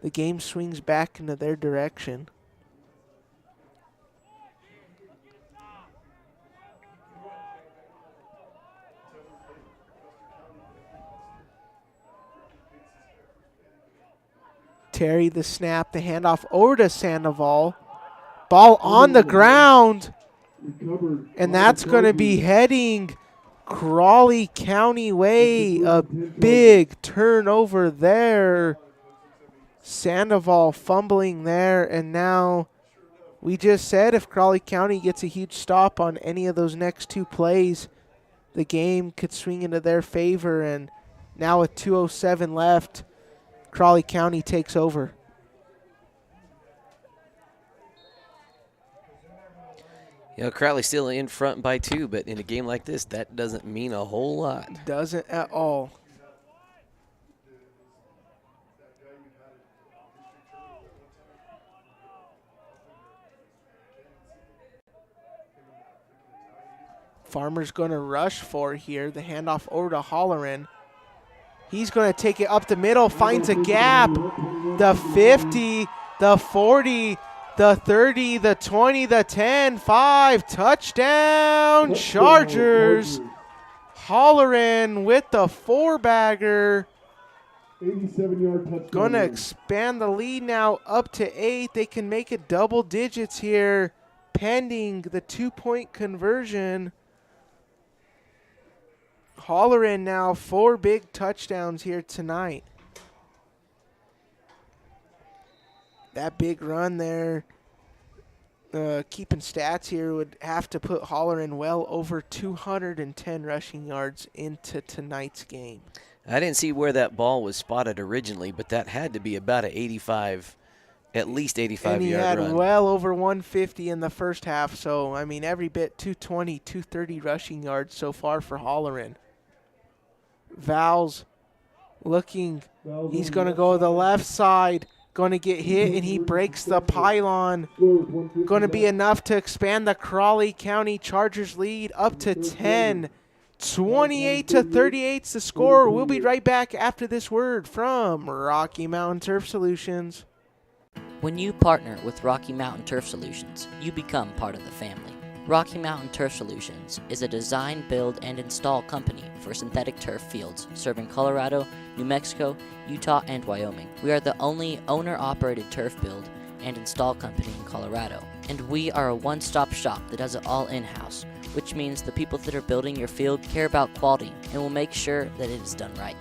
the game swings back into their direction. Terry the snap, the handoff over to Sandoval. Ball on the ground, and that's going to be heading Crowley County way. A big turnover there. Sandoval fumbling there, and now we just said if Crowley County gets a huge stop on any of those next 2 plays, the game could swing into their favor, and now with 2:07 left, Crowley County takes over. You know, Crowley's still in front by 2, but in a game like this, that doesn't mean a whole lot. Doesn't at all. Farmer's going to rush for here. The handoff over to Holleran. He's going to take it up the middle, finds a gap. The 50, the 40, the 30, the 20, the 10, 5. Touchdown, Chargers. Holleran with the 4-bagger. 87-yard touchdown. Going to expand the lead now up to 8. They can make it double digits here. pending the 2-point conversion. Holleran now 4 big touchdowns here tonight. That big run there, keeping stats here, would have to put Holleran well over 210 rushing yards into tonight's game. I didn't see where that ball was spotted originally, but that had to be about an 85, at least 85-yard run. And he had well over 150 in the first half, so, I mean, every bit 220, 230 rushing yards so far for Holleran. Val's looking, he's going to go to the left side, going to get hit, and he breaks the pylon. Going to be enough to expand the Crowley County Chargers lead up to 10. 28-38 is the score. We'll be right back after this word from Rocky Mountain Turf Solutions. When you partner with Rocky Mountain Turf Solutions, you become part of the family. Rocky Mountain Turf Solutions is a design, build, and install company for synthetic turf fields serving Colorado, New Mexico, Utah, and Wyoming. We are the only owner-operated turf build and install company in Colorado, and we are a one-stop shop that does it all in-house, which means the people that are building your field care about quality and will make sure that it is done right.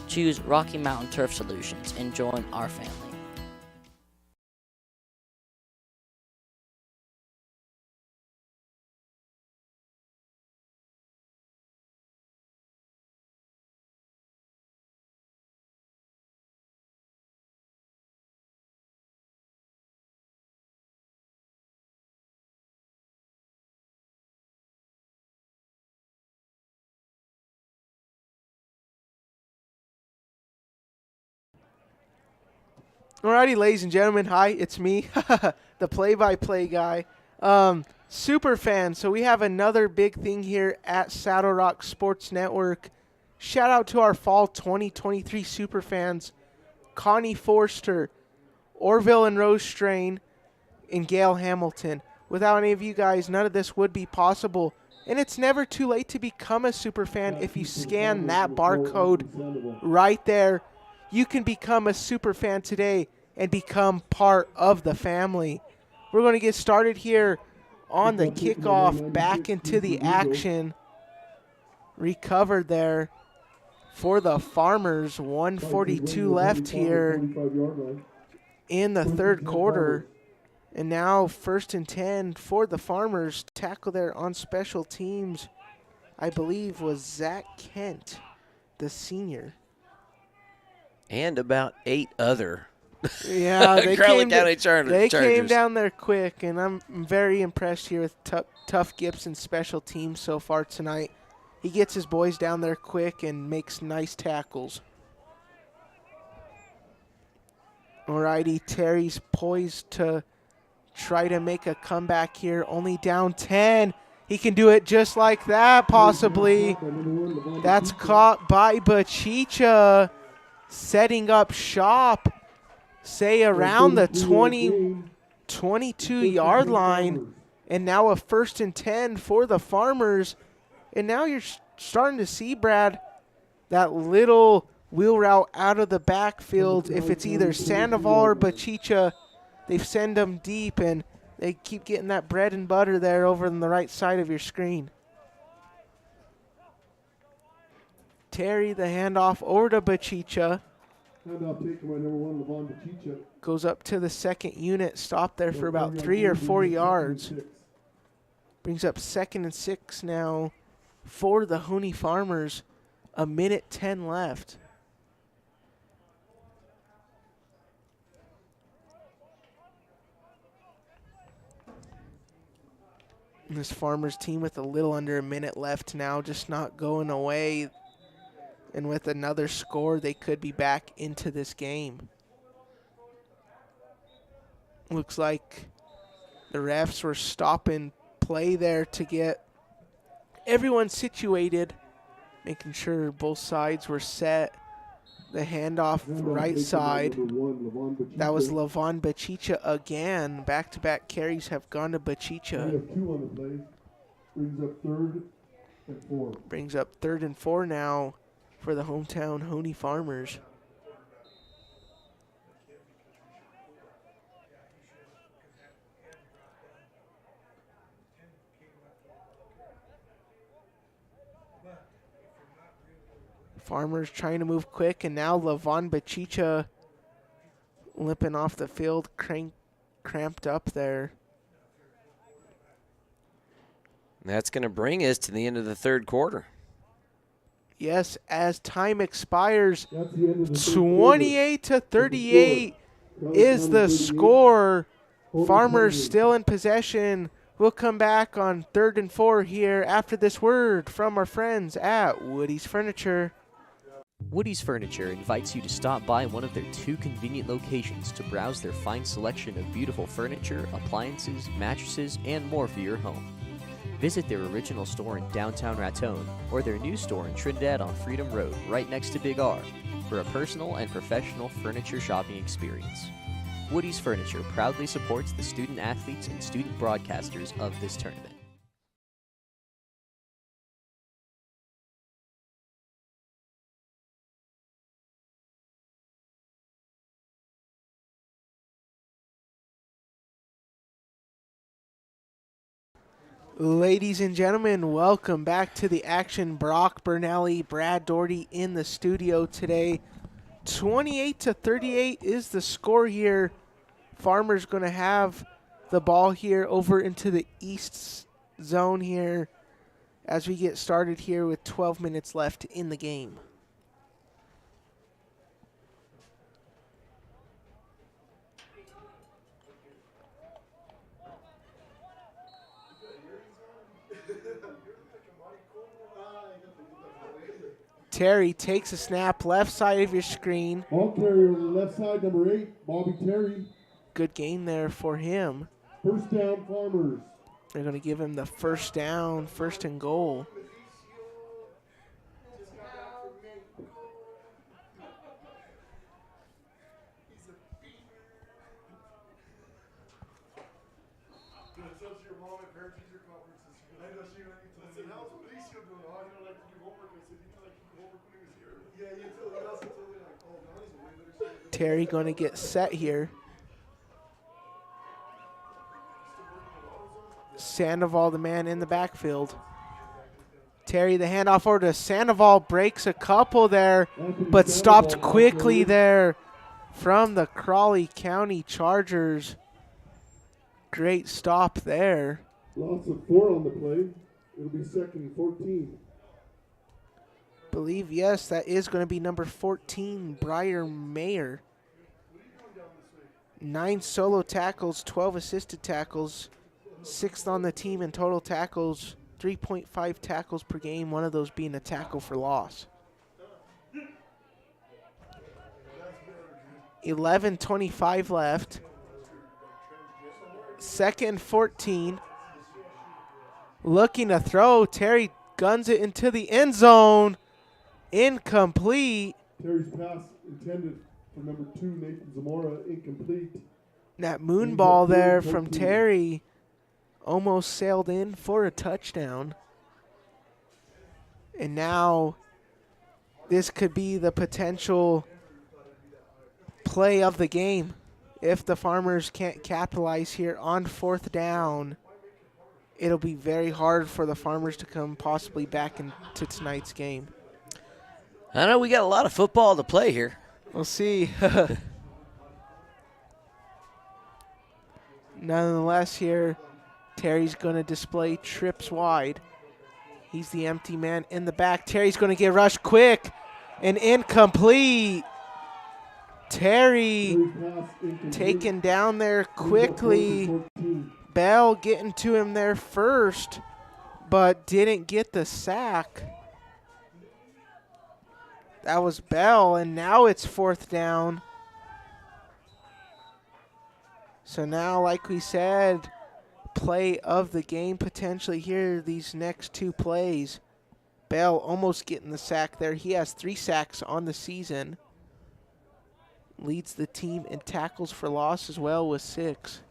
Choose Rocky Mountain Turf Solutions and join our family. Alrighty, ladies and gentlemen, hi, it's me, the play-by-play guy. Super fan, so we have another big thing here at Saddle Rock Sports Network. Shout out to our fall 2023 super fans, Connie Forster, Orville and Rose Strain, and Gail Hamilton. Without any of you guys, none of this would be possible. And it's never too late to become a super fan if you scan that barcode right there. You can become a super fan today and become part of the family. We're going to get started here on the kickoff, back into the action. Recovered there for the Farmers. 1:42 left here in the third quarter. And now 1st and 10 for the Farmers. Tackle there on special teams, I believe, was Zach Kent, the senior. And about 8 other Crowley County Chargers. They came down there quick, and I'm very impressed here with Tough Gibson's special teams so far tonight. He gets his boys down there quick and makes nice tackles. Alrighty, Terry's poised to try to make a comeback here. Only down 10. He can do it just like that, possibly. That's caught by Bachicha. Setting up shop, say around the 22-yard line. And now a 1st and 10 for the Farmers. And now you're starting to see, Brad, that little wheel route out of the backfield. If it's either Sandoval or Bachicha, they send them deep, and they keep getting that bread and butter there over on the right side of your screen. Terry, the handoff over to Bachicha. Handoff taken by number 1, Levon Bachicha. Goes up to the second unit, stopped there for about 3 or 4 yards. Brings up 2nd and 6 now for the Hoehne Farmers. 1:10 left. And this Farmers team with a little under a minute left now, just not going away. And with another score, they could be back into this game. Looks like the refs were stopping play there to get everyone situated, making sure both sides were set. The handoff right side. That was Levon Bachicha again. Back-to-back carries have gone to Bachicha. We have 2 on the play. Brings up 3rd and 4. Brings up 3rd and 4 now for the hometown Hoehne Farmers. Farmers trying to move quick, and now Levon Bachicha limping off the field, cramped up there. That's going to bring us to the end of the third quarter. Yes, as time expires, That's the end of the third 28 to 38 is the score. Farmers still in possession. We'll come back on 3rd and 4 here after this word from our friends at Woody's Furniture. Woody's Furniture invites you to stop by one of their 2 convenient locations to browse their fine selection of beautiful furniture, appliances, mattresses, and more for your home. Visit their original store in downtown Raton or their new store in Trinidad on Freedom Road, right next to Big R, for a personal and professional furniture shopping experience. Woody's Furniture proudly supports the student athletes and student broadcasters of this tournament. Ladies and gentlemen, welcome back to the action. Brock Bernelli, Brad Doherty in the studio today. 28 to 38 is the score here. Farmers going to have the ball here over into the east zone here as we get started here with 12 minutes left in the game. Terry takes a snap, left side of your screen. Ball carrier on the left side, number 8, Bobby Terry. Good gain there for him. First down, Farmers. They're going to give him the first down, 1st and goal. Terry going to get set here. Sandoval, the man in the backfield. Terry, the handoff over to Sandoval, breaks a couple there, but stopped quickly there from the Crowley County Chargers. Great stop there. Loss of 4 on the play. It'll be 2nd and 14. Believe, yes, that is going to be number 14, Briar Mayer. 9 solo tackles, 12 assisted tackles, 6th on the team in total tackles, 3.5 tackles per game, one of those being a tackle for loss. 11:25 left. 2nd and 14. Looking to throw. Terry guns it into the end zone. Incomplete. Terry's pass intended for number 2, Nathan Zamora, incomplete. That moon ball there from Terry almost sailed in for a touchdown. And now this could be the potential play of the game. If the Farmers can't capitalize here on 4th down, it'll be very hard for the Farmers to come possibly back into tonight's game. I know we got a lot of football to play here. We'll see. Nonetheless here, Terry's going to display trips wide. He's the empty man in the back. Terry's going to get rushed quick and incomplete. Terry taken down there quickly. Bell getting to him there first, but didn't get the sack. That was Bell, and now it's 4th down. So now, like we said, play of the game potentially here, these next 2 plays. Bell almost getting the sack there. He has 3 sacks on the season. Leads the team in tackles for loss as well with 6.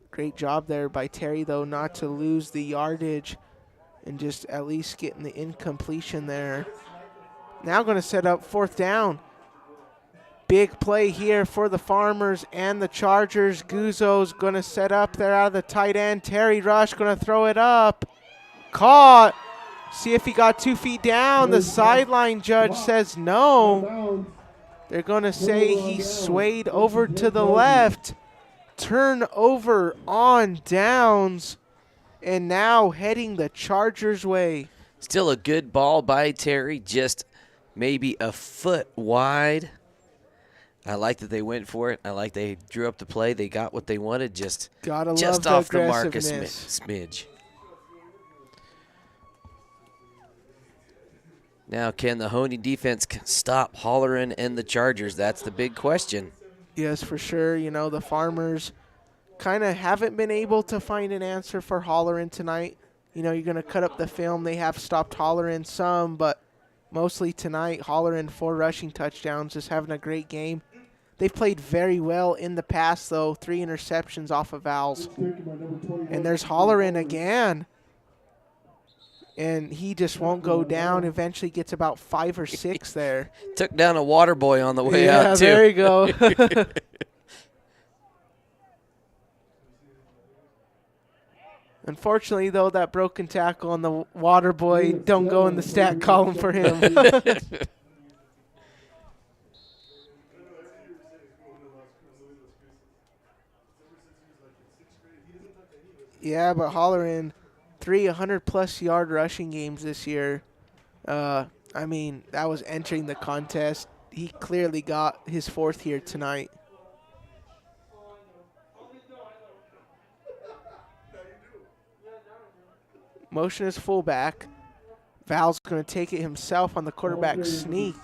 Great job there by Terry, though, not to lose the yardage and just at least getting the incompletion there. Now going to set up 4th down. Big play here for the Farmers and the Chargers. Guzzo's going to set up there out of the tight end. Terry Rush going to throw it up. Caught See if he got 2 feet down. The sideline judge says no. They're going to say he swayed over to the left. Turnover on downs. And now heading the Chargers' way. Still a good ball by Terry, just maybe a foot wide. I like that they went for it. I like they drew up the play. They got what they wanted, just off the mark a smidge. Now, can the Hoehne defense stop Holleran and the Chargers? That's the big question. Yes, for sure. You know, the Farmers kind of haven't been able to find an answer for Holleran tonight. You know, you're going to cut up the film. They have stopped Holleran some, but mostly tonight, Holleran 4 rushing touchdowns, just having a great game. They've played very well in the past, though. 3 interceptions off of Vals. And there's Holleran again. And he just won't go down. Eventually gets about 5 or 6 there. Took down a water boy on the way out, too. Yeah, there you go. Unfortunately, though, that broken tackle on the water boy don't go in the stat column for him. Yeah, but Holleran, 3 100-plus yard rushing games this year. I mean, that was entering the contest. He clearly got his 4th here tonight. Motion is fullback. Val's going to take it himself on the quarterback sneak.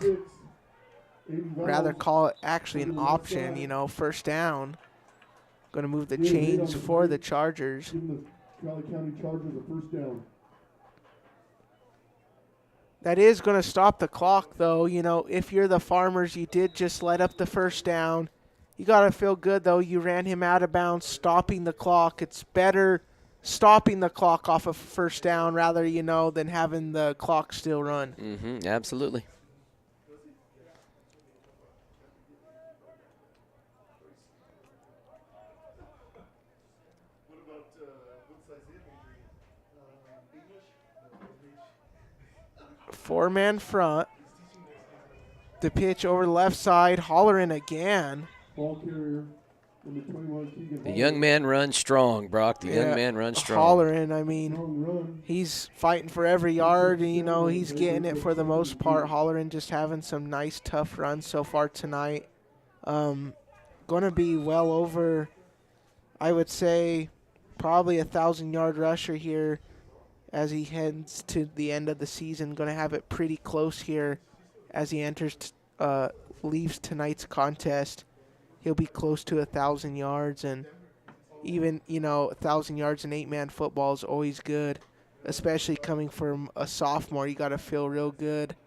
Rather call it actually an option, you know, first down. Going to move the chains for the Chargers. Crowley County Chargers a first down. That is going to stop the clock, though. You know, if you're the Farmers, you did just let up the first down. You got to feel good, though. You ran him out of bounds, stopping the clock. It's better stopping the clock off of first down rather, you know, than having the clock still run. Mm-hmm, absolutely. Four-man front. The pitch over the left side. Holleran again. Ball carrier. The young man runs strong, Brock. The young man runs strong. Holleran, I mean, he's fighting for every yard, and, you know, he's getting it for the most part. Holleran just having some nice, tough runs so far tonight. Going to be well over, I would say, probably 1,000-yard rusher here as he heads to the end of the season. Going to have it pretty close here as he leaves tonight's contest. He'll be close to 1,000 yards, and even, you know, 1,000 yards in 8-man football is always good, especially coming from a sophomore. You got to feel real good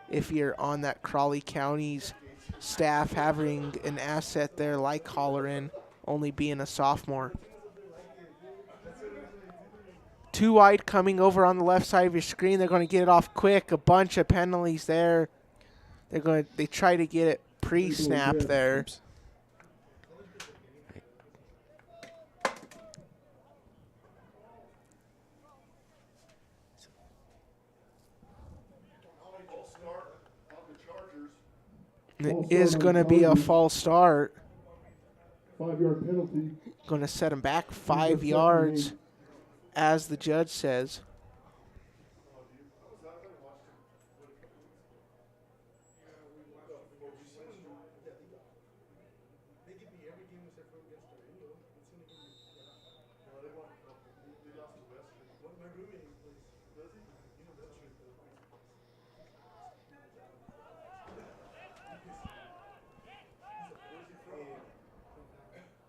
if you're on that Crowley County's staff, having an asset there like Holleran, only being a sophomore. 2 wide coming over on the left side of your screen. They're going to get it off quick. A bunch of penalties there. They try to get it pre-snap there. It is going to be a false start. 5-yard penalty. Going to set him back 5 yards, as the judge says.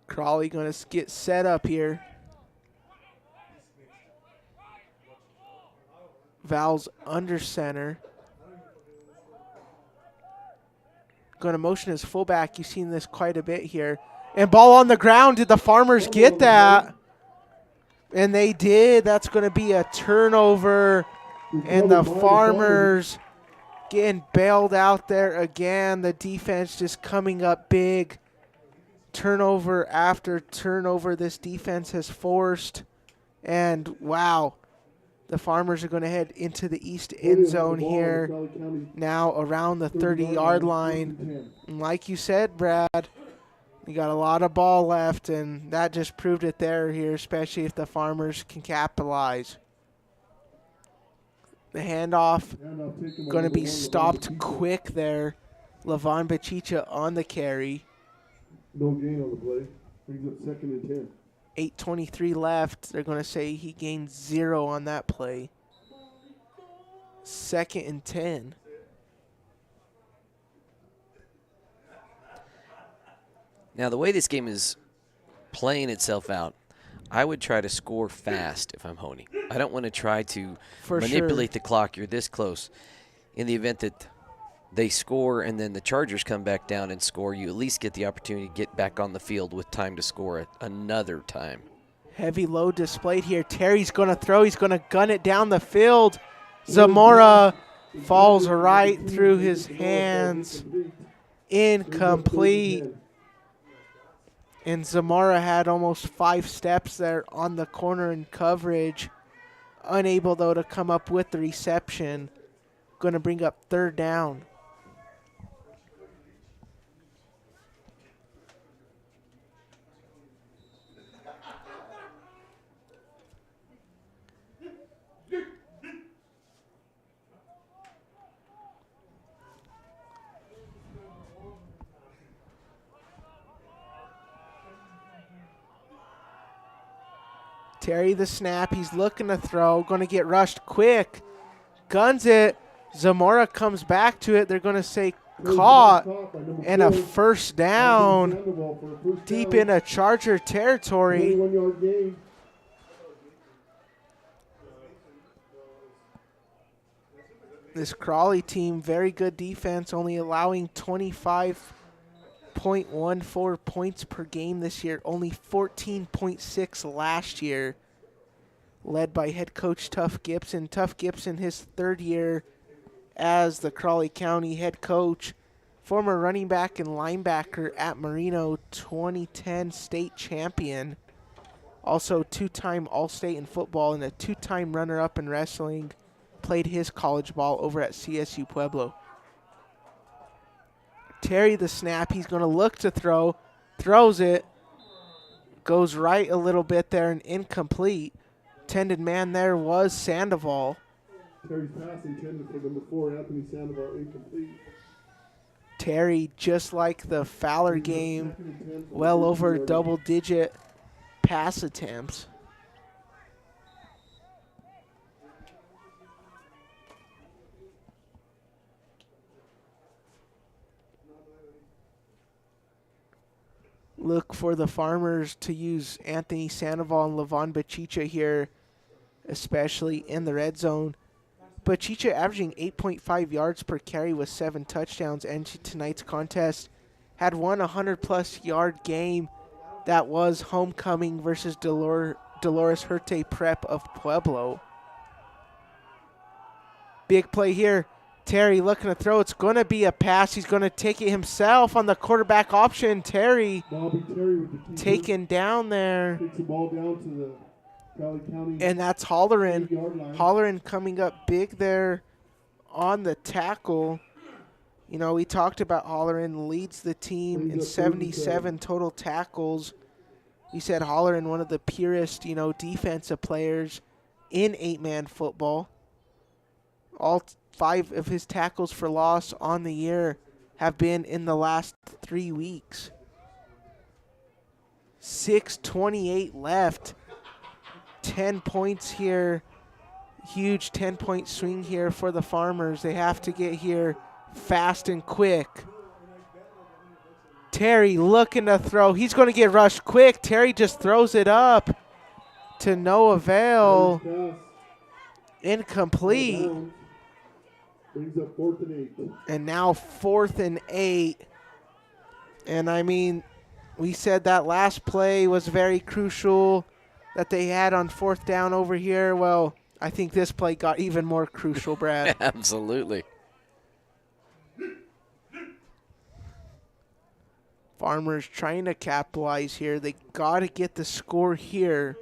Crowley going to get set up here. Val's under center. Going to motion his fullback. You've seen this quite a bit here. And ball on the ground. Did the Farmers get that? And they did. That's going to be a turnover. And the Farmers getting bailed out there again. The defense just coming up big. Turnover after turnover this defense has forced. And, wow, The Farmers are going to head into the east end zone here. Now around the 30-yard line. And like you said, Brad, you got a lot of ball left, and that just proved it there here, especially if the Farmers can capitalize. The handoff going to be stopped quick there. Levon Bachicha on the carry. No gain on the play. Brings up 2nd and 10. 8:23 left. They're going to say he gained 0 on that play. 2nd and 10. Now, the way this game is playing itself out, I would try to score fast if I'm Hoehne. I don't want to try to manipulate the clock. You're this close. In the event that they score and then the Chargers come back down and score, you at least get the opportunity to get back on the field with time to score it another time. Heavy load displayed here. Terry's going to throw. He's going to gun it down the field. Zamora falls right through his hands. Incomplete. And Zamora had almost 5 steps there on the corner in coverage. Unable, though, to come up with the reception. Going to bring up 3rd down. Terry the snap. He's looking to throw. Going to get rushed quick. Guns it. Zamora comes back to it. They're going to say caught. And a 1st down deep into Charger territory. This Crowley team, very good defense, only allowing 25.14 points per game this year, only 14.6 last year, led by head coach Tuff Gibson. Tuff Gibson, his 3rd year as the Crowley County head coach, former running back and linebacker at Marino, 2010 state champion, also 2-time All-State in football and a 2-time runner-up in wrestling. Played his college ball over at CSU Pueblo. Terry the snap. He's going to look to throw. Throws it. Goes right a little bit there and incomplete. Tended man there was Sandoval. Terry's pass intended for number 4, Anthony Sandoval, incomplete. Terry, just like the Fowler game, well over double-digit pass attempts. Look for the Farmers to use Anthony Sandoval and Levon Bachicha here, especially in the red zone. Bachicha averaging 8.5 yards per carry with 7 touchdowns entering tonight's contest. Had one 100-plus yard game. That was homecoming versus Dolores Herte Prep of Pueblo. Big play here. Terry looking to throw. It's going to be a pass. He's going to take it himself on the quarterback option. Terry taken down there. Takes the ball down to the Crowley County. And that's Holleran. Holleran coming up big there on the tackle. You know, we talked about Holleran leads the team in 77 total tackles. We said Holleran, one of the purest, defensive players in 8-man football. All 5 of his tackles for loss on the year have been in the last 3 weeks. 6:28 left. 10 points here. Huge 10-point swing here for the Farmers. They have to get here fast and quick. Terry looking to throw. He's going to get rushed quick. Terry just throws it up to no avail. Incomplete. Brings up 4th and 8. And now 4th and 8. And I mean, we said that last play was very crucial that they had on 4th down over here. Well, I think this play got even more crucial, Brad. Absolutely. Farmers trying to capitalize here. They got to get the score here.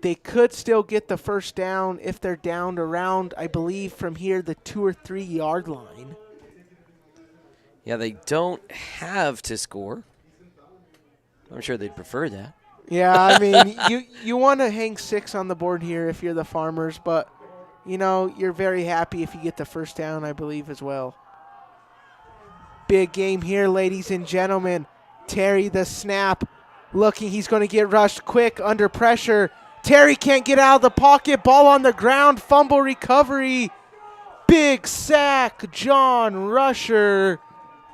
They could still get the first down if they're downed around, I believe, from here, the 2 or 3 yard line. Yeah, they don't have to score. I'm sure they'd prefer that. Yeah, I mean, you want to hang 6 on the board here if you're the Farmers, but, you know, you're very happy if you get the first down, I believe, as well. Big game here, ladies and gentlemen. Terry, the snap, looking. He's going to get rushed quick under pressure. Terry can't get out of the pocket. Ball on the ground. Fumble recovery. Big sack. John Rusher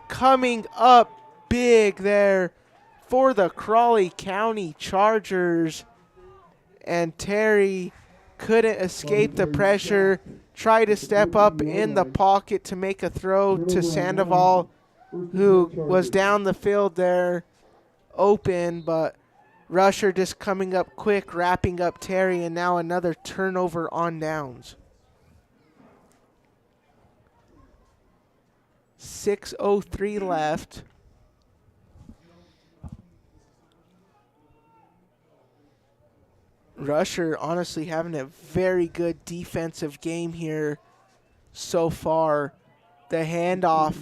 coming up big there for the Crowley County Chargers. And Terry couldn't escape the pressure. Tried to step up in the pocket to make a throw to Sandoval, who was down the field there open, but Rusher just coming up quick, wrapping up Terry, and now another turnover on downs. 6:03 left. Rusher honestly having a very good defensive game here so far. The handoff,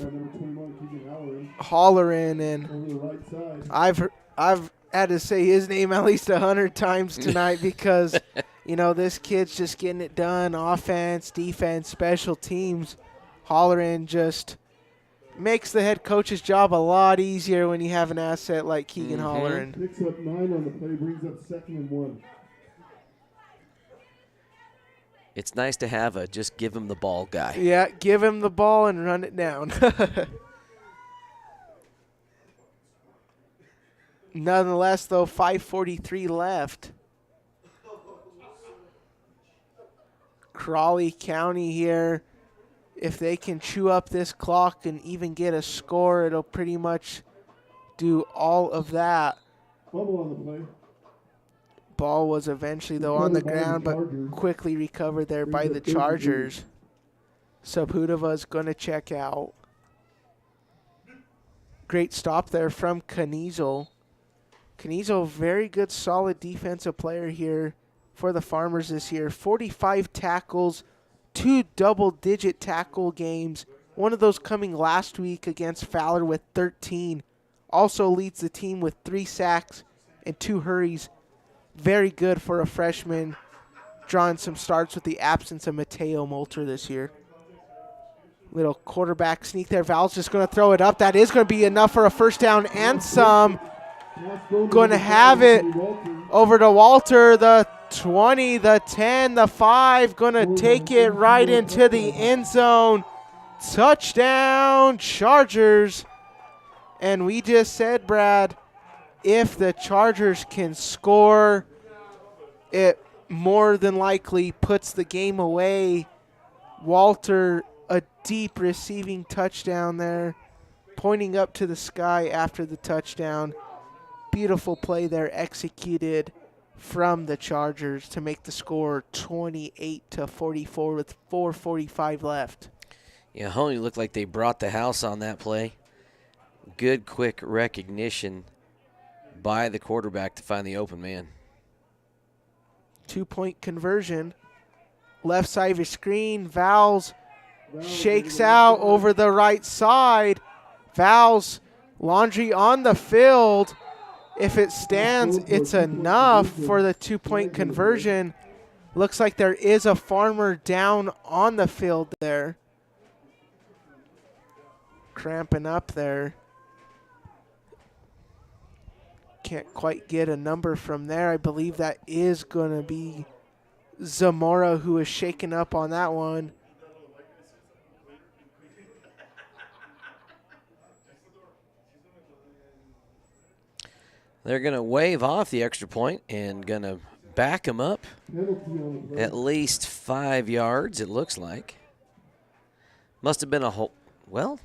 Hollerin, and I've had to say his name at least 100 times tonight because, you know, this kid's just getting it done. Offense, defense, special teams. Hollerin just makes the head coach's job a lot easier when you have an asset like Keegan Hollerin. Picks up 9 on the play, brings up 2nd and 1. It's nice to have a just give him the ball guy. Yeah, give him the ball and run it down. Nonetheless, though, 5:43 left. Crowley County here, if they can chew up this clock and even get a score, it'll pretty much do all of that. Fumble on the play. Ball was eventually, though, on the ground, but quickly recovered there by the Chargers. Saputova's going to check out. Great stop there from Kniezel. Kniezel, very good, solid defensive player here for the Farmers this year. 45 tackles, 2 double-digit tackle games. One of those coming last week against Fowler with 13. Also leads the team with 3 sacks and 2 hurries. Very good for a freshman, drawing some starts with the absence of Mateo Molter this year. Little quarterback sneak there. Val's just going to throw it up. That is going to be enough for a first down and some. Going to have it over to Walter, the 20, the 10, the 5. Going to take it right into the end zone. Touchdown, Chargers. And we just said, Brad, if the Chargers can score, it more than likely puts the game away. Walter, a deep receiving touchdown there, pointing up to the sky after the touchdown. Beautiful play there executed from the Chargers to make the score 28-44 with 4:45 left. Yeah, Hoehne looked like they brought the house on that play. Good, quick recognition by the quarterback to find the open man. 2-point conversion. Left side of your screen. Val's shakes out over the right side. Val's laundry on the field. If it stands, it's enough for the 2-point conversion. Looks like there is a Farmer down on the field there. Cramping up there. Can't quite get a number from there. I believe that is going to be Zamora who is shaken up on that one. They're going to wave off the extra point and going to back him up at least 5 yards, it looks like. Must have been a well,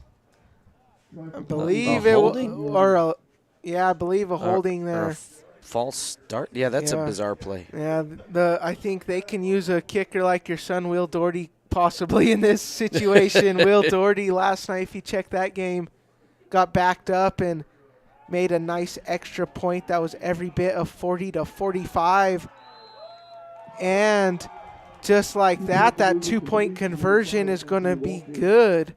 I believe a it holding? or a I believe a holding there. Or a false start. Yeah, that's a bizarre play. Yeah, I think they can use a kicker like your son Will Doherty possibly in this situation. Will Doherty last night, if you check that game, got backed up and made a nice extra point that was every bit of 40-45. And just like that, that 2-point conversion is going to be good.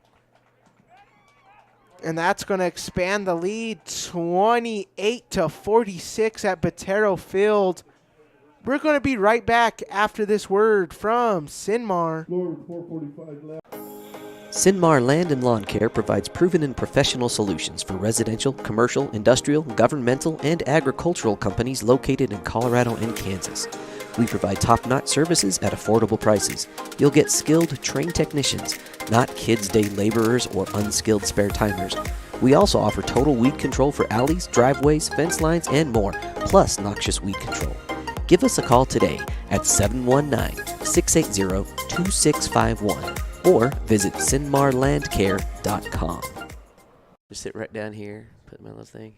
And that's going to expand the lead 28-46 at Botero Field. We're going to be right back after this word from Sinmar. Sinmar Land and Lawn Care provides proven and professional solutions for residential, commercial, industrial, governmental, and agricultural companies located in Colorado and Kansas. We provide top-notch services at affordable prices. You'll get skilled, trained technicians, not kids' day laborers or unskilled spare-timers. We also offer total weed control for alleys, driveways, fence lines, and more, plus noxious weed control. Give us a call today at 719-680-2651 or visit sinmarlandcare.com. Just sit right down here, put my little thing.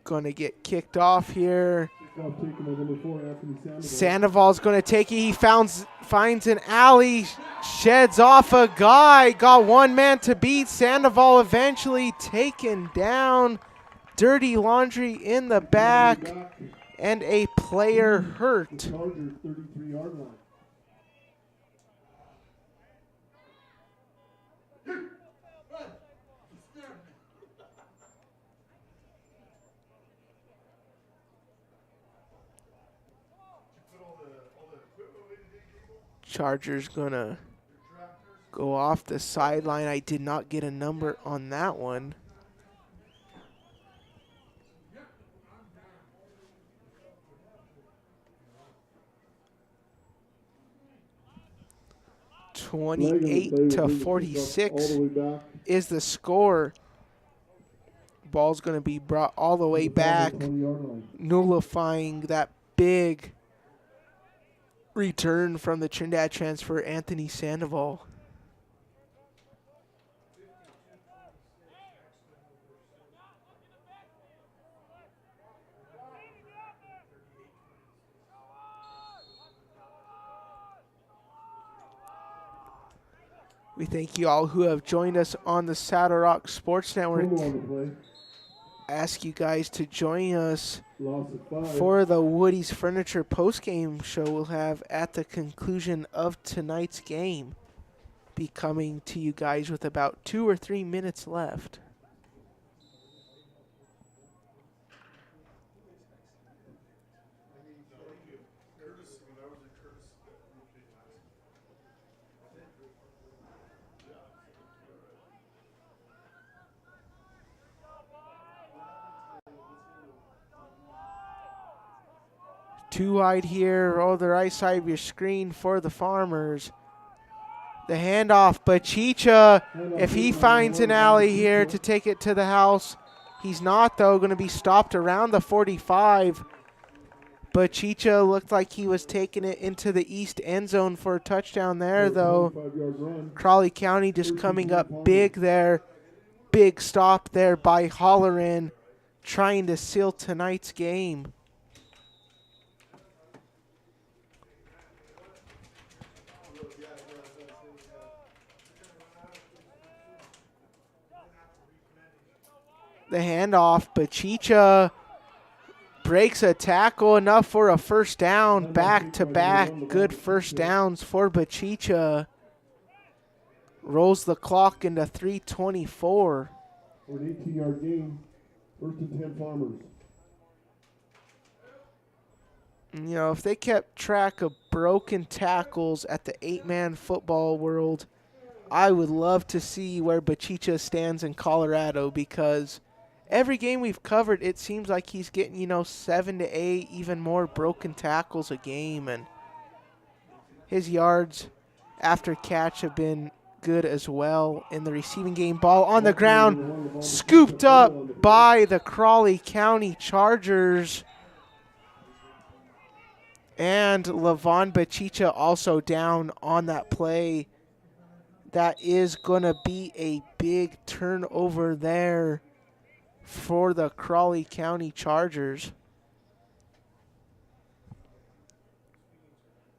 Going to get kicked off here. Sandoval's going to take it. He finds an alley, sheds off a guy. Got one man to beat. Sandoval eventually taken down. Dirty laundry in the back. And a player hurt. Chargers gonna go off the sideline. I did not get a number on that one. (28-46) is the score. Ball's gonna be brought all the way back, nullifying that big return from the Trinidad transfer, Anthony Sandoval. We thank you all who have joined us on the Saddle Rock Sports Network. Ask you guys to join us for the Woody's Furniture postgame show we'll have at the conclusion of tonight's game. Be coming to you guys with about 2 or 3 minutes left. Two wide here, roll the right side of your screen for the Farmers. The handoff, Bachicha, if he finds an alley here to take it to the house. He's not, though, going to be stopped around the 45. Bachicha looked like he was taking it into the east end zone for a touchdown there, though. Crowley County just coming up big there. Big stop there by Holleran, trying to seal tonight's game. The handoff, Bachicha breaks a tackle, enough for a first down. Back-to-back good first downs for Bachicha. Rolls the clock into 3:24. For an 18-yard gain, 1st and 10 Farmers. You know, if they kept track of broken tackles at the 8-man football world, I would love to see where Bachicha stands in Colorado, because every game we've covered, it seems like he's getting, 7 to 8, even more broken tackles a game. And his yards after catch have been good as well in the receiving game. Ball on the ground, scooped up by the Crowley County Chargers. And Levon Bachicha also down on that play. That is going to be a big turnover there for the Crowley County Chargers.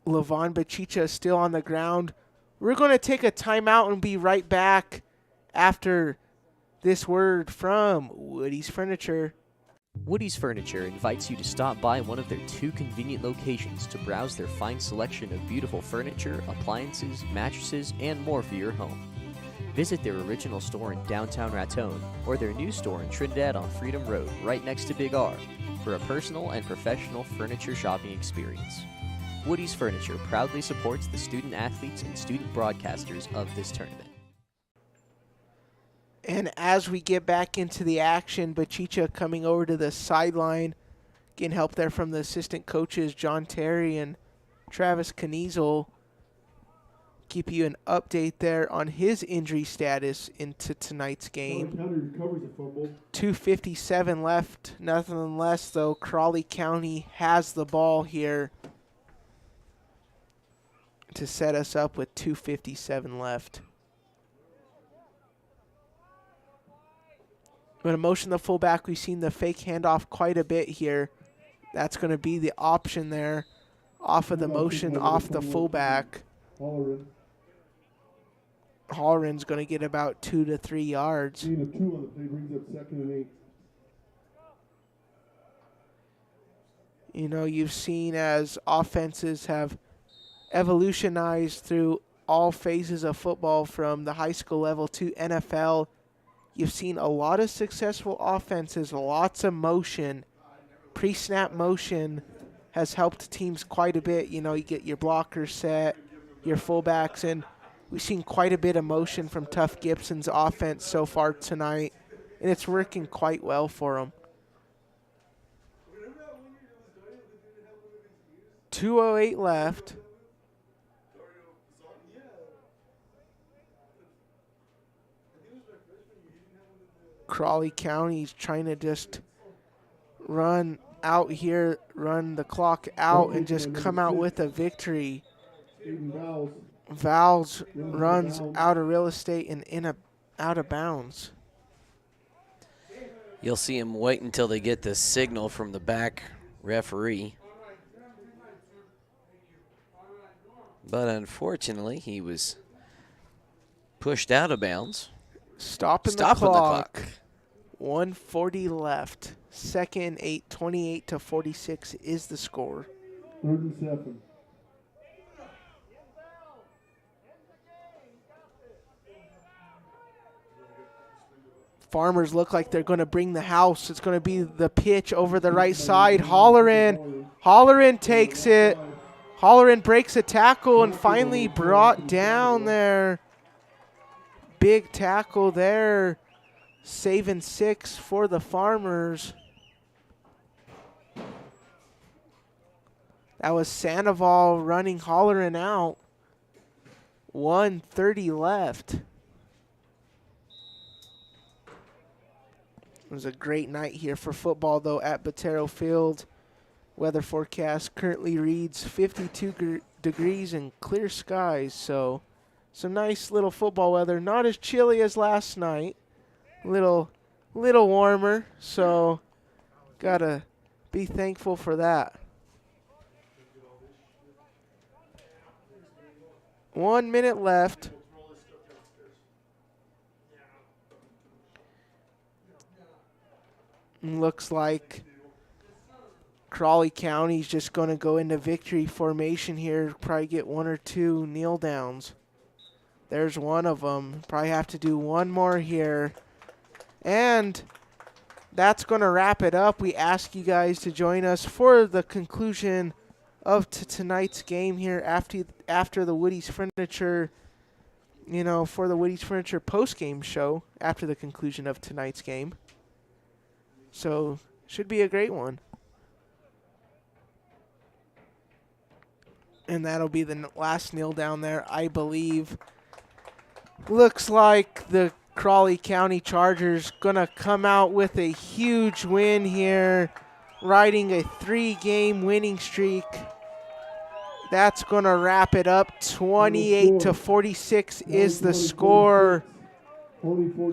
Levon Bachicha is still on the ground. We're going to take a timeout and be right back after this word from Woody's Furniture. Woody's Furniture invites you to stop by one of their 2 convenient locations to browse their fine selection of beautiful furniture, appliances, mattresses, and more for your home. Visit their original store in downtown Raton or their new store in Trinidad on Freedom Road, right next to Big R, for a personal and professional furniture shopping experience. Woody's Furniture proudly supports the student athletes and student broadcasters of this tournament. And as we get back into the action, Bachicha coming over to the sideline. Getting help there from the assistant coaches, John Terry and Travis Kniezel. Keep you an update there on his injury status into tonight's game. 2:57 left. Nothing less, though. Crowley County has the ball here to set us up with 2:57 left. We're going to motion the fullback. We've seen the fake handoff quite a bit here. That's going to be the option there. Off of the motion, off the fullback. Halloran's going to get about 2 to 3 yards. Gain of 2 on the play brings up 2nd and 8. You know, you've seen as offenses have evolutionized through all phases of football from the high school level to NFL. You've seen a lot of successful offenses, lots of motion. Pre-snap motion has helped teams quite a bit. You know, you get your blockers set, your fullbacks, and we've seen quite a bit of motion from Tuff Gibson's offense so far tonight, and it's working quite well for them. 2:08 left. Crowley County's trying to just run out here, run the clock out, and just come out with a victory. Vowles runs out of real estate and out of bounds. You'll see him wait until they get the signal from the back referee. But unfortunately, he was pushed out of bounds. Stopping the clock. 1:40 left. 2nd and 8, 28-46 is the score. 3rd and 7. Farmers look like they're going to bring the house. It's going to be the pitch over the right side. Halloran takes it. Halloran breaks a tackle and finally brought down there. Big tackle there. Saving 6 for the Farmers. That was Sandoval running Halloran out. 1:30 left. It was a great night here for football, though, at Botero Field. Weather forecast currently reads 52 degrees and clear skies, so some nice little football weather. Not as chilly as last night. Little warmer, so gotta be thankful for that. 1 minute left. Looks like Crowley County's just going to go into victory formation here. Probably get 1 or 2 kneel downs. There's one of them. Probably have to do one more here. And that's going to wrap it up. We ask you guys to join us for the conclusion of tonight's game here after the Woody's Furniture, for the Woody's Furniture post-game show after the conclusion of tonight's game. So, should be a great one. And that'll be the last kneel down there, I believe. Looks like the Crowley County Chargers going to come out with a huge win here, riding a 3-game winning streak. That's going to wrap it up. 28-46 is the score.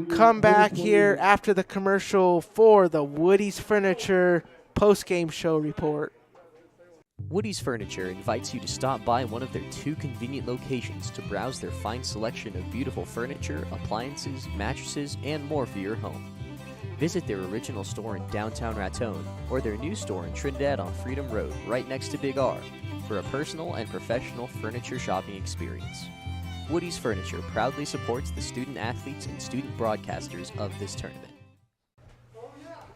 Come back here after the commercial for the Woody's Furniture post-game show report. Woody's Furniture invites you to stop by one of their 2 convenient locations to browse their fine selection of beautiful furniture, appliances, mattresses, and more for your home. Visit their original store in downtown Raton or their new store in Trinidad on Freedom Road, right next to Big R, for a personal and professional furniture shopping experience. Woody's Furniture proudly supports the student athletes and student broadcasters of this tournament.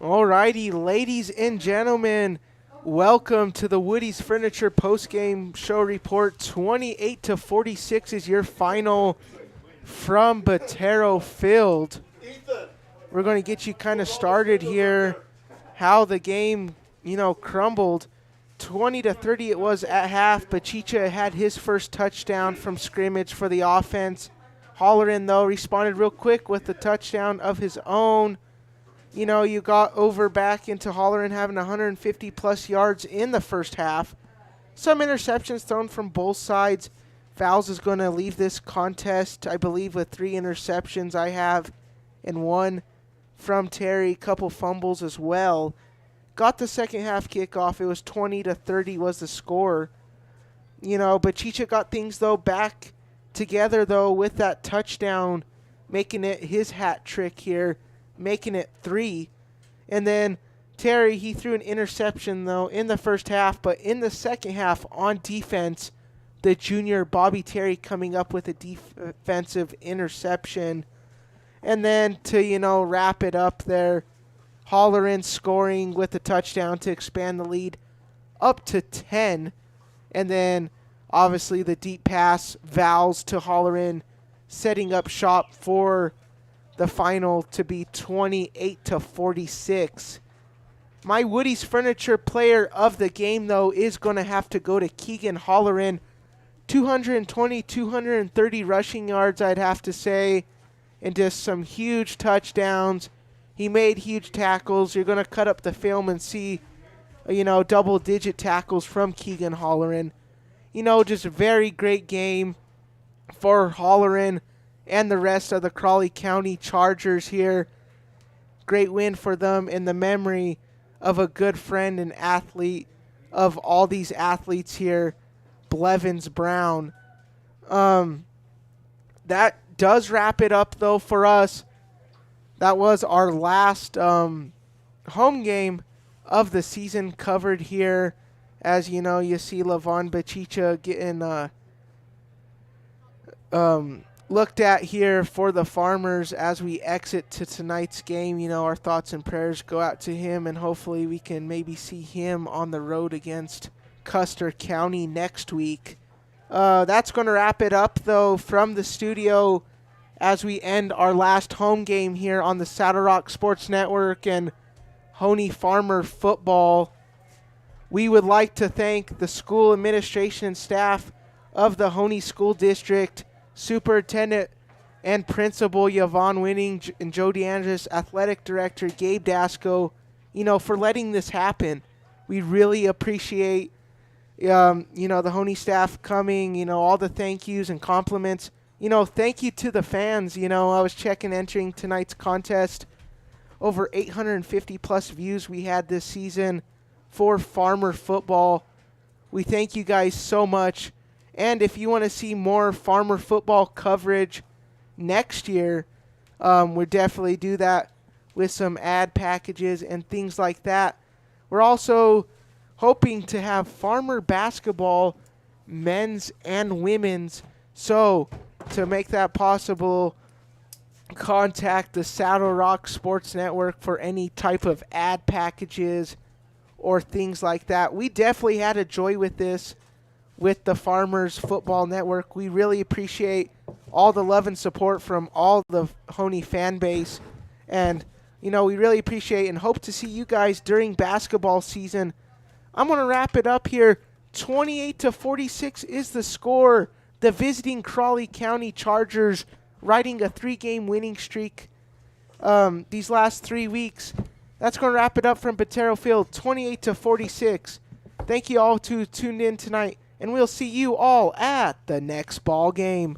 Alrighty, ladies and gentlemen, welcome to the Woody's Furniture post-game show report. 28-46 is your final from Botero Field. We're going to get you kind of started here, how the game, crumbled. 20-30 it was at half. Bachicha had his first touchdown from scrimmage for the offense. Holleran, though, responded real quick with the touchdown of his own. You got over back into Holleran having 150-plus yards in the first half. Some interceptions thrown from both sides. Fouls is going to leave this contest, I believe, with 3 interceptions I have, and 1 from Terry, couple fumbles as well. Got the second half kickoff. It was 20-30 was the score. Bachicha got things, though, back together, though, with that touchdown, making it his hat trick here, making it 3. And then Terry, he threw an interception, though, in the first half. But in the second half, on defense, the junior Bobby Terry coming up with a defensive interception. And then to, wrap it up there, Holleran scoring with the touchdown to expand the lead up to 10. And then, obviously, the deep pass, Vals to Holleran, setting up shop for the final to be 28-46. My Woody's Furniture player of the game, though, is going to have to go to Keegan Holleran. 220, 230 rushing yards, I'd have to say, and just some huge touchdowns. He made huge tackles. You're going to cut up the film and see, double-digit tackles from Keegan Holleran. Just a very great game for Holleran and the rest of the Crowley County Chargers here. Great win for them in the memory of a good friend and athlete of all these athletes here, Blevins Brown. That does wrap it up, though, for us. That was our last home game of the season covered here. As you see Lavon Bachicha getting looked at here for the Farmers as we exit to tonight's game. Our thoughts and prayers go out to him, and hopefully we can maybe see him on the road against Custer County next week. That's going to wrap it up, though, from the studio as we end our last home game here on the Saddle Rock Sports Network and Hoehne Farmer Football. We would like to thank the school administration and staff of the Hoehne School District, Superintendent and Principal Yvonne Winning, and Joe DeAndres, Athletic Director Gabe Dasco, for letting this happen. We really appreciate, the Hoehne staff coming, all the thank yous and compliments. Thank you to the fans. I was entering tonight's contest. Over 850-plus views we had this season for Farmer Football. We thank you guys so much. And if you want to see more Farmer Football coverage next year, we'll definitely do that with some ad packages and things like that. We're also hoping to have Farmer Basketball, men's and women's. So, to make that possible, contact the Saddle Rock Sports Network for any type of ad packages or things like that. We definitely had a joy with this, with the Farmers Football Network. We really appreciate all the love and support from all the Hoehne fan base. And, we really appreciate and hope to see you guys during basketball season. I'm going to wrap it up here. 28-46 is the score. The visiting Crowley County Chargers riding a 3-game winning streak these last 3 weeks. That's going to wrap it up from Botero Field, 28-46. Thank you all who tuned in tonight, and we'll see you all at the next ball game.